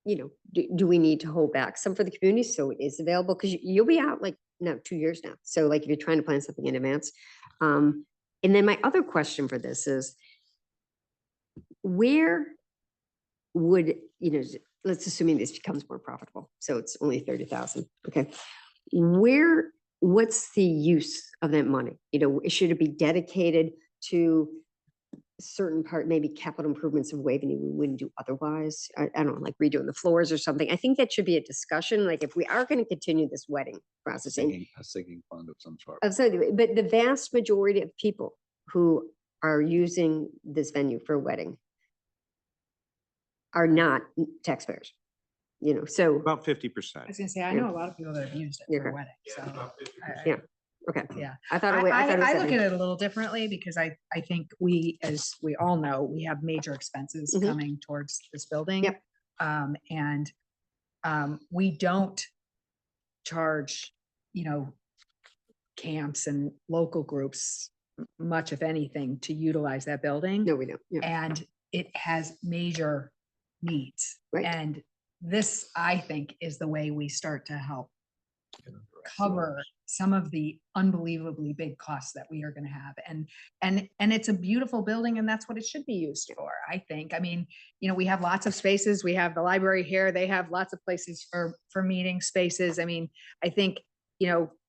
You know, do we need to hold back some for the community so it is available? Because you'll be out like 2 years now. So like if you're trying to plan something in advance. And then my other question for this is, where would, you know, let's assuming this becomes more profitable. So it's only 30,000. Okay. What's the use of that money? You know, should it be dedicated to certain part, maybe capital improvements of Waveney we wouldn't do otherwise? I don't know, like redoing the floors or something. I think that should be a discussion. Like if we are going to continue this wedding process, A sinking fund of some sort. but the vast majority of people who are using this venue for a wedding are not taxpayers. you know, so, About 50%. I was gonna say, I Yeah. know a lot of people that have used it for a wedding, so. yeah, okay. Yeah. I thought it was. I thought it was I look 70. at it a little differently because I think we, as we all know, we have major expenses Mhm. coming towards this building. Yep. We don't charge, camps and local groups much, if anything, to utilize that building. No, we don't. Yeah. And it has major needs. Right. And this, I think, is the way we start to help cover some of the unbelievably big costs that we are going to have. And it's a beautiful building, and that's what it should be used for, I think. I mean, we have lots of spaces. We have the library here. They have lots of places for meeting spaces. I mean, I think,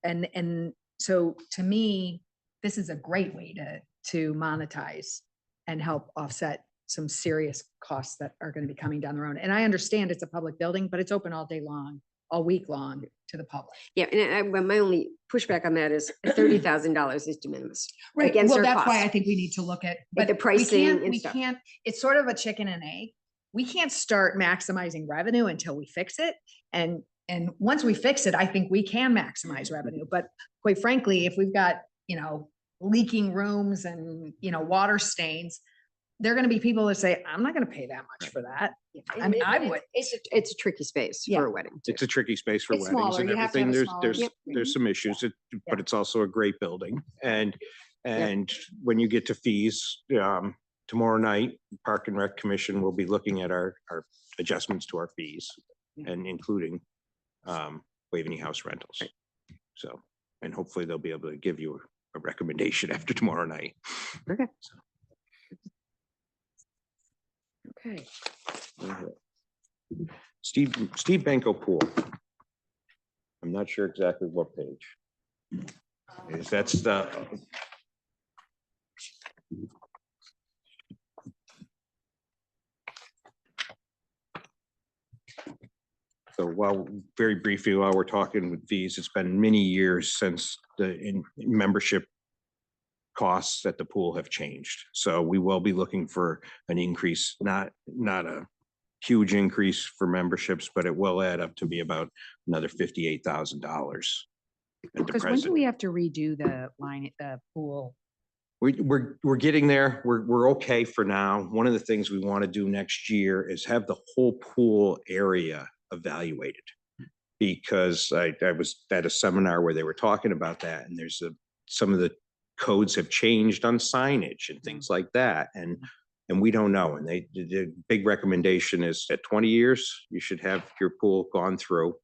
and so to me, this is a great way to monetize and help offset some serious costs that are going to be coming down the road. And I understand it's a public building, but it's open all day long, all week long to the public. Yeah, and my only pushback on that is $30,000 is de minimis. Right. Against Well, our that's why costs. I think we need to look at, Like but the pricing and we stuff. can't, it's sort of a chicken and egg. We can't start maximizing revenue until we fix it. And once we fix it, I think we can maximize revenue. But quite frankly, if we've got, leaking rooms and, water stains, there are going to be people that say, I'm not going to pay that much for that. I mean, I would. It's a tricky space Yeah. for a wedding. It's a tricky space for It's weddings smaller. and You have to have everything. a There's, smaller- there's some issues, but it's also a great building. And Yep. when you get to fees, tomorrow night, Park and Rec Commission will be looking at our adjustments to our fees and including Waveney House rentals. So, and hopefully they'll be able to give you a recommendation after tomorrow night. Okay. So. Okay. Steve Benko Pool. I'm not sure exactly what page. That's the. So very briefly, while we're talking with fees, it's been many years since the membership costs at the pool have changed. So we will be looking for an increase, not a huge increase for memberships, but it will add up to be about another $58,000. Because when do we have to redo the pool? We're getting there. We're okay for now. One of the things we want to do next year is have the whole pool area evaluated. Because I was at a seminar where they were talking about that, and there's some of the codes have changed on signage and things like that. And we don't know. And the big recommendation is at 20 years, you should have your pool gone through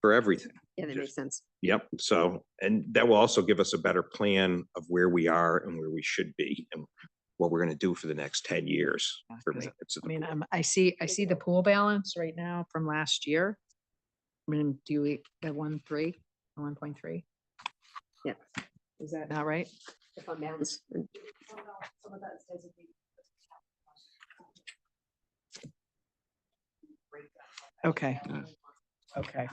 for everything. Yeah, that makes sense. Yep. So, and that will also give us a better plan of where we are and where we should be and what we're going to do for the next 10 years. For maintenance of the pool. I see the pool balance right now from last year. I mean, do we at 1.3? Yeah. Is that not right? The fund balance. Okay. Okay.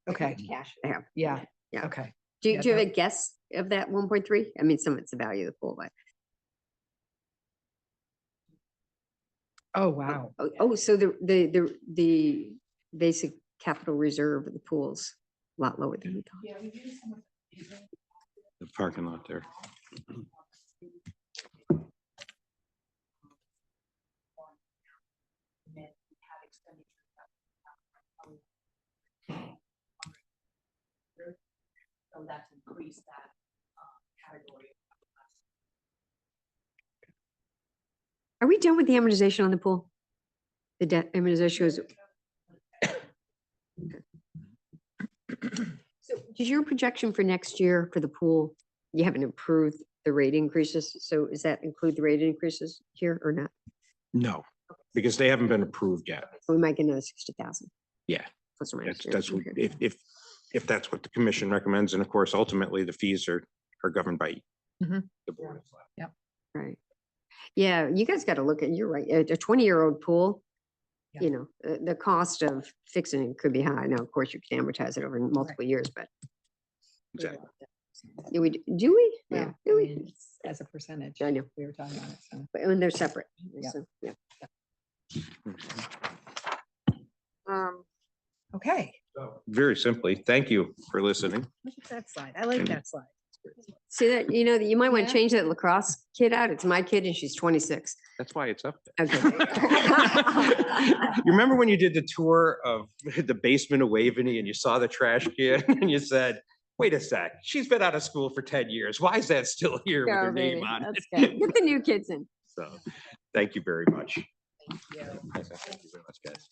Okay. Cash. Yeah. Yeah. Yeah. Okay. Do Yeah, you have that- a guess of that 1.3? I mean, some of it's the value of the pool, but. Oh, wow. So the basic capital reserve of the pool's a lot lower than we thought. The parking lot there. So that's increased that category. Are we done with the amortization on the pool? The debt amortization is. So does your projection for next year for the pool, you haven't approved the rate increases? So does that include the rate increases here or not? No, because they haven't been approved yet. So we might get another 60,000. Yeah. Plus or minus. That's what, Okay. if that's what the commission recommends, and of course, ultimately, the fees are governed by Mhm. the board. Yep. Right. Yeah, you guys got to look at, you're right, a 20-year-old pool, Yeah. you know, the cost of fixing it could be high. Now, of course, you can amortize it over multiple years, but Exactly. do we? Yeah, Well, do I we? mean, it's as a percentage. I know, We were talking about it, so. but when they're separate. Yeah. So, yeah. Okay. Very simply, thank you for listening. Look at that slide. I like that slide. See that, you know, you might want Yeah. to change that lacrosse kid out. It's my kid and she's 26. That's why it's up there. Okay. You remember when you did the tour of the basement of Waveney and you saw the trash can and you said, wait a sec, she's been out of school for 10 years. Why is that still here with Go, her name baby. on That's it? good. Get the new kids in. So, thank you very much. Thank you. Thank you very much, guys.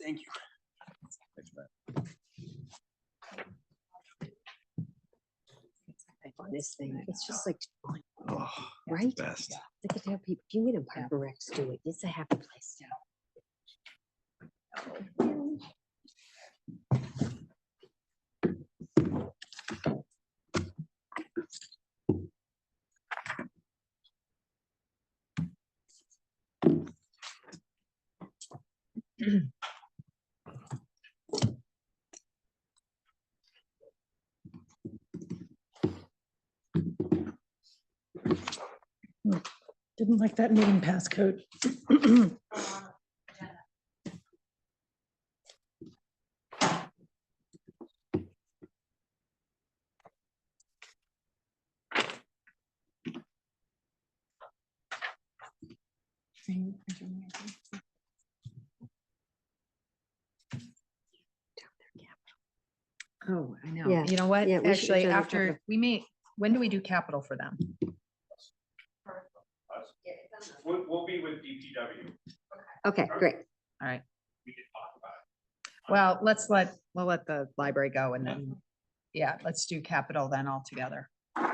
Thank you. On this thing, it's just like, Oh, right? best. Look at how people, if you get in Park and Recs do it, it's a happy place. Didn't like that meeting passcode. Oh, I know. Yeah. You know what? Yeah, we should have Actually, done after capital. we meet, when do we do capital for them? We'll be with DPW. Okay, great. All right. We can talk about it. Well, we'll let the library go and then, yeah, let's do capital then all together. Yeah,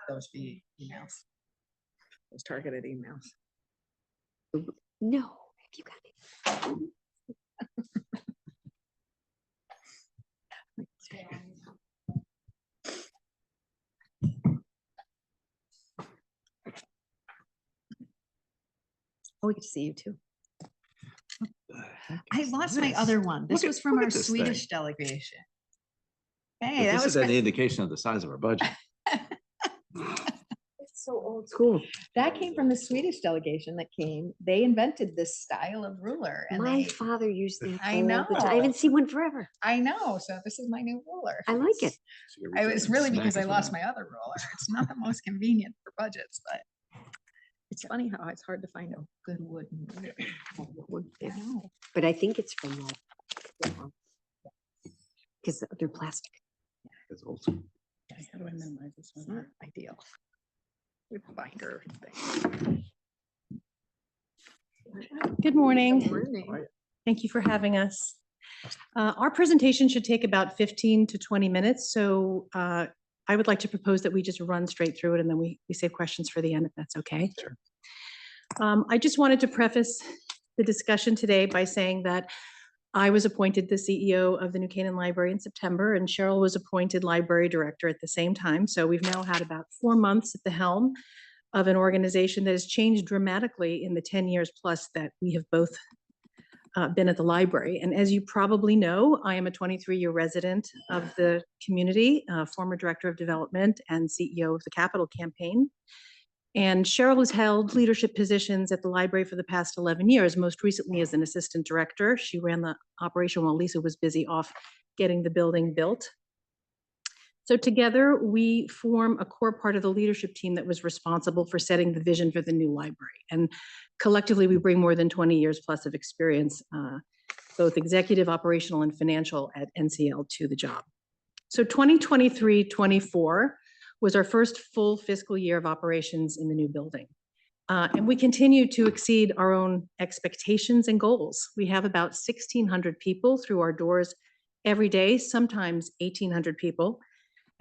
those be emails. Those targeted emails. No, have you got it? Oh, we get to see you too. I lost my other one. This was from our Swedish delegation. Hey, that This was is an indication of the size of our budget. It's so old school. that came from the Swedish delegation that came. They invented this style of ruler and My they, father used that. I all the time. I haven't seen one forever. I know. So this is my new ruler. I like it. I was really because I lost my other ruler. It's not the most convenient for budgets, but it's funny how it's hard to find a good wooden ruler. Yeah. But I think it's from like, because they're plastic. It's old school. How do I minimize this It's one? not ideal. With binder thing. Good morning. Good morning. Thank you for having us. Our presentation should take about 15 to 20 minutes, so I would like to propose that we just run straight through it and then we save questions for the end, if that's okay. Sure. I just wanted to preface the discussion today by saying that I was appointed the CEO of the New Canaan Library in September, and Cheryl was appointed library director at the same time. So we've now had about 4 months at the helm of an organization that has changed dramatically in the 10 years plus that we have both been at the library. And as you probably know, I am a 23-year resident of the community, former director of development and CEO of the Capital Campaign. And Cheryl has held leadership positions at the library for the past 11 years, most recently as an assistant director. She ran the operation while Lisa was busy off getting the building built. So together we form a core part of the leadership team that was responsible for setting the vision for the new library. And collectively we bring more than 20 years plus of experience, both executive, operational, and financial at NCL to the job. So 2023-24 was our first full fiscal year of operations in the new building. And we continue to exceed our own expectations and goals. We have about 1,600 people through our doors every day, sometimes 1,800 people.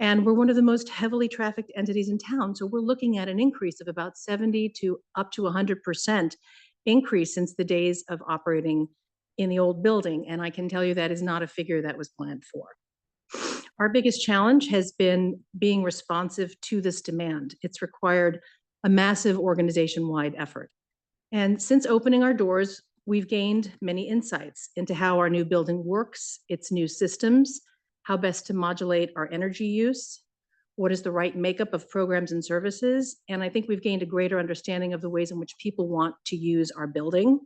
And we're one of the most heavily trafficked entities in town. So we're looking at an increase of about 70 to up to 100% increase since the days of operating in the old building. And I can tell you that is not a figure that was planned for. Our biggest challenge has been being responsive to this demand. It's required a massive organization-wide effort. And since opening our doors, we've gained many insights into how our new building works, its new systems, how best to modulate our energy use, what is the right makeup of programs and services. And I think we've gained a greater understanding of the ways in which people want to use our building.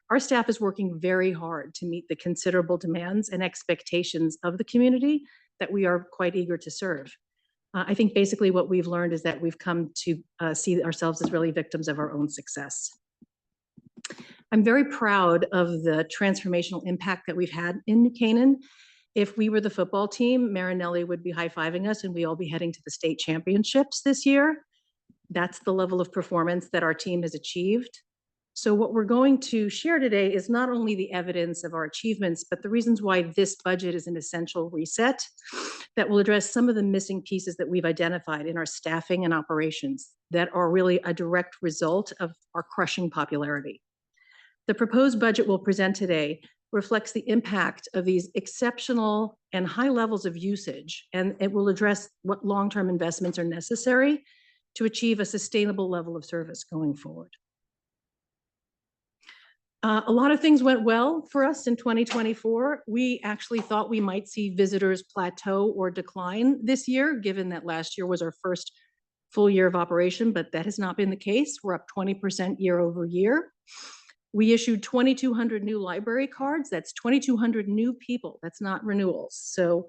Our staff is working very hard to meet the considerable demands and expectations of the community that we are quite eager to serve. I think basically what we've learned is that we've come to see ourselves as really victims of our own success. I'm very proud of the transformational impact that we've had in New Canaan. If we were the football team, Marinelli would be high-fiving us and we all be heading to the state championships this year. That's the level of performance that our team has achieved. So what we're going to share today is not only the evidence of our achievements, but the reasons why this budget is an essential reset that will address some of the missing pieces that we've identified in our staffing and operations that are really a direct result of our crushing popularity. The proposed budget we'll present today reflects the impact of these exceptional and high levels of usage, and it will address what long-term investments are necessary to achieve a sustainable level of service going forward. A lot of things went well for us in 2024. We actually thought we might see visitors plateau or decline this year, given that last year was our first full year of operation, but that has not been the case. We're up 20% year over year. We issued 2,200 new library cards. That's 2,200 new people. That's not renewals. So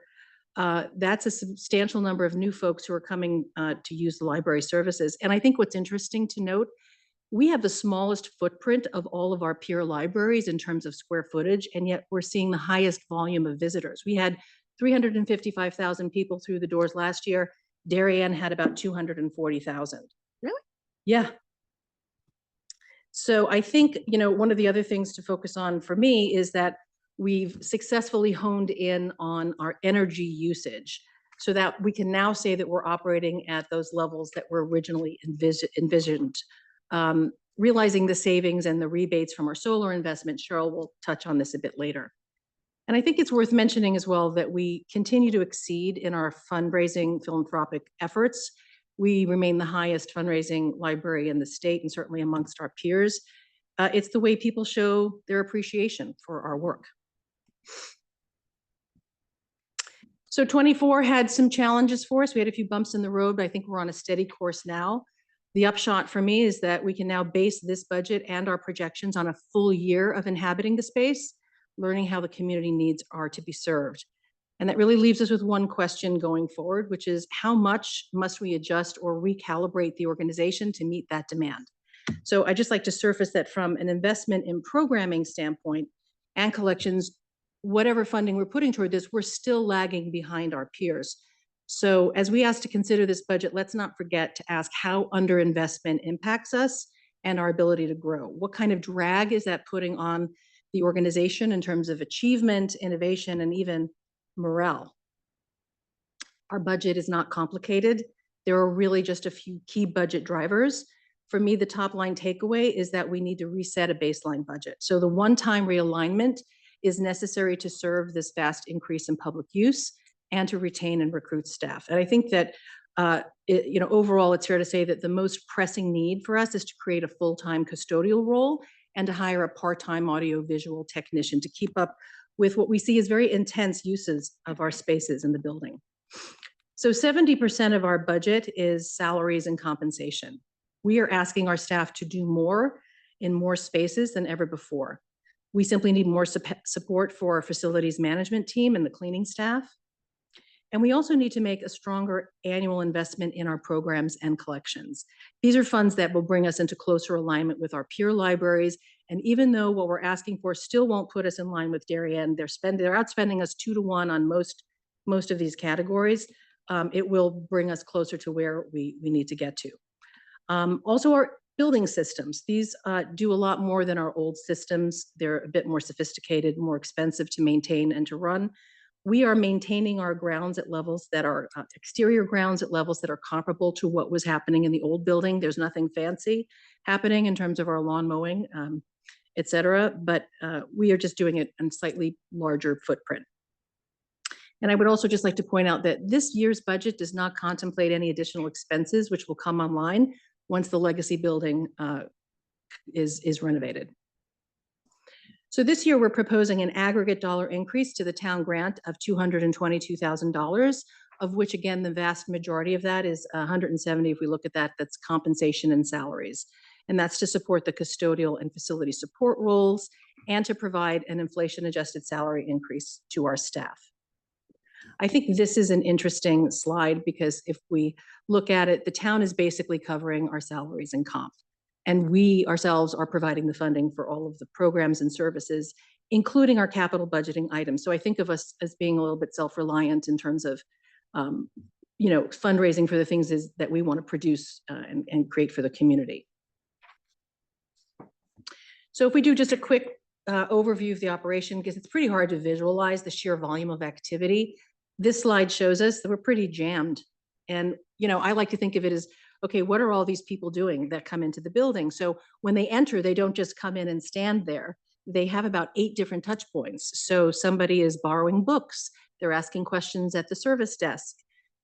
that's a substantial number of new folks who are coming to use the library services. And I think what's interesting to note, we have the smallest footprint of all of our peer libraries in terms of square footage, and yet we're seeing the highest volume of visitors. We had 355,000 people through the doors last year. Darien had about 240,000. Really? Yeah. So I think, you know, one of the other things to focus on for me is that we've successfully honed in on our energy usage so that we can now say that we're operating at those levels that were originally envisioned. Realizing the savings and the rebates from our solar investment, Cheryl will touch on this a bit later. And I think it's worth mentioning as well that we continue to exceed in our fundraising philanthropic efforts. We remain the highest fundraising library in the state and certainly amongst our peers. It's the way people show their appreciation for our work. So 24 had some challenges for us. We had a few bumps in the road, but I think we're on a steady course now. The upshot for me is that we can now base this budget and our projections on a full year of inhabiting the space, learning how the community needs are to be served. And that really leaves us with one question going forward, which is how much must we adjust or recalibrate the organization to meet that demand? So I just like to surface that from an investment in programming standpoint and collections, whatever funding we're putting toward this, we're still lagging behind our peers. So as we ask to consider this budget, let's not forget to ask how underinvestment impacts us and our ability to grow. What kind of drag is that putting on the organization in terms of achievement, innovation, and even morale? Our budget is not complicated. There are really just a few key budget drivers. For me, the top line takeaway is that we need to reset a baseline budget. So the one-time realignment is necessary to serve this vast increase in public use and to retain and recruit staff. And I think that overall, it's fair to say that the most pressing need for us is to create a full-time custodial role and to hire a part-time audiovisual technician to keep up with what we see as very intense uses of our spaces in the building. So 70% of our budget is salaries and compensation. We are asking our staff to do more in more spaces than ever before. We simply need more support for our facilities management team and the cleaning staff. And we also need to make a stronger annual investment in our programs and collections. These are funds that will bring us into closer alignment with our peer libraries. And even though what we're asking for still won't put us in line with Darien, they're outspending us 2 to 1 on most of these categories. It will bring us closer to where we need to get to. Also, our building systems. These do a lot more than our old systems. They're a bit more sophisticated, more expensive to maintain and to run. We are maintaining our grounds at levels that are exterior grounds at levels that are comparable to what was happening in the old building. There's nothing fancy happening in terms of our lawn mowing, et cetera, but we are just doing it in slightly larger footprint. And I would also just like to point out that this year's budget does not contemplate any additional expenses, which will come online once the legacy building is renovated. So this year, we're proposing an aggregate dollar increase to the town grant of $222,000, of which, again, the vast majority of that is 170, if we look at that, that's compensation and salaries. And that's to support the custodial and facility support roles and to provide an inflation-adjusted salary increase to our staff. I think this is an interesting slide because if we look at it, the town is basically covering our salaries and comp. And we ourselves are providing the funding for all of the programs and services, including our capital budgeting items. So I think of us as being a little bit self-reliant in terms of, fundraising for the things that we want to produce and create for the community. So if we do just a quick overview of the operation, because it's pretty hard to visualize the sheer volume of activity. This slide shows us that we're pretty jammed. And, I like to think of it as, okay, what are all these people doing that come into the building? So when they enter, they don't just come in and stand there. They have about 8 different touch points. So somebody is borrowing books. They're asking questions at the service desk.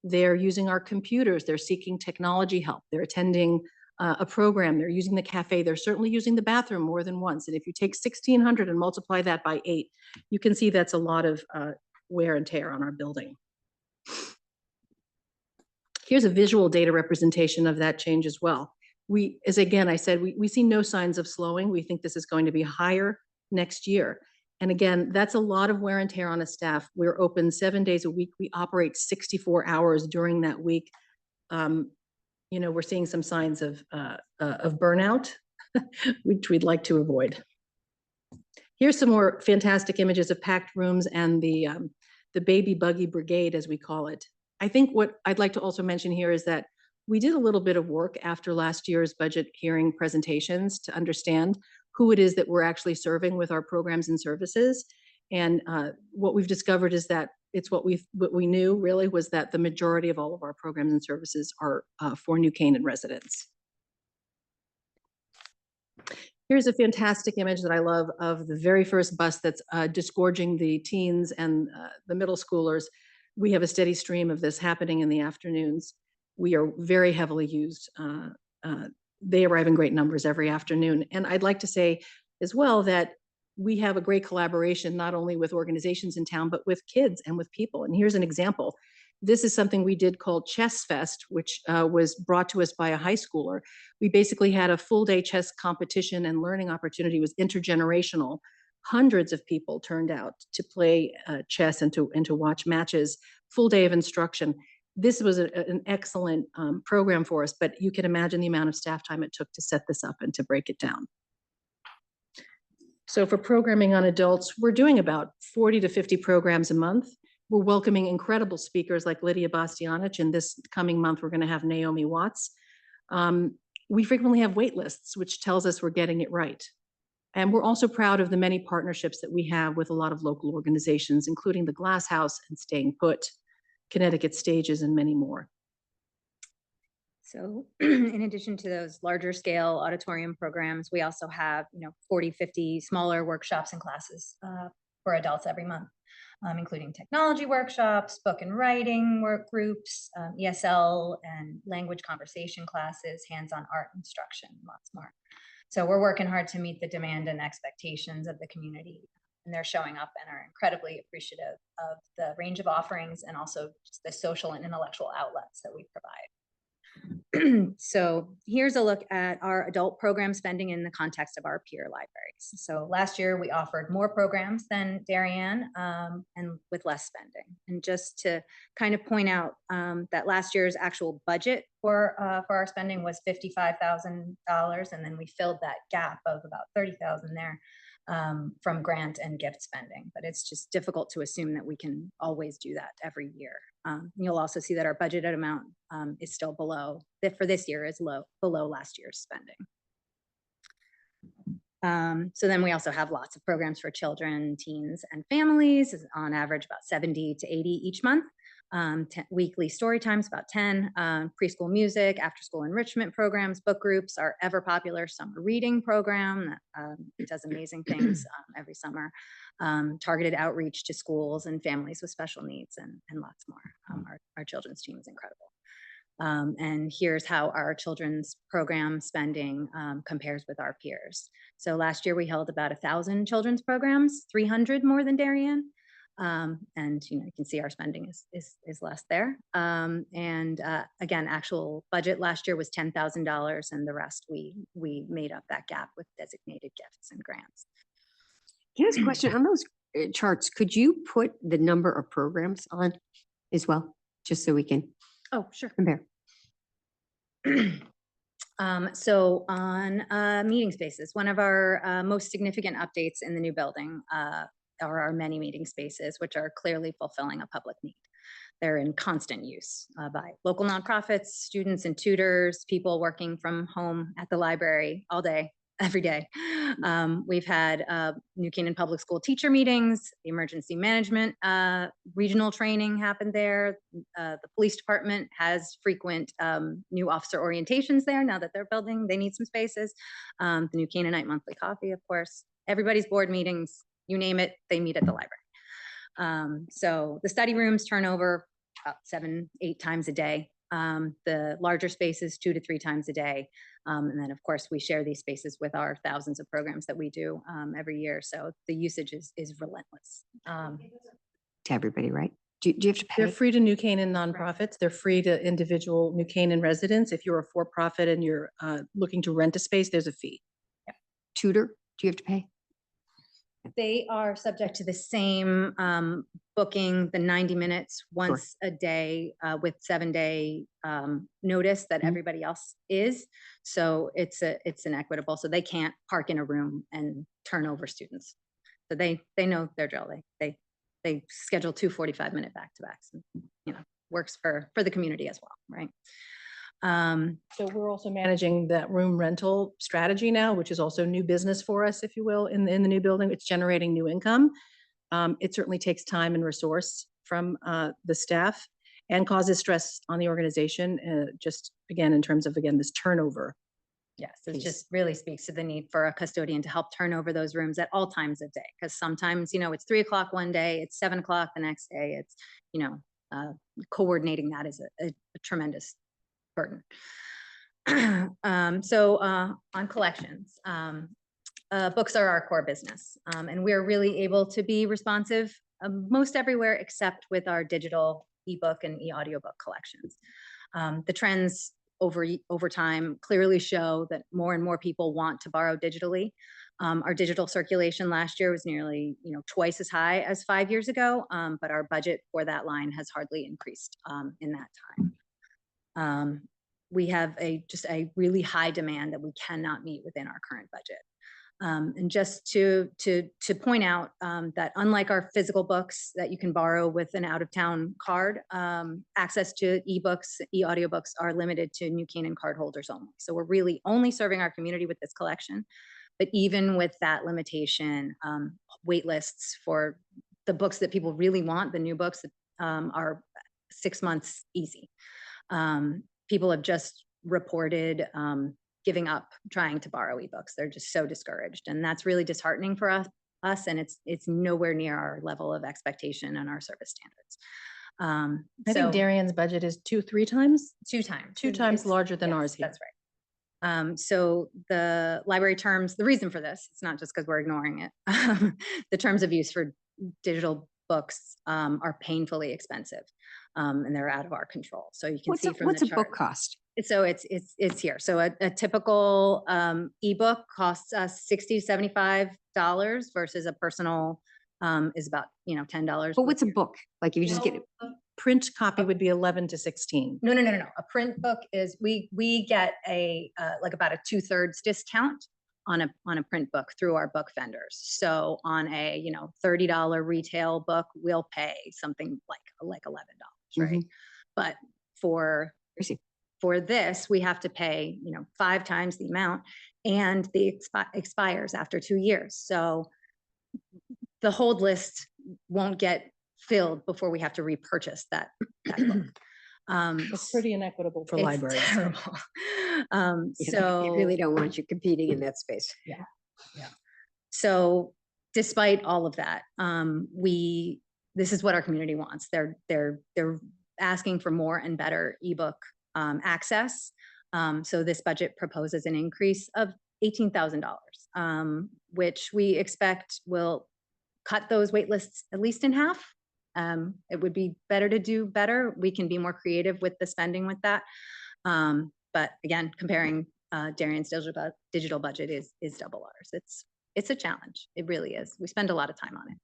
They're using our computers. They're seeking technology help. They're attending a program. They're using the cafe. They're certainly using the bathroom more than once. And if you take 1,600 and multiply that by 8, you can see that's a lot of wear and tear on our building. Here's a visual data representation of that change as well. As again, I said, we see no signs of slowing. We think this is going to be higher next year. And again, that's a lot of wear and tear on a staff. We're open 7 days a week. We operate 64 hours during that week. We're seeing some signs of burnout, which we'd like to avoid. Here's some more fantastic images of packed rooms and the baby buggy brigade, as we call it. I think what I'd like to also mention here is that we did a little bit of work after last year's budget hearing presentations to understand who it is that we're actually serving with our programs and services. And what we've discovered is that it's what we knew really was that the majority of all of our programs and services are for New Canaan residents. Here's a fantastic image that I love of the very first bus that's disgorging the teens and the middle schoolers. We have a steady stream of this happening in the afternoons. We are very heavily used. They arrive in great numbers every afternoon. And I'd like to say as well that we have a great collaboration, not only with organizations in town, but with kids and with people. And here's an example. This is something we did called Chess Fest, which was brought to us by a high schooler. We basically had a full day chess competition and learning opportunity. It was intergenerational. Hundreds of people turned out to play chess and to watch matches, full day of instruction. This was an excellent program for us, but you can imagine the amount of staff time it took to set this up and to break it down. So for programming on adults, we're doing about 40 to 50 programs a month. We're welcoming incredible speakers like Lydia Bastianich, and this coming month, we're going to have Naomi Watts. We frequently have wait lists, which tells us we're getting it right. And we're also proud of the many partnerships that we have with a lot of local organizations, including the Glass House and Staying Put, Connecticut Stages, and many more. So in addition to those larger scale auditorium programs, we also have, 40, 50 smaller workshops and classes for adults every month, including technology workshops, book and writing work groups, ESL and language conversation classes, hands-on art instruction, lots more. So we're working hard to meet the demand and expectations of the community, and they're showing up and are incredibly appreciative of the range of offerings and also just the social and intellectual outlets that we provide. So here's a look at our adult program spending in the context of our peer libraries. So last year we offered more programs than Darien and with less spending. And just to kind of point out that last year's actual budget for our spending was $55,000, and then we filled that gap of about $30,000 there from grant and gift spending. But it's just difficult to assume that we can always do that every year. You'll also see that our budgeted amount is still below, for this year is below last year's spending. So then we also have lots of programs for children, teens, and families, on average about 70 to 80 each month. Weekly story times, about 10, preschool music, after school enrichment programs, book groups, our ever popular summer reading program that does amazing things every summer, targeted outreach to schools and families with special needs, and lots more. Our children's team is incredible. And here's how our children's program spending compares with our peers. So last year we held about 1,000 children's programs, 300 more than Darien. And you can see our spending is less there. Again, actual budget last year was $10,000, and the rest we made up that gap with designated gifts and grants. Can I ask a question on those charts? Could you put the number of programs on as well, just so we can Oh, sure. compare? So on meeting spaces, one of our most significant updates in the new building are our many meeting spaces, which are clearly fulfilling a public need. They're in constant use by local nonprofits, students and tutors, people working from home at the library all day, every day. We've had New Canaan Public School teacher meetings, the emergency management regional training happened there. The police department has frequent new officer orientations there now that they're building, they need some spaces. The New Canaanite Monthly Coffee, of course, everybody's board meetings, you name it, they meet at the library. So the study rooms turn over about 7-8 times a day. The larger spaces 2 to 3 times a day. And then of course we share these spaces with our thousands of programs that we do every year. So the usage is relentless. To everybody, right? Do you have to pay? They're free to New Canaan nonprofits. They're free to individual New Canaan residents. If you're a for-profit and you're looking to rent a space, there's a fee. Tutor, do you have to pay? They are subject to the same booking, the 90 minutes once a day with 7-day notice that everybody else is. So it's an equitable, so they can't park in a room and turn over students. So they know their drill. They schedule 2 45-minute back-to-backs, and, works for the community as well, right? So we're also managing that room rental strategy now, which is also new business for us, if you will, in the new building. It's generating new income. It certainly takes time and resource from the staff and causes stress on the organization, just again, in terms of, this turnover. Yes, it just really speaks to the need for a custodian to help turn over those rooms at all times of day. Because sometimes, it's 3 o'clock one day, it's 7 o'clock the next day. It's, coordinating that is a tremendous burden. So on collections, books are our core business, and we're really able to be responsive most everywhere except with our digital ebook and e-audiobook collections. The trends over time clearly show that more and more people want to borrow digitally. Our digital circulation last year was nearly, twice as high as 5 years ago, but our budget for that line has hardly increased in that time. We have just a really high demand that we cannot meet within our current budget. And just to point out that unlike our physical books that you can borrow with an out-of-town card, access to ebooks, e-audiobooks are limited to New Canaan cardholders only. So we're really only serving our community with this collection. But even with that limitation, wait lists for the books that people really want, the new books, are 6 months easy. People have just reported giving up trying to borrow ebooks. They're just so discouraged, and that's really disheartening for us. And it's nowhere near our level of expectation and our service standards. I think Darien's budget is 2-3 times? 2 times. 2 times larger than ours here. That's right. So the library terms, the reason for this, it's not just because we're ignoring it. The terms of use for digital books are painfully expensive, and they're out of our control. So you can see from what's the a chart. book cost? So it's here. So a typical ebook costs us $60 to $75 versus a personal is about $10. But what's a book? Like if you just get it. Print copy would be 11 to 16. No. A print book is we get a like about a 2/3 discount on a print book through our book vendors. So on a $30 retail book, we'll pay something like $11, right? But for this, we have to pay 5 times the amount, and the expires after 2 years. So the hold list won't get filled before we have to repurchase that book. It's pretty inequitable for It's libraries. terrible. They really don't want you competing in that space. Yeah. So despite all of that, this is what our community wants. They're asking for more and better ebook access. So this budget proposes an increase of $18,000, which we expect will cut those wait lists at least in half. It would be better to do better. We can be more creative with the spending with that. But again, comparing Darien's digital budget is double ours. It's a challenge. It really is. We spend a lot of time on it.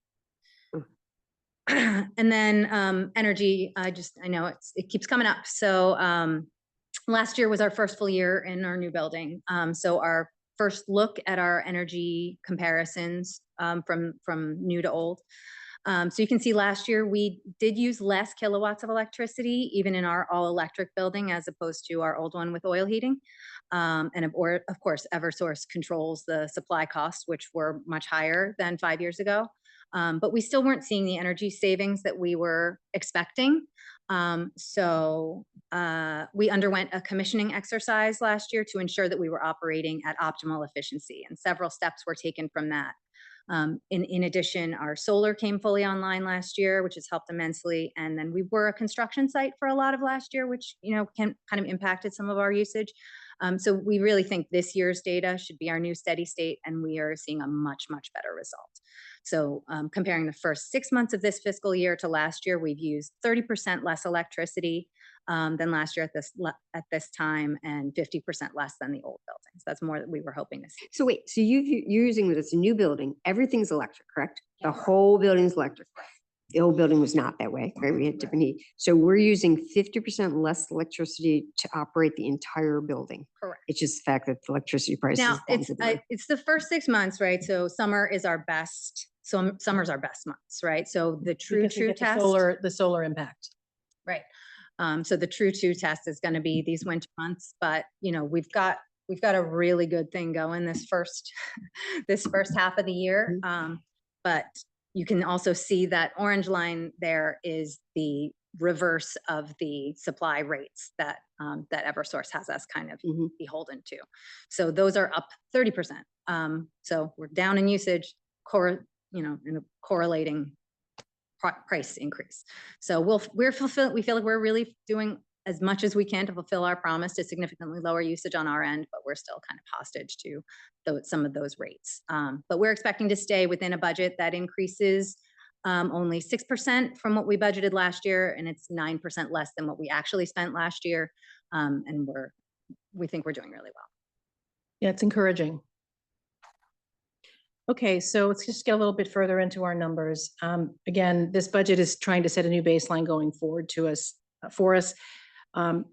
And then energy, I know it keeps coming up. So last year was our first full year in our new building. So our first look at our energy comparisons from new to old. So you can see last year we did use less kilowatts of electricity, even in our all electric building, as opposed to our old one with oil heating. And of course, Eversource controls the supply costs, which were much higher than 5 years ago. But we still weren't seeing the energy savings that we were expecting. So we underwent a commissioning exercise last year to ensure that we were operating at optimal efficiency, and several steps were taken from that. In addition, our solar came fully online last year, which has helped immensely. And then we were a construction site for a lot of last year, which, kind of impacted some of our usage. So we really think this year's data should be our new steady state, and we are seeing a much, much better result. So comparing the first 6 months of this fiscal year to last year, we've used 30% less electricity than last year at this time, and 50% less than the old buildings. That's more than we were hoping to see. So wait, so you're using this new building, everything's electric, correct? The whole building's electric. The old building was not that way, right? We had different heat. So we're using 50% less electricity to operate the entire building. Correct. It's just the fact that the electricity prices. Now it's the first 6 months, right? So summer is our best. So summer's our best months, right? So the true Because we get test. the solar impact. Right. So the true test is going to be these winter months, but we've got a really good thing going this first half of the year. But you can also see that orange line there is the reverse of the supply rates that Eversource has us kind of beholden to. So those are up 30%. So we're down in usage, in a correlating price increase. So we feel like we're really doing as much as we can to fulfill our promise to significantly lower usage on our end, but we're still kind of hostage to some of those rates. But we're expecting to stay within a budget that increases only 6% from what we budgeted last year, and it's 9% less than what we actually spent last year. And we think we're doing really well. Yeah, it's encouraging. Okay, so let's just get a little bit further into our numbers. Again, this budget is trying to set a new baseline going forward for us.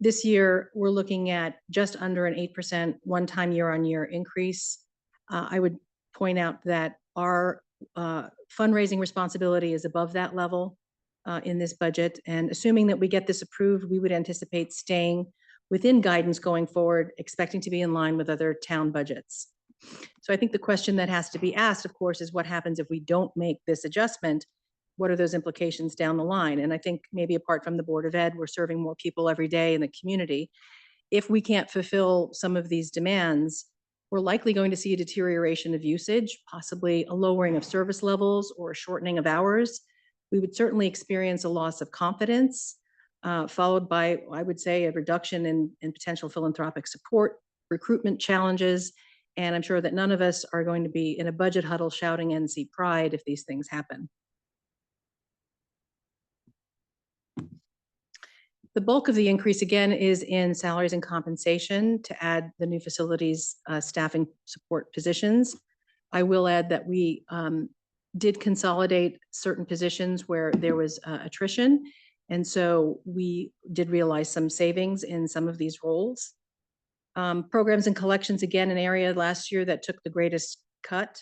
This year, we're looking at just under an 8% one-time year-on-year increase. I would point out that our fundraising responsibility is above that level in this budget. And assuming that we get this approved, we would anticipate staying within guidance going forward, expecting to be in line with other town budgets. So I think the question that has to be asked, of course, is what happens if we don't make this adjustment? What are those implications down the line? And I think maybe apart from the Board of Ed, we're serving more people every day in the community. If we can't fulfill some of these demands, we're likely going to see a deterioration of usage, possibly a lowering of service levels or a shortening of hours. We would certainly experience a loss of confidence, followed by, I would say, a reduction in potential philanthropic support, recruitment challenges, and I'm sure that none of us are going to be in a budget huddle shouting NC pride if these things happen. The bulk of the increase, again, is in salaries and compensation to add the new facilities staffing support positions. I will add that we did consolidate certain positions where there was attrition, and so we did realize some savings in some of these roles. Programs and collections, again, an area last year that took the greatest cut.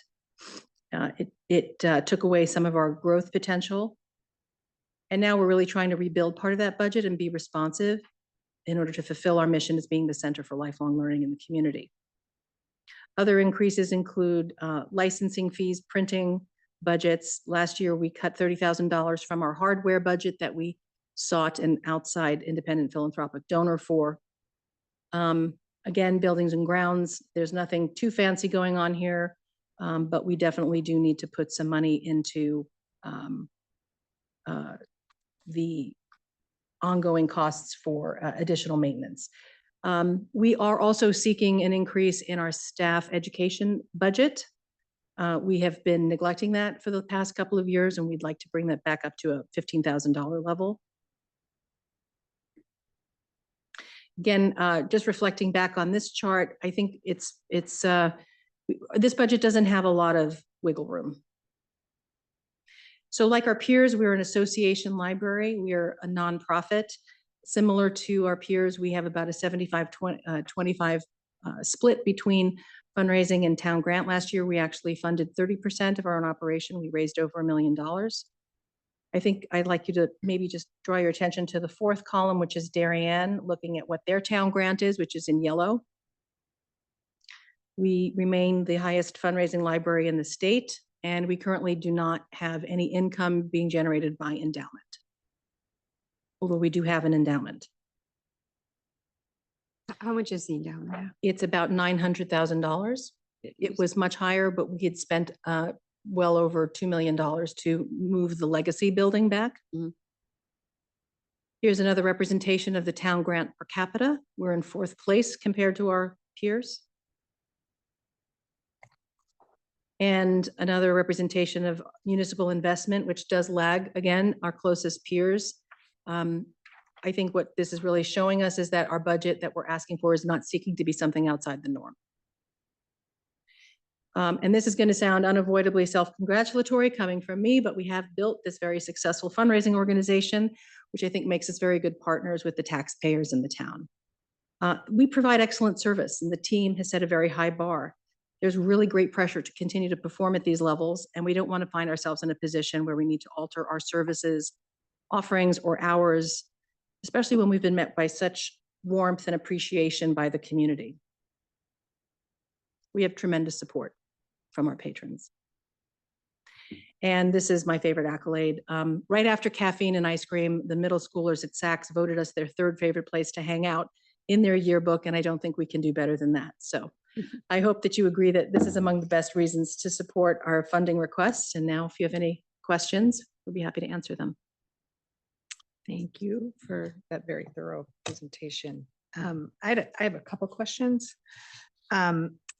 It took away some of our growth potential. And now we're really trying to rebuild part of that budget and be responsive in order to fulfill our mission as being the Center for Lifelong Learning in the community. Other increases include licensing fees, printing budgets. Last year, we cut $30,000 from our hardware budget that we sought an outside independent philanthropic donor for. Again, buildings and grounds, there's nothing too fancy going on here, but we definitely do need to put some money into the ongoing costs for additional maintenance. We are also seeking an increase in our staff education budget. We have been neglecting that for the past couple of years, and we'd like to bring that back up to a $15,000 level. Again, just reflecting back on this chart, I think this budget doesn't have a lot of wiggle room. So like our peers, we're an association library. We are a nonprofit. Similar to our peers, we have about a 75-25 split between fundraising and town grant. Last year, we actually funded 30% of our own operation. We raised over $1 million. I think I'd like you to maybe just draw your attention to the fourth column, which is Darien, looking at what their town grant is, which is in yellow. We remain the highest fundraising library in the state, and we currently do not have any income being generated by endowment, although we do have an endowment. How much is the endowment? It's about $900,000. It was much higher, but we had spent well over $2 million to move the legacy building back. Here's another representation of the town grant per capita. We're in 4th place compared to our peers. And another representation of municipal investment, which does lag, again, our closest peers. I think what this is really showing us is that our budget that we're asking for is not seeking to be something outside the norm. And this is going to sound unavoidably self-congratulatory coming from me, but we have built this very successful fundraising organization, which I think makes us very good partners with the taxpayers in the town. We provide excellent service, and the team has set a very high bar. There's really great pressure to continue to perform at these levels, and we don't want to find ourselves in a position where we need to alter our services, offerings, or hours, especially when we've been met by such warmth and appreciation by the community. We have tremendous support from our patrons. And this is my favorite accolade. Right after caffeine and ice cream, the middle schoolers at Saks voted us their 3rd favorite place to hang out in their yearbook, and I don't think we can do better than that. So I hope that you agree that this is among the best reasons to support our funding requests. And now if you have any questions, we'll be happy to answer them. Thank you for that very thorough presentation. I have a couple questions.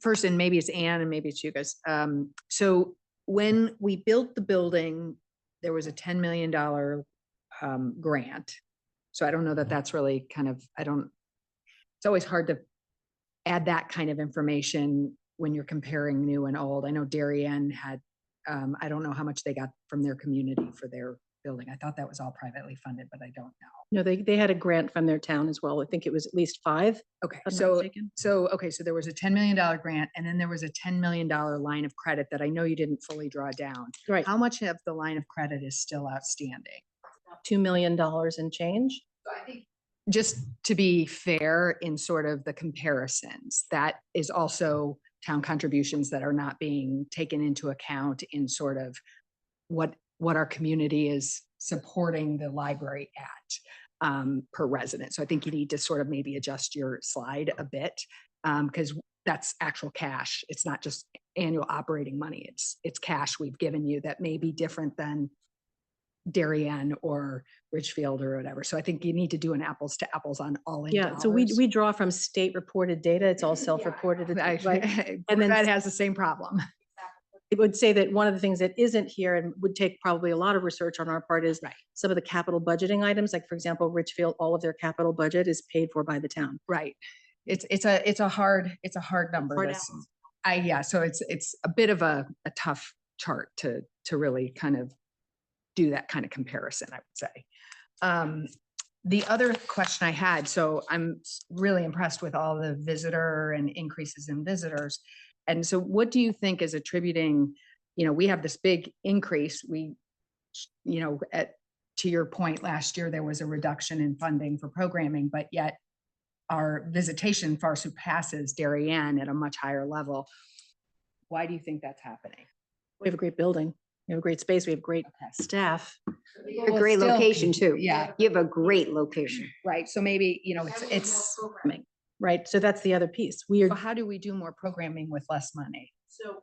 First, and maybe it's Anne and maybe it's you guys. So when we built the building, there was a $10 million grant. So I don't know that that's really kind of, it's always hard to add that kind of information when you're comparing new and old. I know Darien had, I don't know how much they got from their community for their building. I thought that was all privately funded, but I don't know. No, they had a grant from their town as well. I think it was at least 5. Okay, if I'm not mistaken. so there was a $10 million grant, and then there was a $10 million line of credit that I know you didn't fully draw down. Right. How much of the line of credit is still outstanding? $2 million and change. So I think just to be fair in sort of the comparisons, that is also town contributions that are not being taken into account in sort of what our community is supporting the library at per resident. So I think you need to sort of maybe adjust your slide a bit because that's actual cash. It's not just annual operating money. It's cash we've given you that may be different than Darien or Ridgefield or whatever. So I think you need to do an apples to apples on all in Yeah, so we draw from state reported data. It's all self-reported. Right? And then that has the same problem. It would say that one of the things that isn't here and would take probably a lot of research on our part is some of the capital budgeting items. Like for example, Ridgefield, all of their capital budget is paid for by the town. Right. It's a hard number. So it's a bit of a tough chart to really kind of do that kind of comparison, I would say. The other question I had, so I'm really impressed with all the visitor and increases in visitors. And so what do you think is attributing, we have this big increase. To your point, last year, there was a reduction in funding for programming, but yet our visitation far surpasses Darien at a much higher level. Why do you think that's happening? We have a great building. We have a great space. We have great staff. A great location too. Yeah. You have a great location. Right. So maybe, it's right. So that's the other piece. So how do we do more programming with less money? So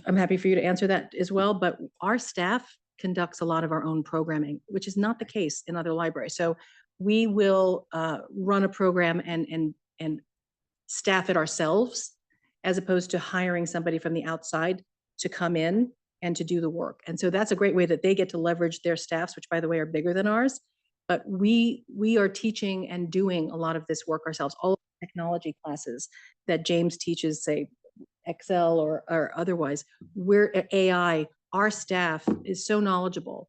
I'm happy for you to answer that as well, but our staff conducts a lot of our own programming, which is not the case in other libraries. So we will run a program and staff it ourselves, as opposed to hiring somebody from the outside to come in and to do the work. And so that's a great way that they get to leverage their staffs, which by the way are bigger than ours. But we are teaching and doing a lot of this work ourselves. All of the technology classes that James teaches, say Excel or otherwise, we're at AI, our staff is so knowledgeable.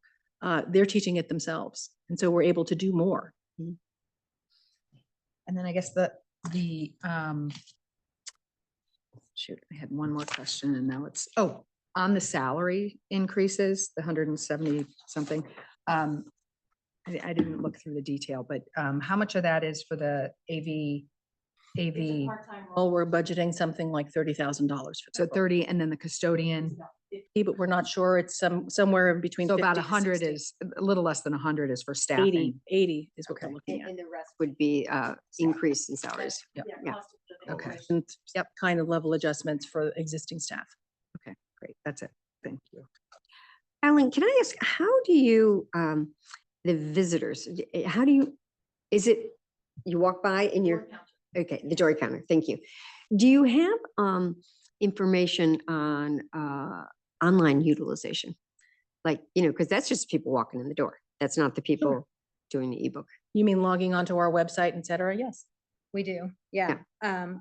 They're teaching it themselves. And so we're able to do more. And then I guess shoot, I had one more question and now it's, on the salary increases, the 170 something. I didn't look through the detail, but how much of that is for the AV? Well, we're budgeting something like $30,000 for So 30, and then the custodian. 50, but we're not sure. It's somewhere in between. So about 50 to 100 60. is, a little less than 100 is for staffing. 80 is what we're looking at. And the rest would be increase in salaries. Yep. Yeah. Okay. And kind of level adjustments for existing staff. Okay, great. That's it. Thank you. Alan, can I ask, how do you, the visitors, how do you, is it, you walk by and you're, okay, the door counter, thank you. Do you have information on online utilization? Like, because that's just people walking in the door. That's not the people doing the ebook. You mean logging onto our website, et cetera? Yes. We do, yeah. Do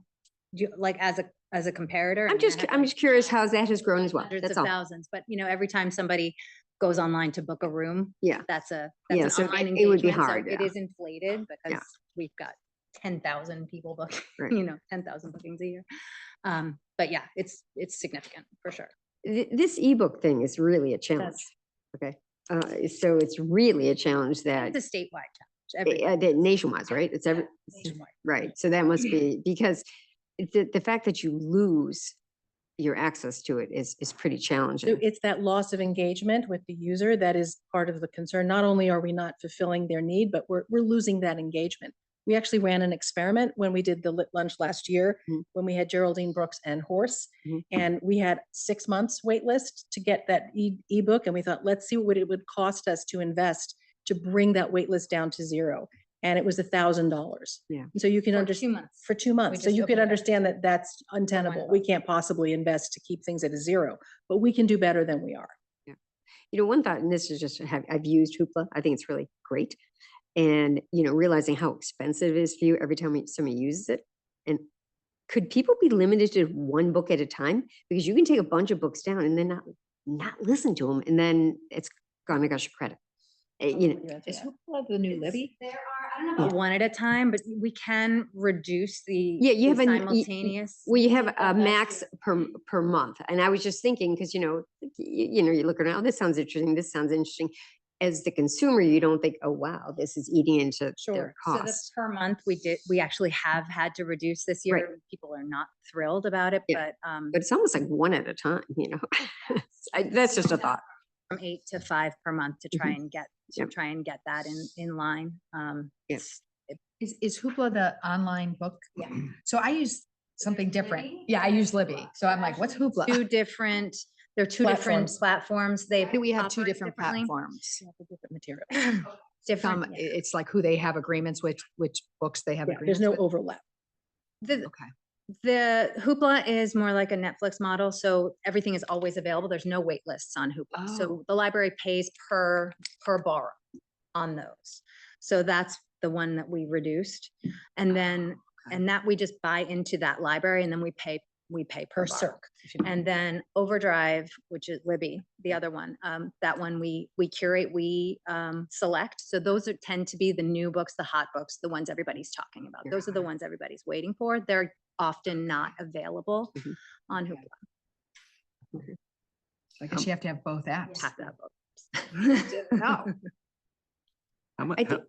you, like as a comparator? I'm just curious how that has grown as well. Hundreds That's of all. thousands, but every time somebody goes online to book a room, Yeah. that's an so online it would be engagement, so hard. it Yeah. is inflated because we've got 10,000 people book, Right. 10,000 bookings a year. But yeah, it's significant for sure. This ebook thing is really a challenge. Okay. So it's really a challenge that It's a statewide challenge. nationwide, right? It's Nationwide. right. So that must be because the fact that you lose your access to it is pretty challenging. So it's that loss of engagement with the user that is part of the concern. Not only are we not fulfilling their need, but we're losing that engagement. We actually ran an experiment when we did the lit lunch last year, when we had Geraldine Brooks and Horse, and we had 6 months wait list to get that ebook. And we thought, let's see what it would cost us to invest to bring that wait list down to zero. And it was $1,000. Yeah. So you can For understand 2 months. for 2 months. So just you could opened it up. understand that that's untenable. We can't possibly invest to keep things at a zero, but we can do better than we are. Yeah. One thought, and this is just, I've used Hoopla. I think it's really great. And, realizing how expensive it is for you every time somebody uses it. And could people be limited to one book at a time? Because you can take a bunch of books down and then not listen to them. And then it's gone, I got your credit. Is Hoopla the new Libby? There are, I don't know about one at a time, but we can reduce the you have simultaneous. Well, you have a max per month. And I was just thinking, because, you look around, this sounds interesting. This sounds interesting. As the consumer, you don't think, oh, wow, this is eating into their So the costs. per month we actually have had to reduce this year. Right. People are not thrilled about it, Yeah. but But it's almost like one at a time, That's just a thought. from 8 to 5 per month to try Mhm. and get Yep. that in line. Yes. Is Hoopla the online book? Yeah. So I use something different. Yeah, I use Libby. So I'm like, what's Hoopla? They're two different platforms. We have two operate different differently. platforms. Different material. Different. yeah. It's like who they have agreements with, which books they have Yeah, agreements there's no with. overlap. The Hoopla is more like a Netflix model, so everything is always available. There's no wait lists on Hoopla. So the library pays per borrow on those. So that's the one that we reduced. And then, and that we just buy into that library and then we pay per borrow. circ. And then Overdrive, which is Libby, the other one, that one we curate, we select. So those tend to be the new books, the hot books, the ones everybody's talking about. Those are the ones everybody's waiting for. They're often not available on Hoopla. I guess you have to have both You apps. have to have both. No.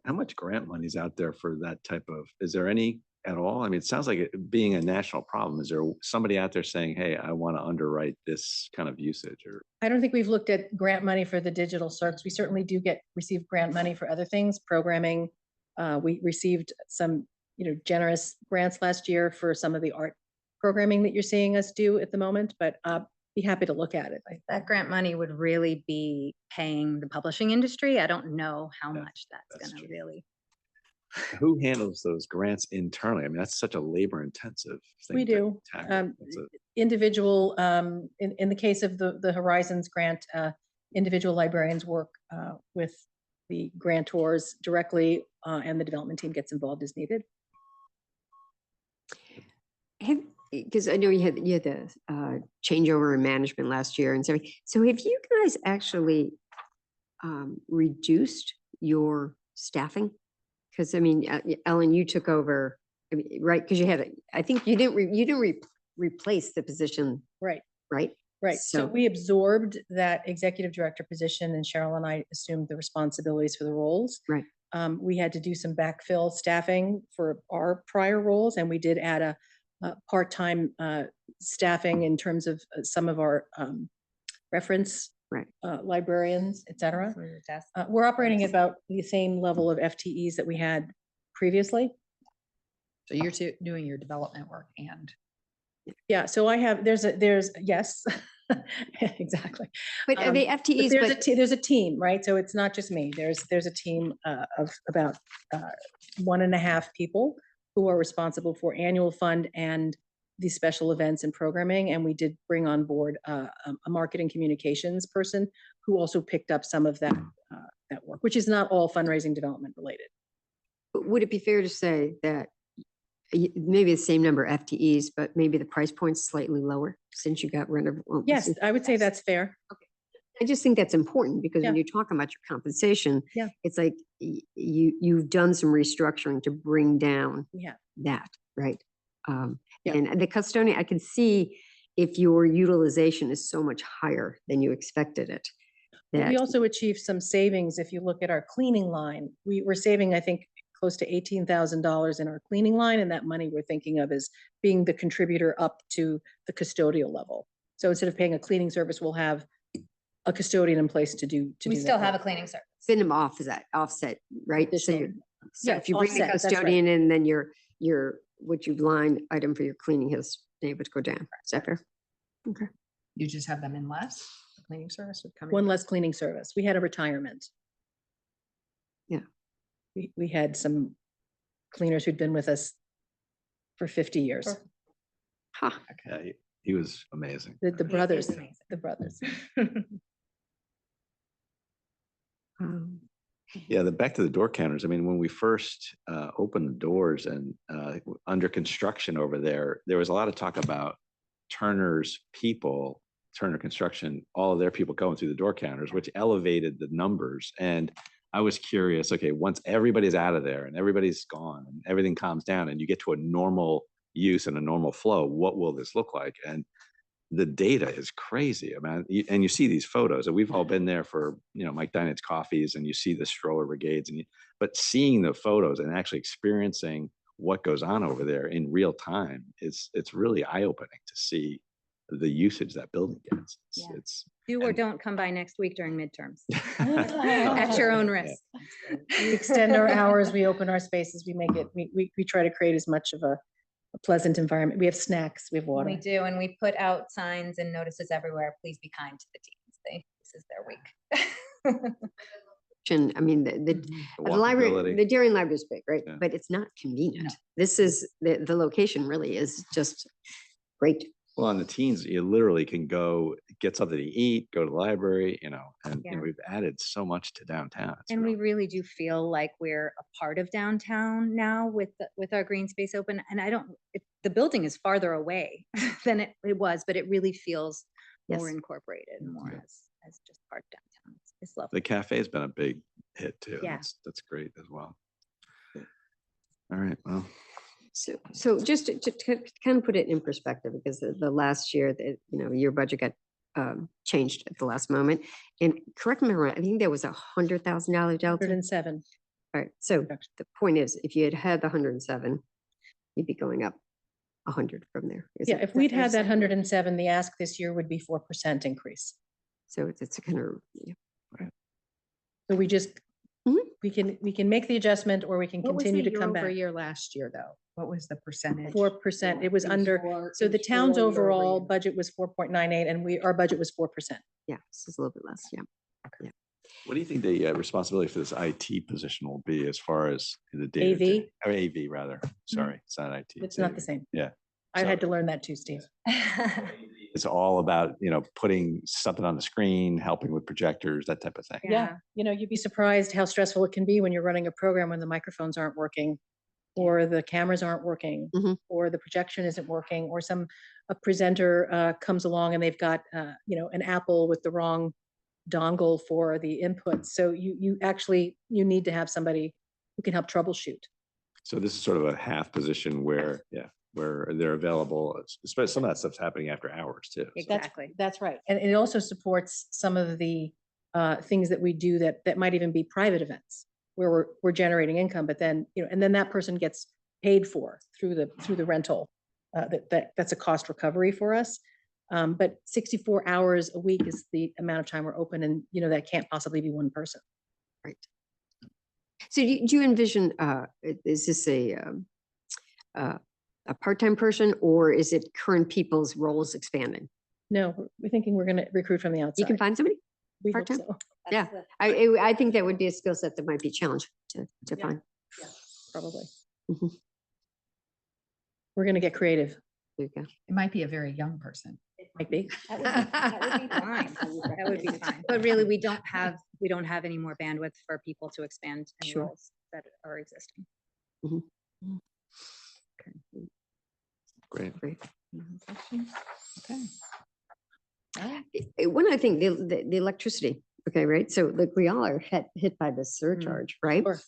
How much grant money is out there for that type of, is there any at all? I mean, it sounds like it being a national problem. Is there somebody out there saying, hey, I want to underwrite this kind of usage? Or I don't think we've looked at grant money for the digital circs. We certainly do receive grant money for other things, programming. We received some, generous grants last year for some of the art programming that you're seeing us do at the moment, but be happy to look at it. That grant money would really be paying the publishing industry. I don't know how much that's going to really. Who handles those grants internally? I mean, that's such a labor intensive thing. We to do. tackle. It's a- Individual, in the case of the Horizons grant, individual librarians work with the grantors directly, and the development team gets involved as needed. Because I know you had the changeover in management last year and so, so have you guys actually reduced your staffing? Because I mean, Ellen, you took over, I mean, right? Because you had, I think you didn't replace the position, Right. right? Right. So we absorbed that executive director position and Cheryl and I assumed the responsibilities for the roles. Right. We had to do some backfill staffing for our prior roles, and we did add a part-time staffing in terms of some of our reference librarians, et cetera. We're operating at about the same level of FTEs that we had previously. So you're doing your development work and. Yeah, so I have, yes, exactly. But are they FTEs? There's a team, right? So it's not just me. There's a team of about 1.5 people who are responsible for annual fund and the special events and programming. And we did bring on board a marketing communications person who also picked up some of that work, which is not all fundraising development related. But would it be fair to say that maybe the same number of FTEs, but maybe the price point's slightly lower since you got rid of? Yes, I would say that's fair. Okay. I just think that's important because when you talk about your compensation, it's like you've done some restructuring to bring down that, right? And the custodian, I can see if your utilization is so much higher than you expected it. We also achieved some savings. If you look at our cleaning line, we were saving, I think, close to $18,000 in our cleaning line, and that money we're thinking of as being the contributor up to the custodial level. So instead of paying a cleaning service, we'll have a custodian in place to do. We still have a cleaning service. Spin them off, is that offset, right? So if you bring the offset, that's custodian in, then your what you've lined item for your cleaning has been able to go down. Is that fair? Okay. You just have them in less? The cleaning service would come in? One less cleaning service. We had a retirement. Yeah. We had some cleaners who'd been with us for 50 years. Huh. Okay, he was amazing. The brothers, the brothers. Yeah, back to the door counters. I mean, when we first opened the doors and under construction over there, there was a lot of talk about Turner's people, Turner Construction, all of their people going through the door counters, which elevated the numbers. And I was curious, okay, once everybody's out of there and everybody's gone and everything calms down and you get to a normal use and a normal flow, what will this look like? And the data is crazy. I mean, and you see these photos, and we've all been there for, Mike Dinan's coffees, and you see the stroller brigades, but seeing the photos and actually experiencing what goes on over there in real time, it's really eye-opening to see the usage that building gets. It's do or don't come by next week during midterms at your own risk. We extend our hours, we open our spaces, we make it, we try to create as much of a pleasant environment. We have snacks, we have water. We do, and we put out signs and notices everywhere. Please be kind to the teens. This is their week. I mean, the library, the Darien Library is big, right? But it's not convenient. This is, the location really is just great. Well, on the teens, you literally can go get something to eat, go to the library, and we've added so much to downtown. And we really do feel like we're a part of downtown now with our green space open. And the building is farther away than it was, but it really feels more incorporated, more as just part of downtown. It's lovely. The cafe's been a big hit too. Yeah. That's great as well. All right, well. So just to kind of put it in perspective, because the last year that, your budget got changed at the last moment. And correct me if I'm wrong, I think there was $100,000 delta. 107. All right. So the point is, if you had the 107, you'd be going up 100 from there. If we'd had that 107, the ask this year would be 4% increase. So it's a kind of, So we just, we can make the adjustment, or we can continue to come back. What was the year last year though? What was the percentage? 4%. It was under, so the town's overall budget was 4.98 and our budget was 4%. Yeah, this is a little bit less. Yeah. What do you think the responsibility for this IT position will be as far as the data? Or AV rather, sorry, it's not IT. It's not AV. the same. Yeah. I had to learn that too, Steve. It's all about, putting something on the screen, helping with projectors, that type of thing. Yeah, you'd be surprised how stressful it can be when you're running a program when the microphones aren't working, or the cameras aren't working, or the projection isn't working, or a presenter comes along and they've got an Apple with the wrong dongle for the input. So you need to have somebody who can help troubleshoot. So this is sort of a half position where, where they're available, especially some of that stuff's happening after hours too. Exactly. That's right. And it also supports some of the things that we do that might even be private events where we're generating income, but then, and then that person gets paid for through the rental. That's a cost recovery for us. But 64 hours a week is the amount of time we're open, and that can't possibly be one person. Right. So do you envision, is this a part-time person, or is it current people's roles expanding? No, we're thinking we're going to recruit from the outside. You can find somebody We hope part-time? so. Yeah, I think that would be a skill set that might be challenged to find. Yeah, probably. Mhm. We're going to get creative. There you go. It might be a very young person. It might be. That would be fine. That would be fine. But really, we don't have any more bandwidth for people to expand any Sure. roles that are existing. Mhm. Great. Okay. One other thing, the electricity, okay, right? So like we all are hit by this surcharge, right? Sure. Are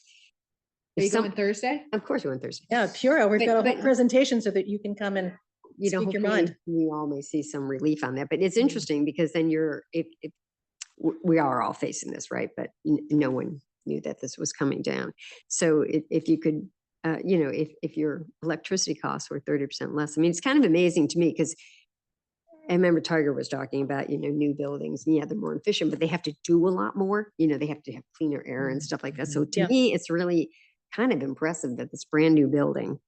you If some- going Thursday? Of course we went Thursday. Yeah, Puro, we've But- got a whole but- presentation so that you can come and speak your hopefully mind. we all may see some relief on that, but it's interesting because then we are all facing this, right? But no one knew that this was coming down. So if you could, if your electricity costs were 30% less, I mean, it's kind of amazing to me because I remember Tiger was talking about, new buildings, and they're more efficient, but they have to do a lot more. They have to have cleaner air and stuff like that. So to me, it's really kind of impressive that this brand new building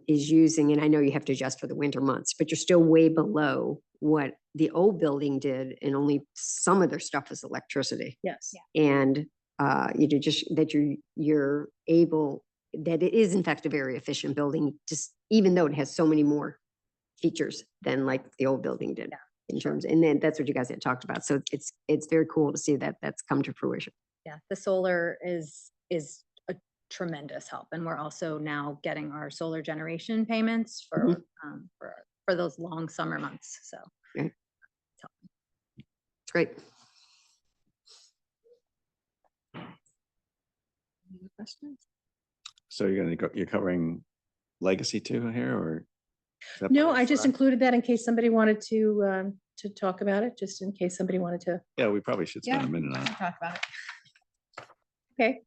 is using, and I know you have to adjust for the winter months, but you're still way below what the old building did, and only some of their stuff is electricity. Yes. And just that you're able, that it is in fact a very efficient building, just even though it has so many more features than like the old building did in terms, and then that's what you guys had talked about. So it's very cool to see that that's come to fruition. Yeah, the solar is a tremendous help, and we're also now getting our solar generation payments for those long summer months. So Right. It's great. Any questions? So you're covering legacy too here, or? is that No, part of I just that? included that in case somebody wanted to talk about it, just in case somebody wanted to. Yeah, we probably should spend Yeah, a minute on it. we'll talk about it. Okay.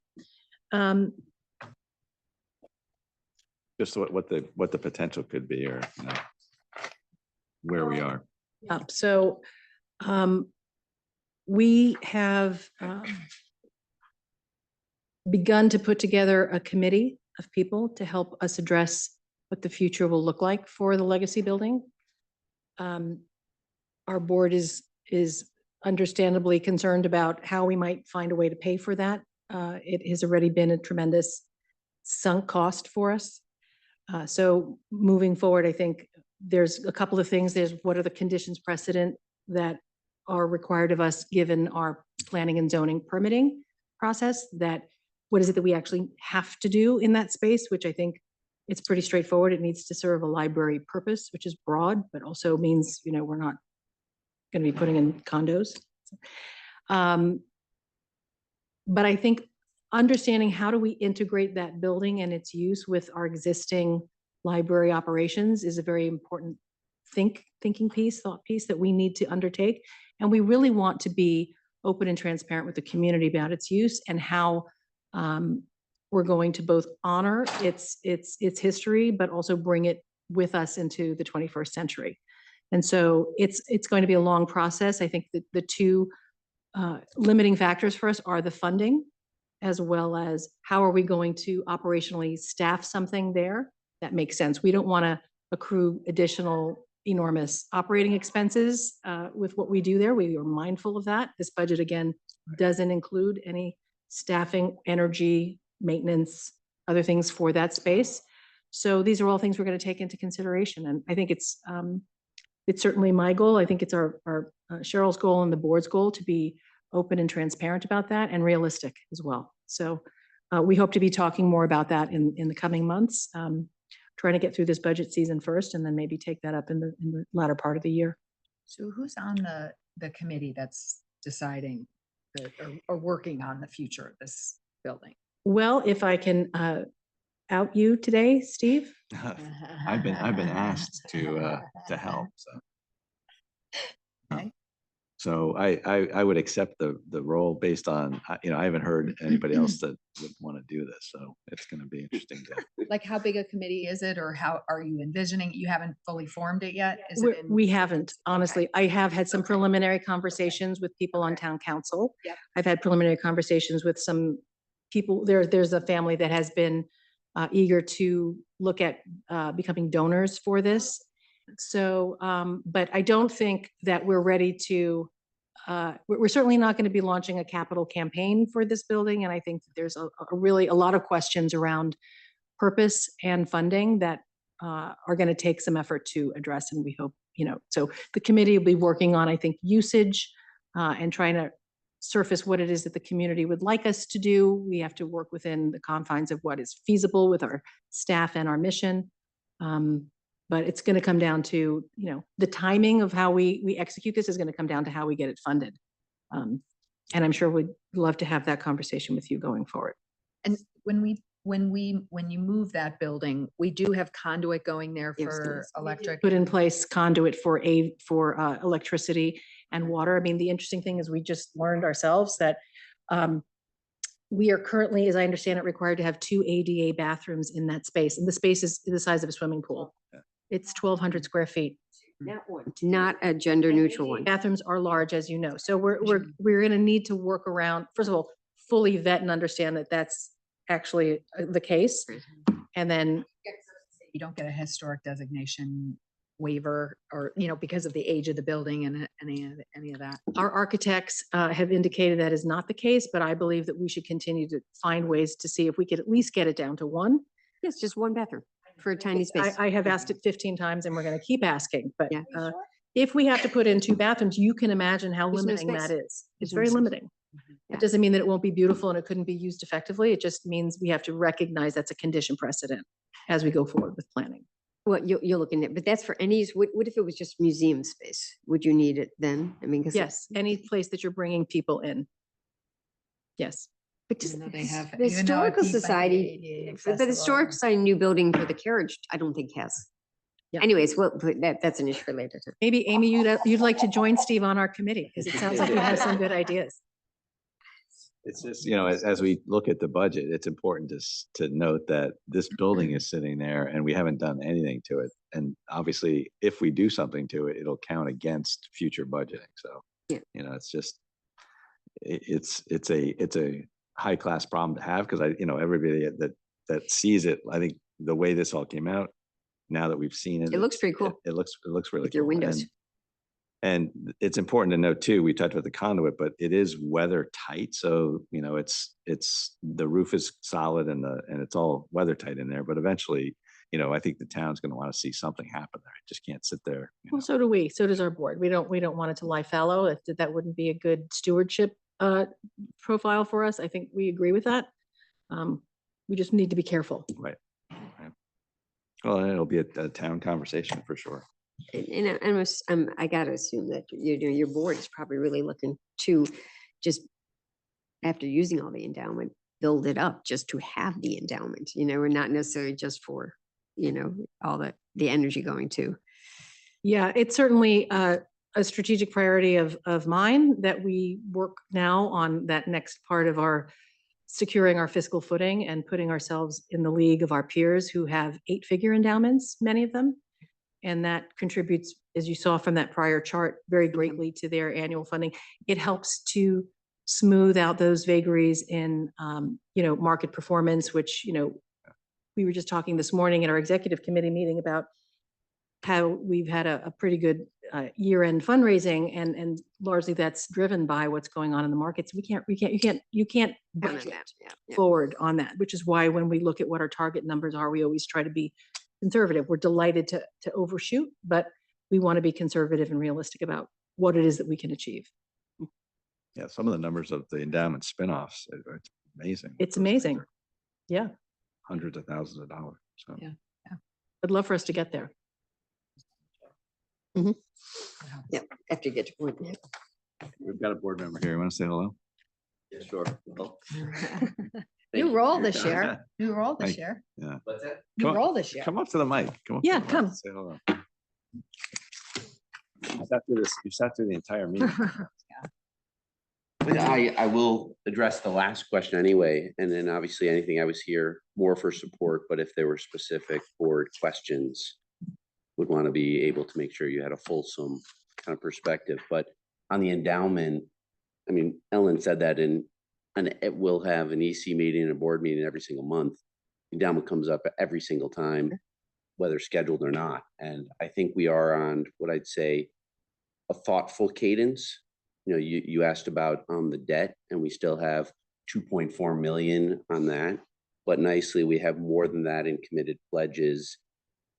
Just what the potential could be, or where we are. So we have begun to put together a committee of people to help us address what the future will look like for the legacy building. Our board is understandably concerned about how we might find a way to pay for that. It has already been a tremendous sunk cost for us. So moving forward, I think there's a couple of things. There's what are the conditions precedent that are required of us given our planning and zoning permitting process, that what is it that we actually have to do in that space, which I think it's pretty straightforward. It needs to serve a library purpose, which is broad, but also means, we're not going to be putting in condos. But I think understanding how do we integrate that building and its use with our existing library operations is a very important thought piece that we need to undertake. And we really want to be open and transparent with the community about its use and how we're going to both honor its history, but also bring it with us into the 21st century. And so it's going to be a long process. I think that the two limiting factors for us are the funding, as well as how are we going to operationally staff something there that makes sense. We don't want to accrue additional enormous operating expenses with what we do there. We are mindful of that. This budget, again, doesn't include any staffing, energy, maintenance, other things for that space. So these are all things we're going to take into consideration. And I think it's certainly my goal. I think it's our Cheryl's goal and the board's goal to be open and transparent about that and realistic as well. So we hope to be talking more about that in the coming months, trying to get through this budget season first and then maybe take that up in the latter part of the year. So who's on the committee that's deciding or working on the future of this building? Well, if I can out you today, Steve. I've been asked to help, so. Okay. So I would accept the role based on, I haven't heard anybody else that would want to do this, so it's going to be interesting to. Like, how big a committee is it, or how are you envisioning? You haven't fully formed it yet? Is it in? We haven't, honestly. I have had some preliminary conversations with people on town council. Yep. I've had preliminary conversations with some people. There's a family that has been eager to look at becoming donors for this. So, but I don't think that we're ready to, we're certainly not going to be launching a capital campaign for this building. And I think that there's really a lot of questions around purpose and funding that are going to take some effort to address. And we hope, so the committee will be working on, I think, usage and trying to surface what it is that the community would like us to do. We have to work within the confines of what is feasible with our staff and our mission. But it's going to come down to, the timing of how we execute this is going to come down to how we get it funded. And I'm sure we'd love to have that conversation with you going forward. And when you move that building, we do have conduit going there for electric. Put in place conduit for electricity and water. I mean, the interesting thing is we just learned ourselves that we are currently, as I understand it, required to have 2 ADA bathrooms in that space. And the space is the size of a swimming pool. It's 1,200 square feet. Not a gender neutral one. Bathrooms are large, as you know. So we're going to need to work around, first of all, fully vet and understand that that's actually the case. And then you don't get a historic designation waiver or, because of the age of the building and any of that. Our architects have indicated that is not the case, but I believe that we should continue to find ways to see if we could at least get it down to one. Yes, just one bathroom for a tiny space. I have asked it 15 times and we're going to keep asking, but if we have to put in 2 bathrooms, you can imagine how limiting that is. It's very limiting. It doesn't mean that it won't be beautiful and it couldn't be used effectively. It just means we have to recognize that's a condition precedent as we go forward with planning. Well, you're looking at, but that's for any, what if it was just museum space? Would you need it then? I mean, yes, any place that you're bringing people in. Yes. But just Even though they have- the even though Historical it be Society, ADA but the accessible. Historical Society new building for the carriage, I don't think has. Yeah. Anyways, well, but that's an issue for later. Maybe Amy, you'd like to join Steve on our committee because it sounds like you have some good ideas. It's just, as we look at the budget, it's important to note that this building is sitting there and we haven't done anything to it. And obviously, if we do something to it, it'll count against future budgeting. So, it's just, it's a high class problem to have because everybody that sees it, I think the way this all came out, now that we've seen it, It looks pretty cool. It looks really With your cool. windows. And it's important to note too, we talked about the conduit, but it is weather tight. So, it's the roof is solid and it's all weather tight in there. But eventually, I think the town's going to want to see something happen there. It just can't sit there. Well, so do we. So does our board. We don't want it to lie fallow. That wouldn't be a good stewardship profile for us. I think we agree with that. We just need to be careful. Right. Well, it'll be a town conversation for sure. And I gotta assume that your board is probably really looking to just, after using all the endowment, build it up just to have the endowment, and not necessarily just for, all the energy going to. Yeah, it's certainly a strategic priority of mine that we work now on that next part of our securing our fiscal footing and putting ourselves in the league of our peers who have 8-figure endowments, many of them. And that contributes, as you saw from that prior chart, very greatly to their annual funding. It helps to smooth out those vagaries in, market performance, which, we were just talking this morning at our executive committee meeting about how we've had a pretty good year-end fundraising, and largely that's driven by what's going on in the markets. You can't Count on budget that, yeah. forward on that, which is why when we look at what our target numbers are, we always try to be conservative. We're delighted to overshoot, but we want to be conservative and realistic about what it is that we can achieve. Yeah, some of the numbers of the endowment spinoffs, it's amazing. what It's those things amazing. are. Yeah, Hundreds of thousands of dollars, so. Yeah. I'd love for us to get there. Yeah, after you get to board. We've got a board member here. You want to say hello? Yeah, sure. New role this year. New role this Thank- year. Yeah. What's that? New Come on- role this year. Come up to the mic. Come up. to Yeah, the mic. come. Say hello. You sat through the entire meeting. But I will address the last question anyway, and then obviously anything I was here more for support, but if there were specific board questions, would want to be able to make sure you had a fulsome kind of perspective. But on the endowment, I mean, Ellen said that and it will have an EC meeting and a board meeting every single month. Endowment comes up every single time, whether scheduled or not. And I think we are on what I'd say a thoughtful cadence. You know, you asked about the debt, and we still have 2.4 million on that. But nicely, we have more than that in committed pledges.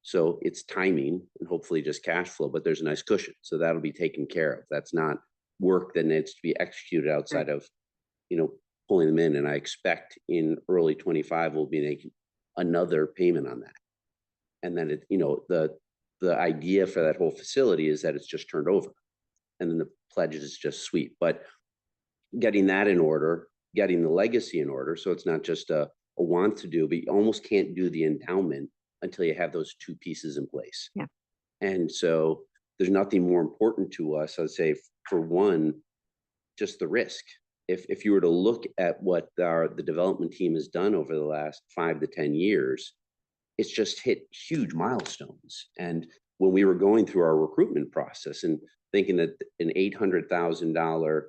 So it's timing and hopefully just cash flow, but there's a nice cushion. So that'll be taken care of. That's not work that needs to be executed outside of, pulling them in. And I expect in early 25, we'll be making another payment on that. And then the idea for that whole facility is that it's just turned over. And then the pledges is just sweet. But getting that in order, getting the legacy in order, so it's not just a want to do, but you almost can't do the endowment until you have those two pieces in place. Yeah. And so there's nothing more important to us, I'd say, for one, just the risk. If you were to look at what the development team has done over the last 5 to 10 years, it's just hit huge milestones. And when we were going through our recruitment process and thinking that an $800,000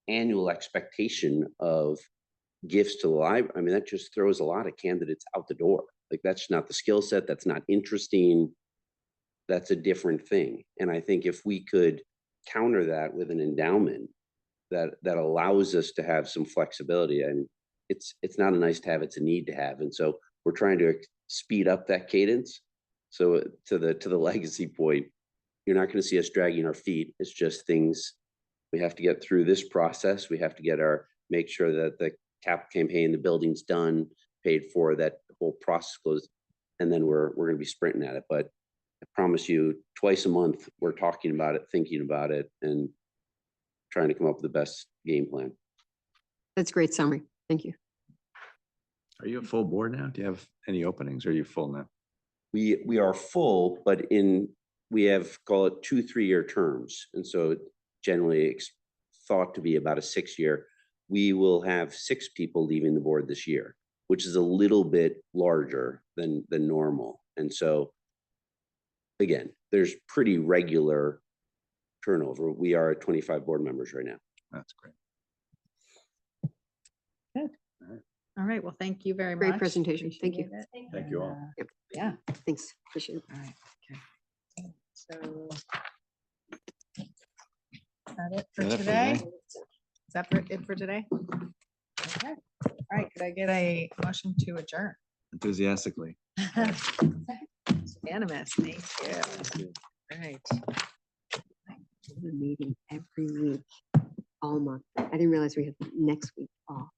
annual expectation of gifts to the library, I mean, that just throws a lot of candidates out the door. Like, that's not the skill set. That's not interesting. That's a different thing. And I think if we could counter that with an endowment that allows us to have some flexibility, and it's not a nice to have, it's a need to have. And so we're trying to speed up that cadence. So to the legacy point, you're not going to see us dragging our feet. It's just things we have to get through this process. We have to make sure that the cap campaign, the building's done, paid for, that whole process goes, and then we're going to be sprinting at it. But I promise you, twice a month, we're talking about it, thinking about it, and trying to come up with the best game plan. That's a great summary. Thank you. Are you a full board now? Do you have any openings? Or are you full now? We are full, but we have, call it 2-3-year terms. And so generally thought to be about a 6-year. We will have 6 people leaving the board this year, which is a little bit larger than normal. And so again, there's pretty regular turnover. We are at 25 board members right now. That's great. Good. All right. Well, thank you very much. Great presentation. Thank you. Appreciate it. Thank you all. Yep. Yeah. Thanks. Appreciate it. All right. Okay. So. Is that it for Is that it for today? today? Is that it for today? Okay. All right. Could I get a motion to adjourn? Enthusiastically. Unanimous. Thank you. All right. The meeting every week, all month. I didn't realize we had next week off.